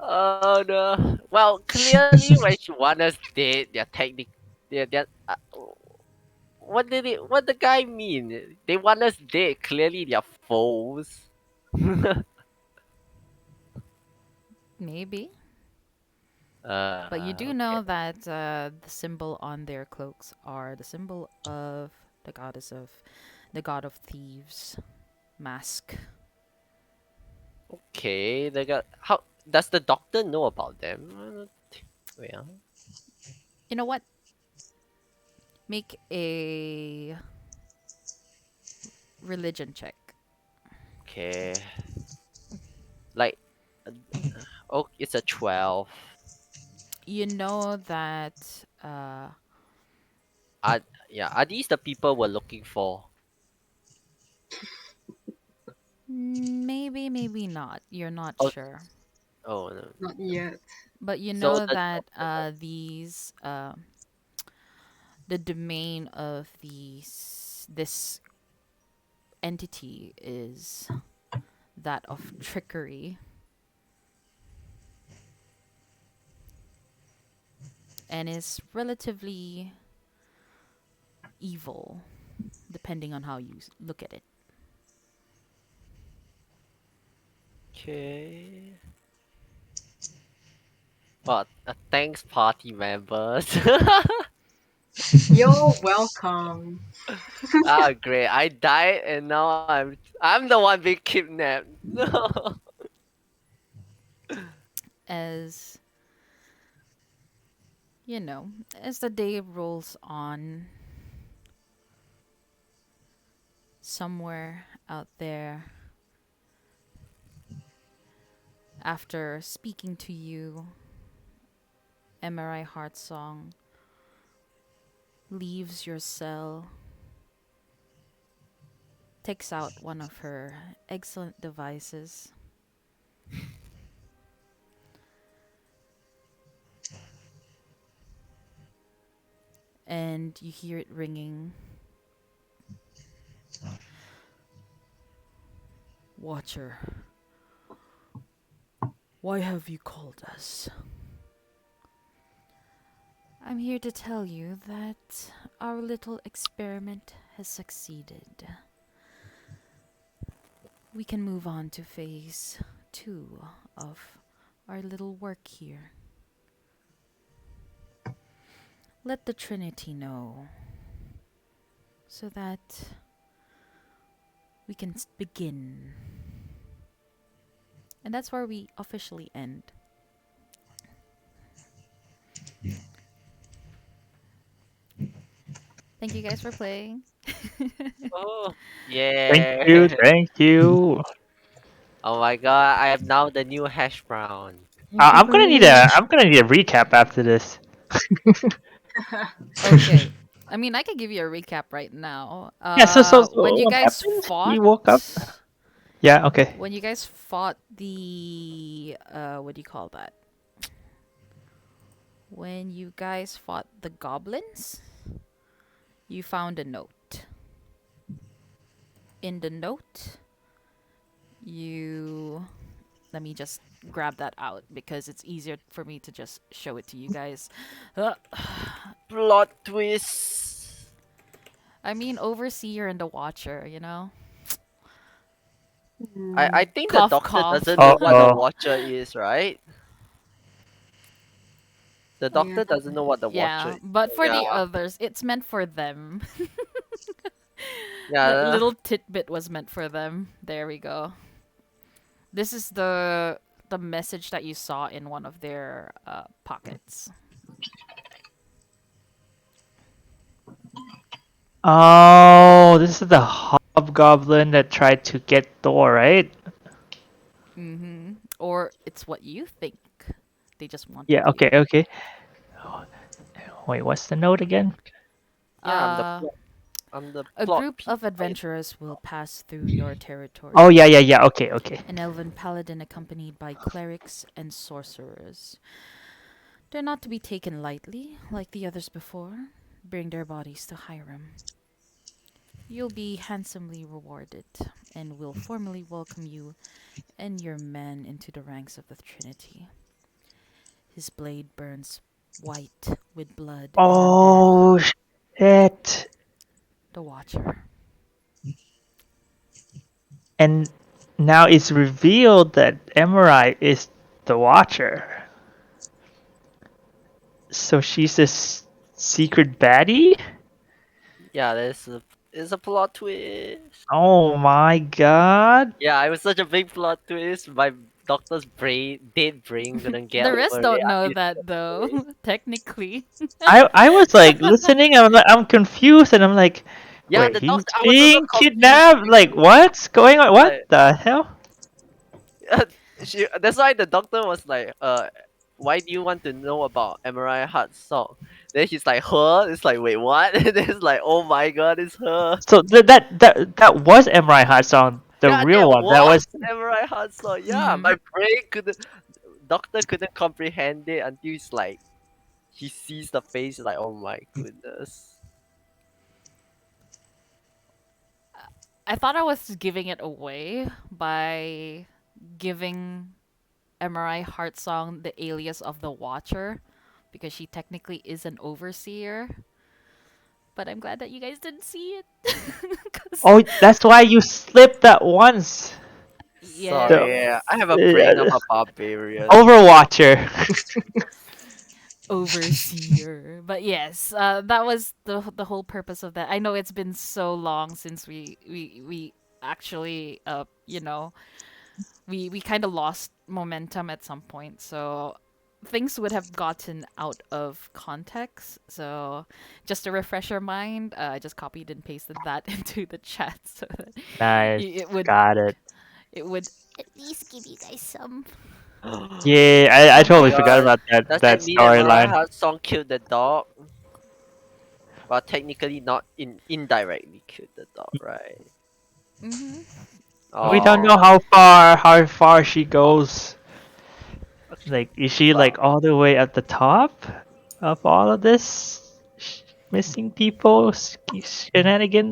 Speaker 4: Oh no. Well, clearly when she want us dead, they're technic they're what the guy mean? They want us dead. Clearly they're foes.
Speaker 6: Maybe. But you do
Speaker 4: Okay.
Speaker 6: know that the symbol on their cloaks are the symbol of the goddess of the god of thieves mask.
Speaker 4: Okay, they got how does the doctor know about them? Well,
Speaker 6: You know what? Make a religion check.
Speaker 4: okay. Like uh, oh, it's a 12.
Speaker 6: You know that
Speaker 4: Are are these the people we're looking for?
Speaker 6: maybe not. You're not
Speaker 4: Oh,
Speaker 6: sure.
Speaker 4: oh no.
Speaker 3: Not yet.
Speaker 6: But you
Speaker 4: So
Speaker 6: know
Speaker 4: the
Speaker 6: that
Speaker 4: doctor knows.
Speaker 6: these the domain of these this entity is that of trickery, and is relatively evil, depending on how you look at it.
Speaker 4: Okay. Well, thanks, party members.
Speaker 3: You're welcome.
Speaker 4: Ah, great. I died, and now I'm the one being kidnapped. No.
Speaker 6: As you know, as the day rolls on, somewhere out there, after speaking to you, MRI Heartsong leaves your cell, takes out one of her excellent devices, and you hear it ringing. Watcher, why have you called us? I'm here to tell you that our little experiment has succeeded. We can move on to phase 2 of our little work here. Let the Trinity know so that we can begin. And that's where we officially end. Thank you guys for playing.
Speaker 4: Oh,
Speaker 5: Thank you,
Speaker 4: yeah.
Speaker 5: thank you.
Speaker 4: Oh my god, I am now the new hash brown.
Speaker 1: Thank you
Speaker 5: I'm
Speaker 1: very
Speaker 5: gonna need a
Speaker 1: much.
Speaker 5: I'm gonna need a recap after this.
Speaker 6: Okay. I mean, I can give you a recap right now.
Speaker 5: Yeah. So
Speaker 6: When you
Speaker 5: what
Speaker 6: guys
Speaker 5: happened? He
Speaker 6: fought,
Speaker 5: woke up. Yeah. Okay.
Speaker 6: when you guys fought the what do you call that? When you guys fought the goblins, you found a note. In the note, you let me just grab that out because it's easier for me to just show it to you guys. Uh,
Speaker 4: Plot twist.
Speaker 6: I mean, Overseer and the Watcher, you know?
Speaker 4: I
Speaker 3: Hmm.
Speaker 4: think the
Speaker 6: Cough,
Speaker 4: doctor
Speaker 6: cough.
Speaker 4: doesn't know
Speaker 5: Uh
Speaker 4: what the
Speaker 5: oh.
Speaker 4: watcher is, right? The
Speaker 3: Yeah.
Speaker 4: doctor doesn't know what the watcher
Speaker 6: Yeah,
Speaker 4: is.
Speaker 6: but for
Speaker 4: Yeah,
Speaker 6: the others, it's meant for them. That
Speaker 4: yeah.
Speaker 6: little tidbit was meant for them. There we go. This is the message that you saw in one of their pockets.
Speaker 5: Oh, this is the hobgoblin that tried to get Thor, right?
Speaker 6: Mm-hmm. Or it's what you think. They just wanted
Speaker 5: Yeah.
Speaker 6: you.
Speaker 5: Okay. Okay. Wait, what's the note again?
Speaker 4: Yeah,
Speaker 6: Uh,
Speaker 4: I'm the
Speaker 6: a
Speaker 4: plot
Speaker 6: group
Speaker 4: P,
Speaker 6: of
Speaker 4: right?
Speaker 6: adventurers will pass through your
Speaker 5: Oh
Speaker 6: territory.
Speaker 5: yeah, yeah, yeah. Okay, okay.
Speaker 6: An elven paladin accompanied by clerics and sorcerers. They're not to be taken lightly, like the others before. Bring their bodies to Hiram. You'll be handsomely rewarded, and will formally welcome you and your men into the ranks of the Trinity. His blade burns white with blood and death.
Speaker 5: Oh shit!
Speaker 6: The Watcher.
Speaker 5: And now it's revealed that Emerai is the Watcher. So she's a secret baddie?
Speaker 4: Yeah, there's a plot twist.
Speaker 5: Oh my god.
Speaker 4: Yeah, it was such a big plot twist. My doctor's dead brain, couldn't get
Speaker 6: The rest
Speaker 4: over it
Speaker 6: don't know
Speaker 4: until
Speaker 6: that though, technically.
Speaker 5: I was like listening, I'm confused and I'm like,
Speaker 4: yeah,
Speaker 5: wait,
Speaker 4: the
Speaker 5: he's
Speaker 4: doctor. I was also
Speaker 5: being
Speaker 4: confused
Speaker 5: kidnapped? Like
Speaker 4: because
Speaker 5: what's going on? What
Speaker 4: like
Speaker 5: the hell?
Speaker 4: that's why the doctor was like, why do you want to know about MRI Heart song? Then he's like, her. It's like, wait, what? And then it's like, oh my god, it's her.
Speaker 5: So that was Emerai Heart song, the
Speaker 4: Yeah, that
Speaker 5: real one. That
Speaker 4: was
Speaker 5: was
Speaker 4: MRI Heart song. Yeah,
Speaker 6: Mm-hmm.
Speaker 4: my brain couldn't. Doctor couldn't comprehend it until he's like, he sees the face. Like, oh my goodness.
Speaker 6: I thought I was giving it away by giving Emerai Heartsong the alias of the Watcher because she technically is an overseer. But I'm glad that you guys didn't see it. 'Cause-
Speaker 5: Oh, that's why you slipped that once.
Speaker 6: yes.
Speaker 5: The
Speaker 4: Sorry, I have a brain of a barbarian.
Speaker 5: Overwatcher.
Speaker 6: Overseer. But yes, that was the whole purpose of that. I know it's been so long since we actually we kind of lost momentum at some point. So things would have gotten out of context. So just to refresh your mind, I just copied and pasted that into the chat so that
Speaker 5: Nice.
Speaker 6: it would
Speaker 5: Got it.
Speaker 6: at least give you guys some.
Speaker 5: Yeah, I
Speaker 4: Oh my
Speaker 5: totally forgot
Speaker 4: god.
Speaker 5: about that
Speaker 4: Does
Speaker 5: that
Speaker 4: that mean that Mariah
Speaker 5: storyline.
Speaker 4: Heart song killed the dog? Well, technically not indirectly killed the dog, right?
Speaker 6: Hmm.
Speaker 5: We don't
Speaker 4: Oh,
Speaker 5: know how far she goes. Like, is she
Speaker 4: well,
Speaker 5: like all the way at the top of all of this missing people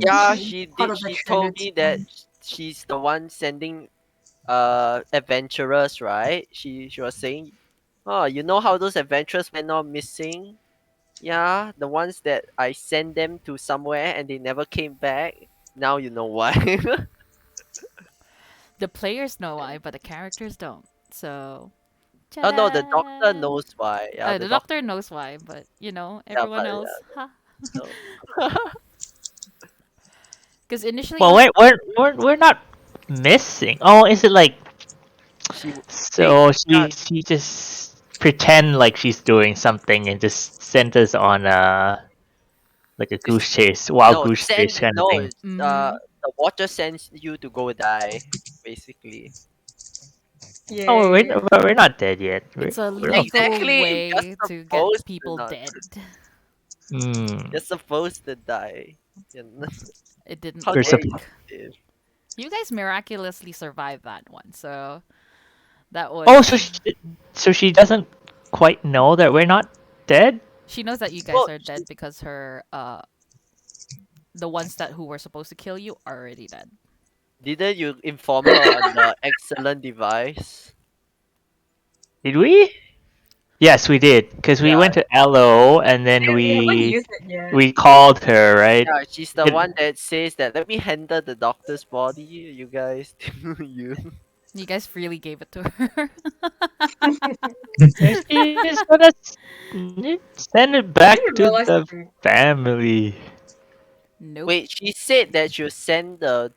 Speaker 4: yeah,
Speaker 5: shenanigans?
Speaker 4: she
Speaker 3: Part
Speaker 4: did.
Speaker 3: of the
Speaker 4: She told me
Speaker 3: Trinity.
Speaker 4: that she's the one sending adventurers, right? She was saying, oh, you know how those adventurers went on missing? Yeah, the ones that I sent them to somewhere and they never came back. Now you know why.
Speaker 6: The players know why, but the characters don't. So,
Speaker 4: Oh no, the doctor
Speaker 6: ta-da!
Speaker 4: knows why. Yeah, the
Speaker 6: The
Speaker 4: doctor.
Speaker 6: doctor knows why, but
Speaker 4: Yeah,
Speaker 6: everyone
Speaker 4: but
Speaker 6: else, ha.
Speaker 4: no.
Speaker 6: Because initially it
Speaker 5: Well,
Speaker 6: was
Speaker 5: wait, we're not missing. Oh, is it like
Speaker 4: she they
Speaker 5: so
Speaker 4: yeah,
Speaker 5: she just pretend like she's doing something and just sent us on like a
Speaker 4: it's
Speaker 5: goose chase, wild
Speaker 4: no
Speaker 5: goose
Speaker 4: send
Speaker 5: chase kind of
Speaker 4: no
Speaker 5: thing.
Speaker 4: it's,
Speaker 6: mm-hmm.
Speaker 4: the water sends you to go die basically.
Speaker 5: Oh,
Speaker 3: Yay.
Speaker 5: we're not dead yet.
Speaker 6: It's a
Speaker 5: We're okay.
Speaker 6: lethal
Speaker 4: Exactly, you're
Speaker 6: way to get
Speaker 4: supposed to
Speaker 6: people
Speaker 4: not.
Speaker 6: dead.
Speaker 5: Hmm.
Speaker 4: You're supposed to die. You're not-
Speaker 6: It didn't
Speaker 4: How
Speaker 5: We're
Speaker 4: dare
Speaker 5: sup-
Speaker 4: you?
Speaker 6: work.
Speaker 4: Dave?
Speaker 6: You guys miraculously survived that one, so that
Speaker 5: Oh,
Speaker 6: was.
Speaker 5: so she doesn't quite know that we're not dead.
Speaker 6: She knows that you guys
Speaker 4: Well,
Speaker 6: are dead because her the ones that who were supposed to kill you are already dead.
Speaker 4: didn't you inform her on the excellent device?
Speaker 5: Did we? Yes, we did. Because we
Speaker 4: Yeah,
Speaker 5: went to LO and then
Speaker 3: We haven't used it yet.
Speaker 5: we called her, right?
Speaker 4: yeah, she's the
Speaker 5: It-
Speaker 4: one that says that let me handle the doctor's body. You guys, you.
Speaker 6: You guys freely gave it to her.
Speaker 5: and she just gonna send it
Speaker 3: I
Speaker 5: back
Speaker 3: didn't
Speaker 5: to
Speaker 3: realize
Speaker 5: the
Speaker 3: that.
Speaker 5: family.
Speaker 6: Nope.
Speaker 4: Wait, she said that she'll send the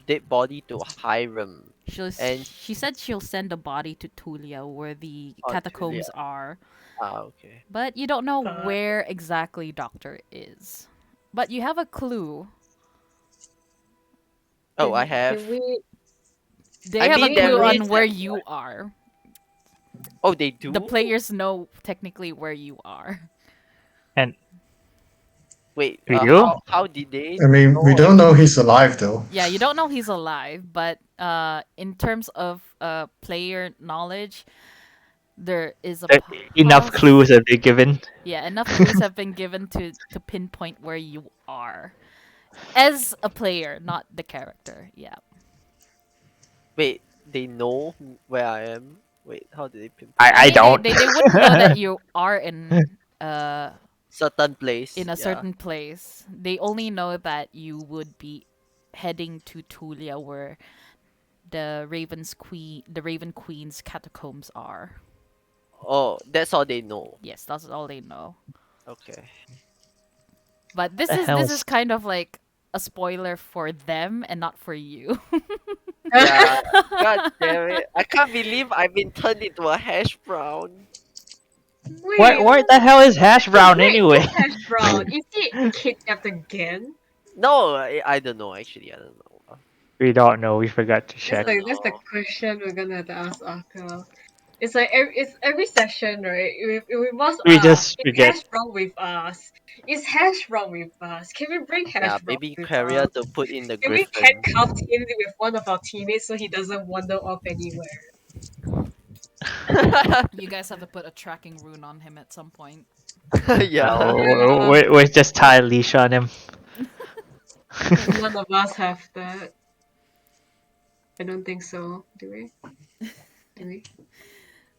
Speaker 4: dead body to Hiram and
Speaker 6: She said she'll send a body to Tulia where the
Speaker 4: on Tulia.
Speaker 6: catacombs are,
Speaker 4: Ah, okay.
Speaker 6: but you don't know
Speaker 3: Uh,
Speaker 6: where exactly Doctor is. But you have a clue.
Speaker 4: Oh, I
Speaker 3: can
Speaker 4: have.
Speaker 3: we?
Speaker 6: They
Speaker 4: I
Speaker 6: have a
Speaker 4: mean,
Speaker 3: Wait,
Speaker 6: clue
Speaker 4: there
Speaker 3: wait.
Speaker 4: is.
Speaker 6: on where you are.
Speaker 4: Oh, they
Speaker 6: The
Speaker 4: do.
Speaker 6: players know technically where you are.
Speaker 5: And
Speaker 4: Wait,
Speaker 5: we do?
Speaker 4: how did they
Speaker 1: I mean, we
Speaker 4: know?
Speaker 1: don't know he's alive though.
Speaker 6: Yeah, you don't know he's alive, but in terms of player knowledge, there is a
Speaker 5: Enough clues have been given.
Speaker 6: Yeah, enough clues have been given to pinpoint where you are as a player, not the character. Yeah.
Speaker 4: Wait, they know where I am. Wait, how did they
Speaker 5: I,
Speaker 4: pinpoint?
Speaker 6: I
Speaker 5: I
Speaker 6: mean,
Speaker 5: don't.
Speaker 6: they wouldn't know that you are
Speaker 4: Certain place.
Speaker 6: in a
Speaker 4: Yeah.
Speaker 6: certain place. They only know that you would be heading to Tulia where the Raven Queen's catacombs are.
Speaker 4: Oh, that's all they know.
Speaker 6: Yes, that's all they know.
Speaker 4: Okay.
Speaker 6: But
Speaker 5: the
Speaker 6: this
Speaker 5: hell's
Speaker 6: is kind of like a spoiler for them and not for you.
Speaker 4: Yeah. God damn it! I can't believe I've been turned into a hash brown.
Speaker 3: Wait,
Speaker 5: where the hell is Hash Brown
Speaker 3: wait,
Speaker 5: anyway?
Speaker 3: who's Hash Brown? Is he kidnapped again?
Speaker 4: No, I don't know. Actually, I don't know.
Speaker 5: We don't know. We forgot to
Speaker 3: That's
Speaker 4: I
Speaker 5: check.
Speaker 4: don't
Speaker 3: like that's the
Speaker 4: know.
Speaker 3: question we're gonna have to ask Arca. It's like every session, right? We must
Speaker 5: We
Speaker 3: ask,
Speaker 5: just
Speaker 3: is
Speaker 5: forget.
Speaker 3: Hash wrong with us? Is Hash wrong with us? Can we bring
Speaker 4: Yeah,
Speaker 3: Hash wrong
Speaker 4: maybe
Speaker 3: with
Speaker 4: Carrier
Speaker 3: us?
Speaker 4: to put in the
Speaker 3: Can we
Speaker 4: Griffin.
Speaker 3: handcuff him with one of our teammates so he doesn't wander off anywhere?
Speaker 6: You guys have to put a tracking rune on him at some point.
Speaker 4: Yeah.
Speaker 5: No,
Speaker 3: Yeah.
Speaker 5: we're just tie a leash on him.
Speaker 3: None of us have that. I don't think so. Do we? Do we?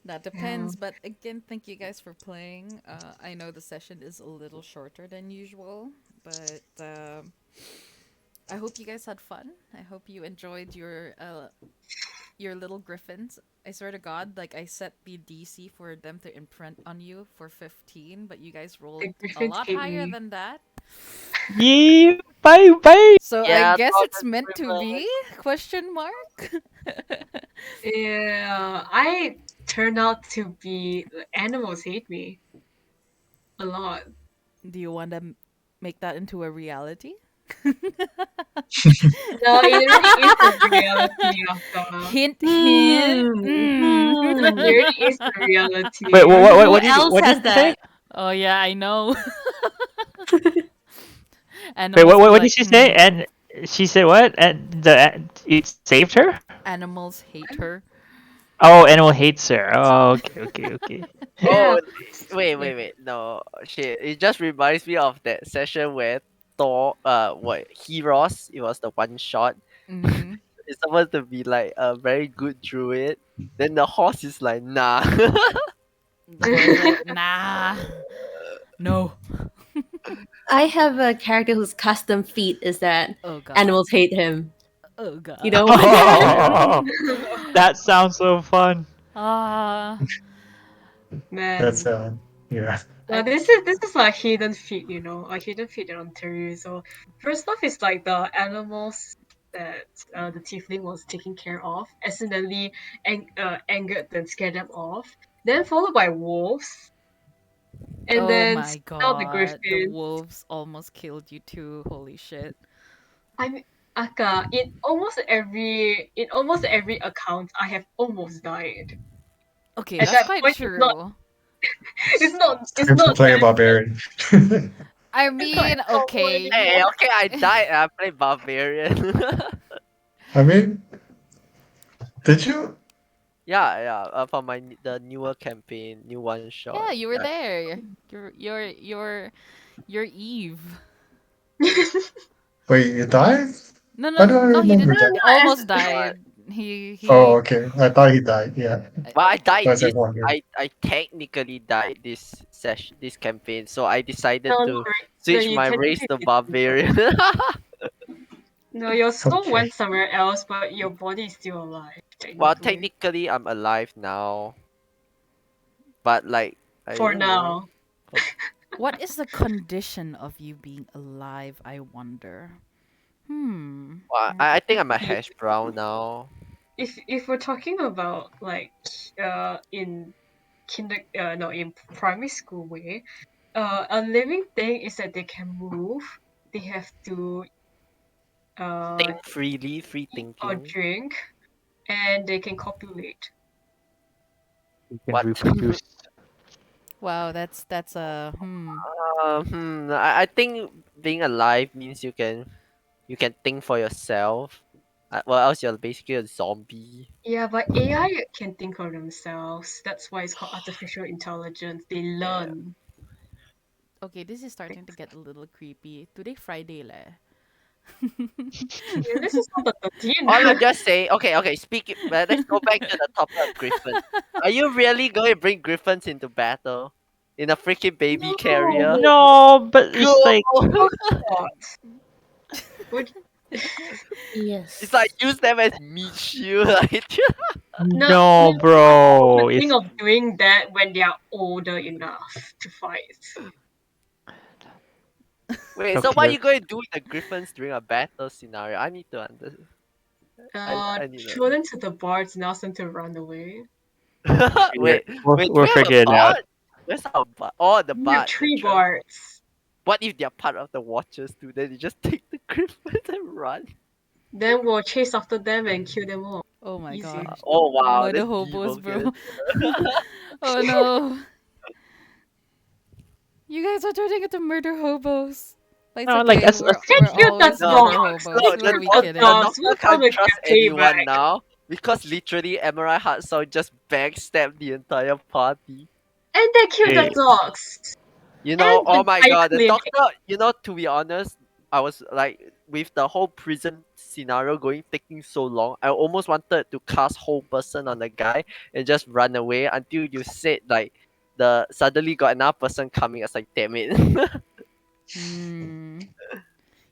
Speaker 6: That
Speaker 3: Yeah.
Speaker 6: depends, but again, thank you guys for playing. I know the session is a little shorter than usual, but I hope you guys had fun. I hope you enjoyed your little griffins. I swear to God, like I set the DC for them to imprint on you for 15, but you guys rolled
Speaker 3: The
Speaker 6: a
Speaker 3: Griffins
Speaker 6: lot
Speaker 3: hate
Speaker 6: higher
Speaker 3: me.
Speaker 6: than that.
Speaker 5: Yeah, bye bye.
Speaker 6: So I
Speaker 4: Yeah,
Speaker 6: guess it's
Speaker 4: Thomas
Speaker 6: meant to
Speaker 4: Griffin.
Speaker 6: be? Question mark.
Speaker 3: Yeah, I turn out to be animals hate me a lot.
Speaker 6: Do you want to make that into a reality?
Speaker 3: No, it already is a reality after.
Speaker 6: Hint, hint.
Speaker 3: It already is a
Speaker 5: Wait,
Speaker 3: reality.
Speaker 2: Who else
Speaker 5: what did
Speaker 2: has
Speaker 5: you say?
Speaker 2: that?
Speaker 6: Oh yeah, I know.
Speaker 5: Wait,
Speaker 6: Animals be
Speaker 5: what did
Speaker 6: like,
Speaker 5: she say? And she said what? And it saved her?
Speaker 6: animals hate her.
Speaker 5: Oh, animal hates her. Oh, okay, okay, okay.
Speaker 3: Yeah,
Speaker 4: Oh, wait,
Speaker 3: yeah.
Speaker 4: wait, wait. No, shit. It just reminds me of that session where Thor, what, Heroes, it was the one shot.
Speaker 6: Mm-hmm.
Speaker 4: It's supposed to be like a very good druid. Then the horse is like, nah.
Speaker 6: The horse like, nah, no.
Speaker 2: I have a character whose custom feat is that
Speaker 6: Oh god.
Speaker 2: animals hate him.
Speaker 6: Oh
Speaker 2: You
Speaker 6: god.
Speaker 2: know?
Speaker 5: Oh, that sounds so fun.
Speaker 6: Ah,
Speaker 1: That's
Speaker 3: Man.
Speaker 1: yeah.
Speaker 3: Now
Speaker 6: I
Speaker 3: this is a hidden feat, a hidden feat in Ontario. So first off is like the animals that the tiefling was taking care of accidentally angered and scared them off. Then followed by wolves, and
Speaker 6: oh
Speaker 3: then
Speaker 6: my
Speaker 3: now the
Speaker 6: god, the
Speaker 3: griffin.
Speaker 6: wolves almost killed you too. Holy shit.
Speaker 3: I mean, Aka, in almost every account, I have almost died.
Speaker 6: Okay,
Speaker 3: At
Speaker 6: that's
Speaker 3: that
Speaker 6: quite
Speaker 3: point,
Speaker 6: true.
Speaker 3: it's not,
Speaker 1: It's
Speaker 3: it's
Speaker 1: time to
Speaker 3: not
Speaker 1: play a
Speaker 3: that.
Speaker 1: barbarian.
Speaker 6: I
Speaker 3: It's not
Speaker 6: mean,
Speaker 3: normal
Speaker 6: okay.
Speaker 4: Hey,
Speaker 3: anymore.
Speaker 4: okay, I died and I played Barbarian.
Speaker 1: I mean, did you?
Speaker 4: Yeah, yeah. For the newer campaign, new one
Speaker 6: Yeah,
Speaker 4: shot.
Speaker 6: you were
Speaker 4: Yeah.
Speaker 6: there. You're Eve.
Speaker 1: Wait, you died?
Speaker 6: No,
Speaker 1: Why
Speaker 6: no,
Speaker 1: do I
Speaker 6: no. He
Speaker 1: remember
Speaker 6: didn't.
Speaker 3: No,
Speaker 1: that?
Speaker 6: He
Speaker 3: no,
Speaker 6: almost
Speaker 4: But,
Speaker 6: died. He
Speaker 1: Oh,
Speaker 6: he.
Speaker 1: okay. I thought he died. Yeah,
Speaker 4: but I
Speaker 1: I
Speaker 4: died
Speaker 1: was
Speaker 4: this.
Speaker 1: just wondering.
Speaker 4: I technically died this session, this campaign. So I decided
Speaker 3: no,
Speaker 4: to
Speaker 3: no,
Speaker 4: switch
Speaker 3: you
Speaker 4: my race
Speaker 3: technically
Speaker 4: to
Speaker 3: didn't.
Speaker 4: Barbarian.
Speaker 3: No, your soul
Speaker 1: Okay.
Speaker 3: went somewhere else, but your body is still alive,
Speaker 4: Well,
Speaker 3: technically.
Speaker 4: technically I'm alive now, but like I
Speaker 3: For
Speaker 4: don't know.
Speaker 3: now.
Speaker 6: What is the condition of you being alive? I wonder. Hmm.
Speaker 4: Well, I think I'm a
Speaker 3: Okay.
Speaker 4: hash brown now.
Speaker 3: If we're talking about like in no, in primary school way, a living thing is that they can move, they have to
Speaker 4: Think freely, free
Speaker 3: eat or
Speaker 4: thinking.
Speaker 3: drink, and they can copulate.
Speaker 5: You can
Speaker 4: What?
Speaker 5: reproduce.
Speaker 6: Wow, that's a hmm.
Speaker 4: I think being alive means you can think for yourself. Well, else you're basically a zombie.
Speaker 3: Yeah, but AI can think for themselves. That's why it's called artificial intelligence. They
Speaker 4: Yeah.
Speaker 3: learn
Speaker 6: Okay, this is starting to
Speaker 3: things.
Speaker 6: get a little creepy. Today Friday leh.
Speaker 3: Yeah, this is not the 13.
Speaker 4: All I'm just saying. Okay, okay. Speak. Let's go back to the topic of Griffin. Are you really going to bring Griffins into battle in a freaking baby carrier?
Speaker 3: No,
Speaker 5: No, but it's
Speaker 4: Go!
Speaker 5: like
Speaker 3: of course not. Would
Speaker 4: It's like
Speaker 2: Yes.
Speaker 4: use them as meat shield. Like,
Speaker 3: no,
Speaker 5: no,
Speaker 3: no,
Speaker 5: bro.
Speaker 3: think
Speaker 5: It's
Speaker 3: of doing that when they are older enough to fight.
Speaker 4: wait. So what are
Speaker 5: okay.
Speaker 4: you going to do with the Griffins during a battle scenario? I need to understand. I need to.
Speaker 3: Throw them to the bards and ask them to run away.
Speaker 4: Wait, wait. Do
Speaker 5: We'll
Speaker 4: we have a
Speaker 5: figure it out.
Speaker 4: bot? Where's our bot? Oh, the
Speaker 3: We have
Speaker 4: bot. The
Speaker 3: three
Speaker 4: trans.
Speaker 3: bards.
Speaker 4: What if they're part of the Watchers too? Then you just take the Griffins and run.
Speaker 3: Then we'll chase after them and kill them all.
Speaker 6: Oh my
Speaker 3: Easy.
Speaker 6: god.
Speaker 4: Oh wow,
Speaker 6: Murder
Speaker 4: that's
Speaker 6: hobos,
Speaker 4: evil
Speaker 6: bro.
Speaker 4: character.
Speaker 6: Oh no. You guys are turning into murder hobos. But it's
Speaker 5: No, like
Speaker 6: okay.
Speaker 5: as
Speaker 3: They
Speaker 6: We're
Speaker 3: killed the
Speaker 6: always
Speaker 4: No,
Speaker 6: murder
Speaker 3: dogs. They
Speaker 6: hobos.
Speaker 4: no,
Speaker 6: Who are
Speaker 3: killed
Speaker 6: we
Speaker 3: the
Speaker 4: the
Speaker 6: kidding?
Speaker 3: dogs.
Speaker 4: doctor
Speaker 3: We're
Speaker 4: can't
Speaker 3: gonna
Speaker 4: trust
Speaker 3: get
Speaker 4: anyone
Speaker 3: payback.
Speaker 4: now because literally Emerald Hudson just backstabbed the entire party.
Speaker 3: And they killed the
Speaker 5: wait,
Speaker 3: dogs.
Speaker 4: You know,
Speaker 3: And
Speaker 4: oh
Speaker 3: the
Speaker 4: my
Speaker 3: giant
Speaker 4: god, the
Speaker 3: clinic.
Speaker 4: doctor, to be honest, I was like with the whole prison scenario taking so long, I almost wanted to cast whole person on the guy and just run away until you said like the suddenly got another person coming. I was like, damn it.
Speaker 6: Hmm.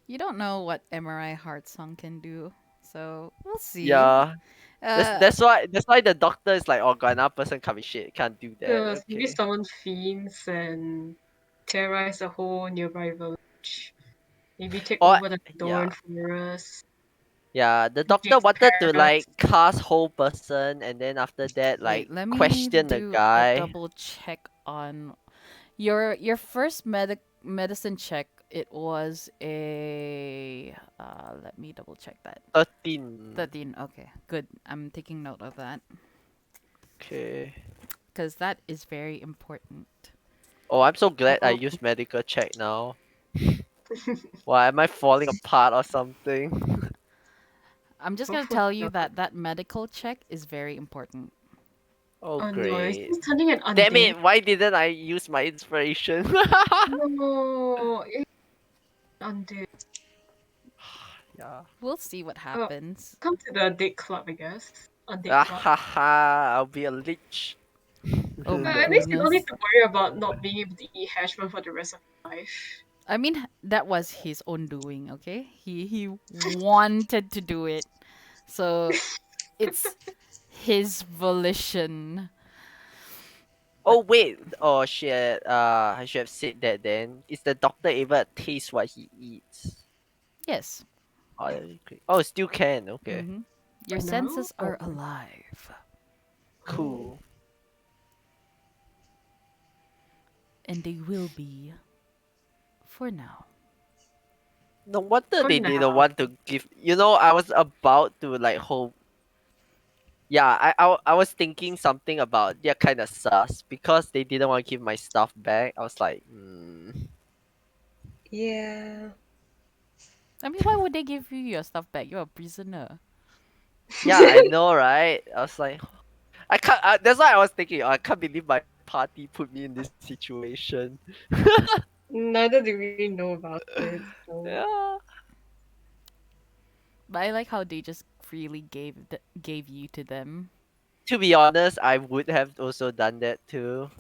Speaker 6: You don't know what MRI Heart Song can do, so we'll see.
Speaker 4: Yeah. That's
Speaker 6: Uh,
Speaker 4: that's why the doctor is like, oh, got another person coming. Shit, can't do that.
Speaker 3: Maybe
Speaker 4: Okay.
Speaker 3: someone fiends and terrorize a whole nearby village. Maybe take
Speaker 4: Or
Speaker 3: over the
Speaker 4: yeah.
Speaker 3: Doran forest.
Speaker 4: Yeah, the doctor
Speaker 3: Engage
Speaker 4: wanted to like
Speaker 3: Paris.
Speaker 4: cast whole person and then after that like
Speaker 6: wait, let me
Speaker 4: question the
Speaker 6: do a
Speaker 4: guy.
Speaker 6: double check on your first medicine check. It was a let me double check that.
Speaker 4: 13.
Speaker 6: 13. Okay, good. I'm taking note of that
Speaker 4: Okay.
Speaker 6: because that is very important.
Speaker 4: Oh, I'm so glad I
Speaker 3: Oh,
Speaker 4: use medical check now. Why am I falling apart or something?
Speaker 6: I'm just gonna
Speaker 3: hopefully
Speaker 6: tell you
Speaker 3: not.
Speaker 6: that that medical check is very important.
Speaker 4: Oh,
Speaker 3: Oh no, is
Speaker 4: great.
Speaker 3: he turning an
Speaker 4: Damn
Speaker 3: undead?
Speaker 4: it, why didn't I use my inspiration?
Speaker 3: No, it's undead.
Speaker 4: Yeah.
Speaker 6: We'll see what
Speaker 3: Oh,
Speaker 6: happens.
Speaker 3: come to the date club, I guess. Undead
Speaker 4: Ah,
Speaker 3: club.
Speaker 4: haha, I'll be a lich.
Speaker 6: Oh my
Speaker 3: At least you don't need
Speaker 6: goodness.
Speaker 3: to worry about not being able to eat hashman for the rest of your life.
Speaker 6: I mean, that was his own doing, okay? He wanted to do it. So it's his volition.
Speaker 4: Oh
Speaker 6: But
Speaker 4: wait, oh shit, I should have said that then. Is the doctor able to taste what he eats?
Speaker 6: yes.
Speaker 4: Oh, okay. Oh, still can, okay.
Speaker 6: Mm-hmm. Your
Speaker 3: For now?
Speaker 6: senses are alive.
Speaker 3: Oh.
Speaker 4: Cool.
Speaker 6: And they will be for now.
Speaker 4: No wonder
Speaker 3: For
Speaker 4: they didn't
Speaker 3: now.
Speaker 4: want to give. I was about to like hold. Yeah, I was thinking something about they're kind of sus because they didn't want to give my stuff back. I was like,
Speaker 3: Yeah.
Speaker 6: I mean, why would they give you your stuff back? You're a prisoner.
Speaker 4: yeah, I know, right? I was like, I can't. That's why I was thinking. I can't believe my party put me in this situation.
Speaker 3: Neither do we know about it, so
Speaker 4: Yeah.
Speaker 6: But I like how they just freely gave you to them.
Speaker 4: To be honest, I would have also done that too.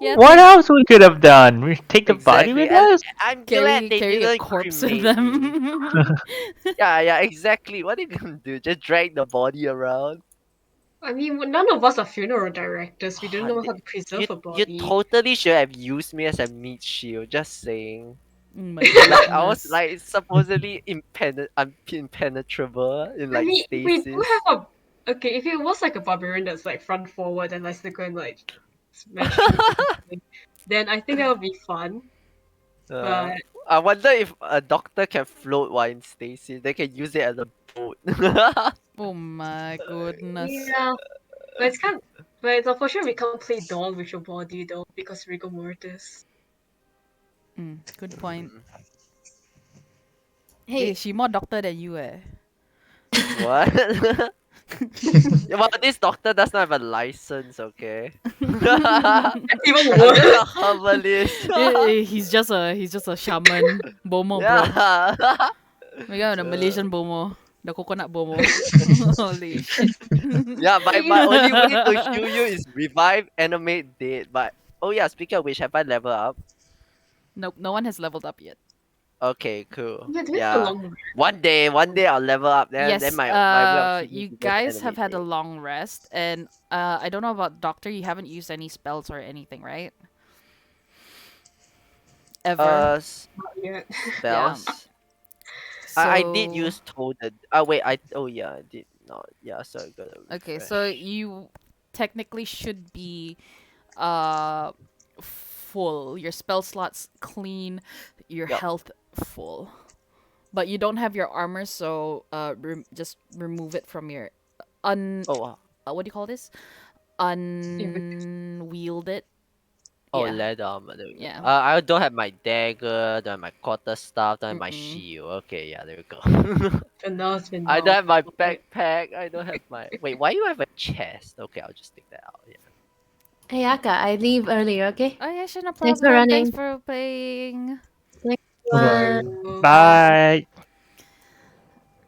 Speaker 6: Yeah,
Speaker 5: What else we could have done? We take the body
Speaker 4: Exactly,
Speaker 5: with
Speaker 4: and
Speaker 5: us?
Speaker 4: I'm glad
Speaker 6: carry
Speaker 4: they
Speaker 6: carry a
Speaker 4: didn't
Speaker 6: corpse with
Speaker 4: cremate me.
Speaker 6: them.
Speaker 4: Yeah, yeah, exactly. What are you gonna do? Just drag the body around?
Speaker 3: I mean, none of us are funeral directors. We don't
Speaker 4: Ah,
Speaker 3: know how to
Speaker 4: you
Speaker 3: preserve a
Speaker 4: you
Speaker 3: body.
Speaker 4: totally should have used me as a meat shield. Just saying.
Speaker 6: Oh my
Speaker 4: Like I was
Speaker 6: goodness.
Speaker 4: like supposedly impenetrable in
Speaker 3: I
Speaker 4: like
Speaker 3: mean, we do
Speaker 4: stasis.
Speaker 3: have a okay. If it was like a barbarian that's like front forward and likes to go and like smash through everything, then I think that would be fun.
Speaker 4: uh,
Speaker 3: But
Speaker 4: I wonder if a doctor can float while in stasis. They can use it as a boat.
Speaker 6: Oh my goodness.
Speaker 3: yeah, but it's kind. But it's unfortunate we can't play doll with your body though because rigor mortis.
Speaker 6: Good point.
Speaker 4: Mm,
Speaker 6: Hey,
Speaker 2: Hey,
Speaker 6: she more doctor than you eh.
Speaker 4: what? Yeah, well, this doctor does not have a license, okay?
Speaker 3: That's even
Speaker 4: I'm just
Speaker 3: worse.
Speaker 4: a herbalist.
Speaker 6: He's just a shaman. Bomo bro.
Speaker 4: Yeah.
Speaker 6: We got the
Speaker 4: Uh,
Speaker 6: Malaysian bomo. The coconut bomo. Holy shit.
Speaker 4: yeah, my
Speaker 3: Yeah.
Speaker 4: only way to heal you is revive, animate, dead. But oh yeah, speaking of which, have I leveled up?
Speaker 6: Nope, no one has leveled up yet.
Speaker 4: Okay, cool.
Speaker 3: Yeah, do we have a
Speaker 4: Yeah.
Speaker 3: long rest?
Speaker 4: One day I'll level up. Then
Speaker 6: Yes,
Speaker 4: my way of healing
Speaker 6: you
Speaker 4: is just
Speaker 6: guys have
Speaker 4: animate
Speaker 6: had a
Speaker 4: dead.
Speaker 6: long rest, and I don't know about Doctor. You haven't used any spells or anything, right? Ever?
Speaker 3: Not yet.
Speaker 6: Yeah.
Speaker 4: Spells. I did
Speaker 6: So
Speaker 4: use toad. Wait, yeah, I did not. Yeah, so I gotta
Speaker 6: okay, so
Speaker 4: refresh.
Speaker 6: you technically should be uh full. Your spell slots clean, your
Speaker 4: Yep.
Speaker 6: health full. But you don't have your armor, so just remove it from your un
Speaker 4: Oh,
Speaker 6: what do you call this?
Speaker 3: Inventory.
Speaker 6: Unwielded. Yeah.
Speaker 4: leather armor. There we go.
Speaker 6: Yeah.
Speaker 4: I don't have my dagger, don't have my quarter staff, don't have my
Speaker 6: Mm-mm.
Speaker 4: shield. Okay, yeah, there we go.
Speaker 3: For now, it's been
Speaker 4: I don't
Speaker 3: now.
Speaker 4: have my backpack. I don't have my. Wait, why you have a chest? Okay, I'll just take that out. Yeah.
Speaker 2: hey Aka, I leave earlier, okay?
Speaker 6: Oh yeah, sure, no
Speaker 2: Thanks for
Speaker 6: problem. Thanks
Speaker 2: running.
Speaker 6: for playing.
Speaker 1: Bye-bye.
Speaker 5: Bye.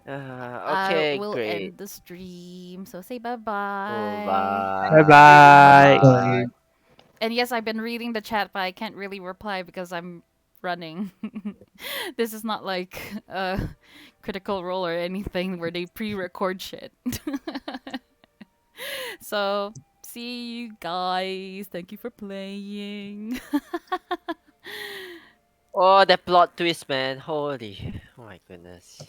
Speaker 4: Okay,
Speaker 6: We'll
Speaker 4: great.
Speaker 6: end the stream. So say bye
Speaker 4: Oh,
Speaker 6: bye.
Speaker 5: Bye
Speaker 4: bye. Bye
Speaker 5: bye.
Speaker 1: Bye.
Speaker 4: bye.
Speaker 6: And yes, I've been reading the chat, but I can't really reply because I'm running. This is not like a Critical Role or anything where they pre-record shit. So see you guys. Thank you for playing.
Speaker 4: Oh, that plot twist, man. Holy. Oh my goodness.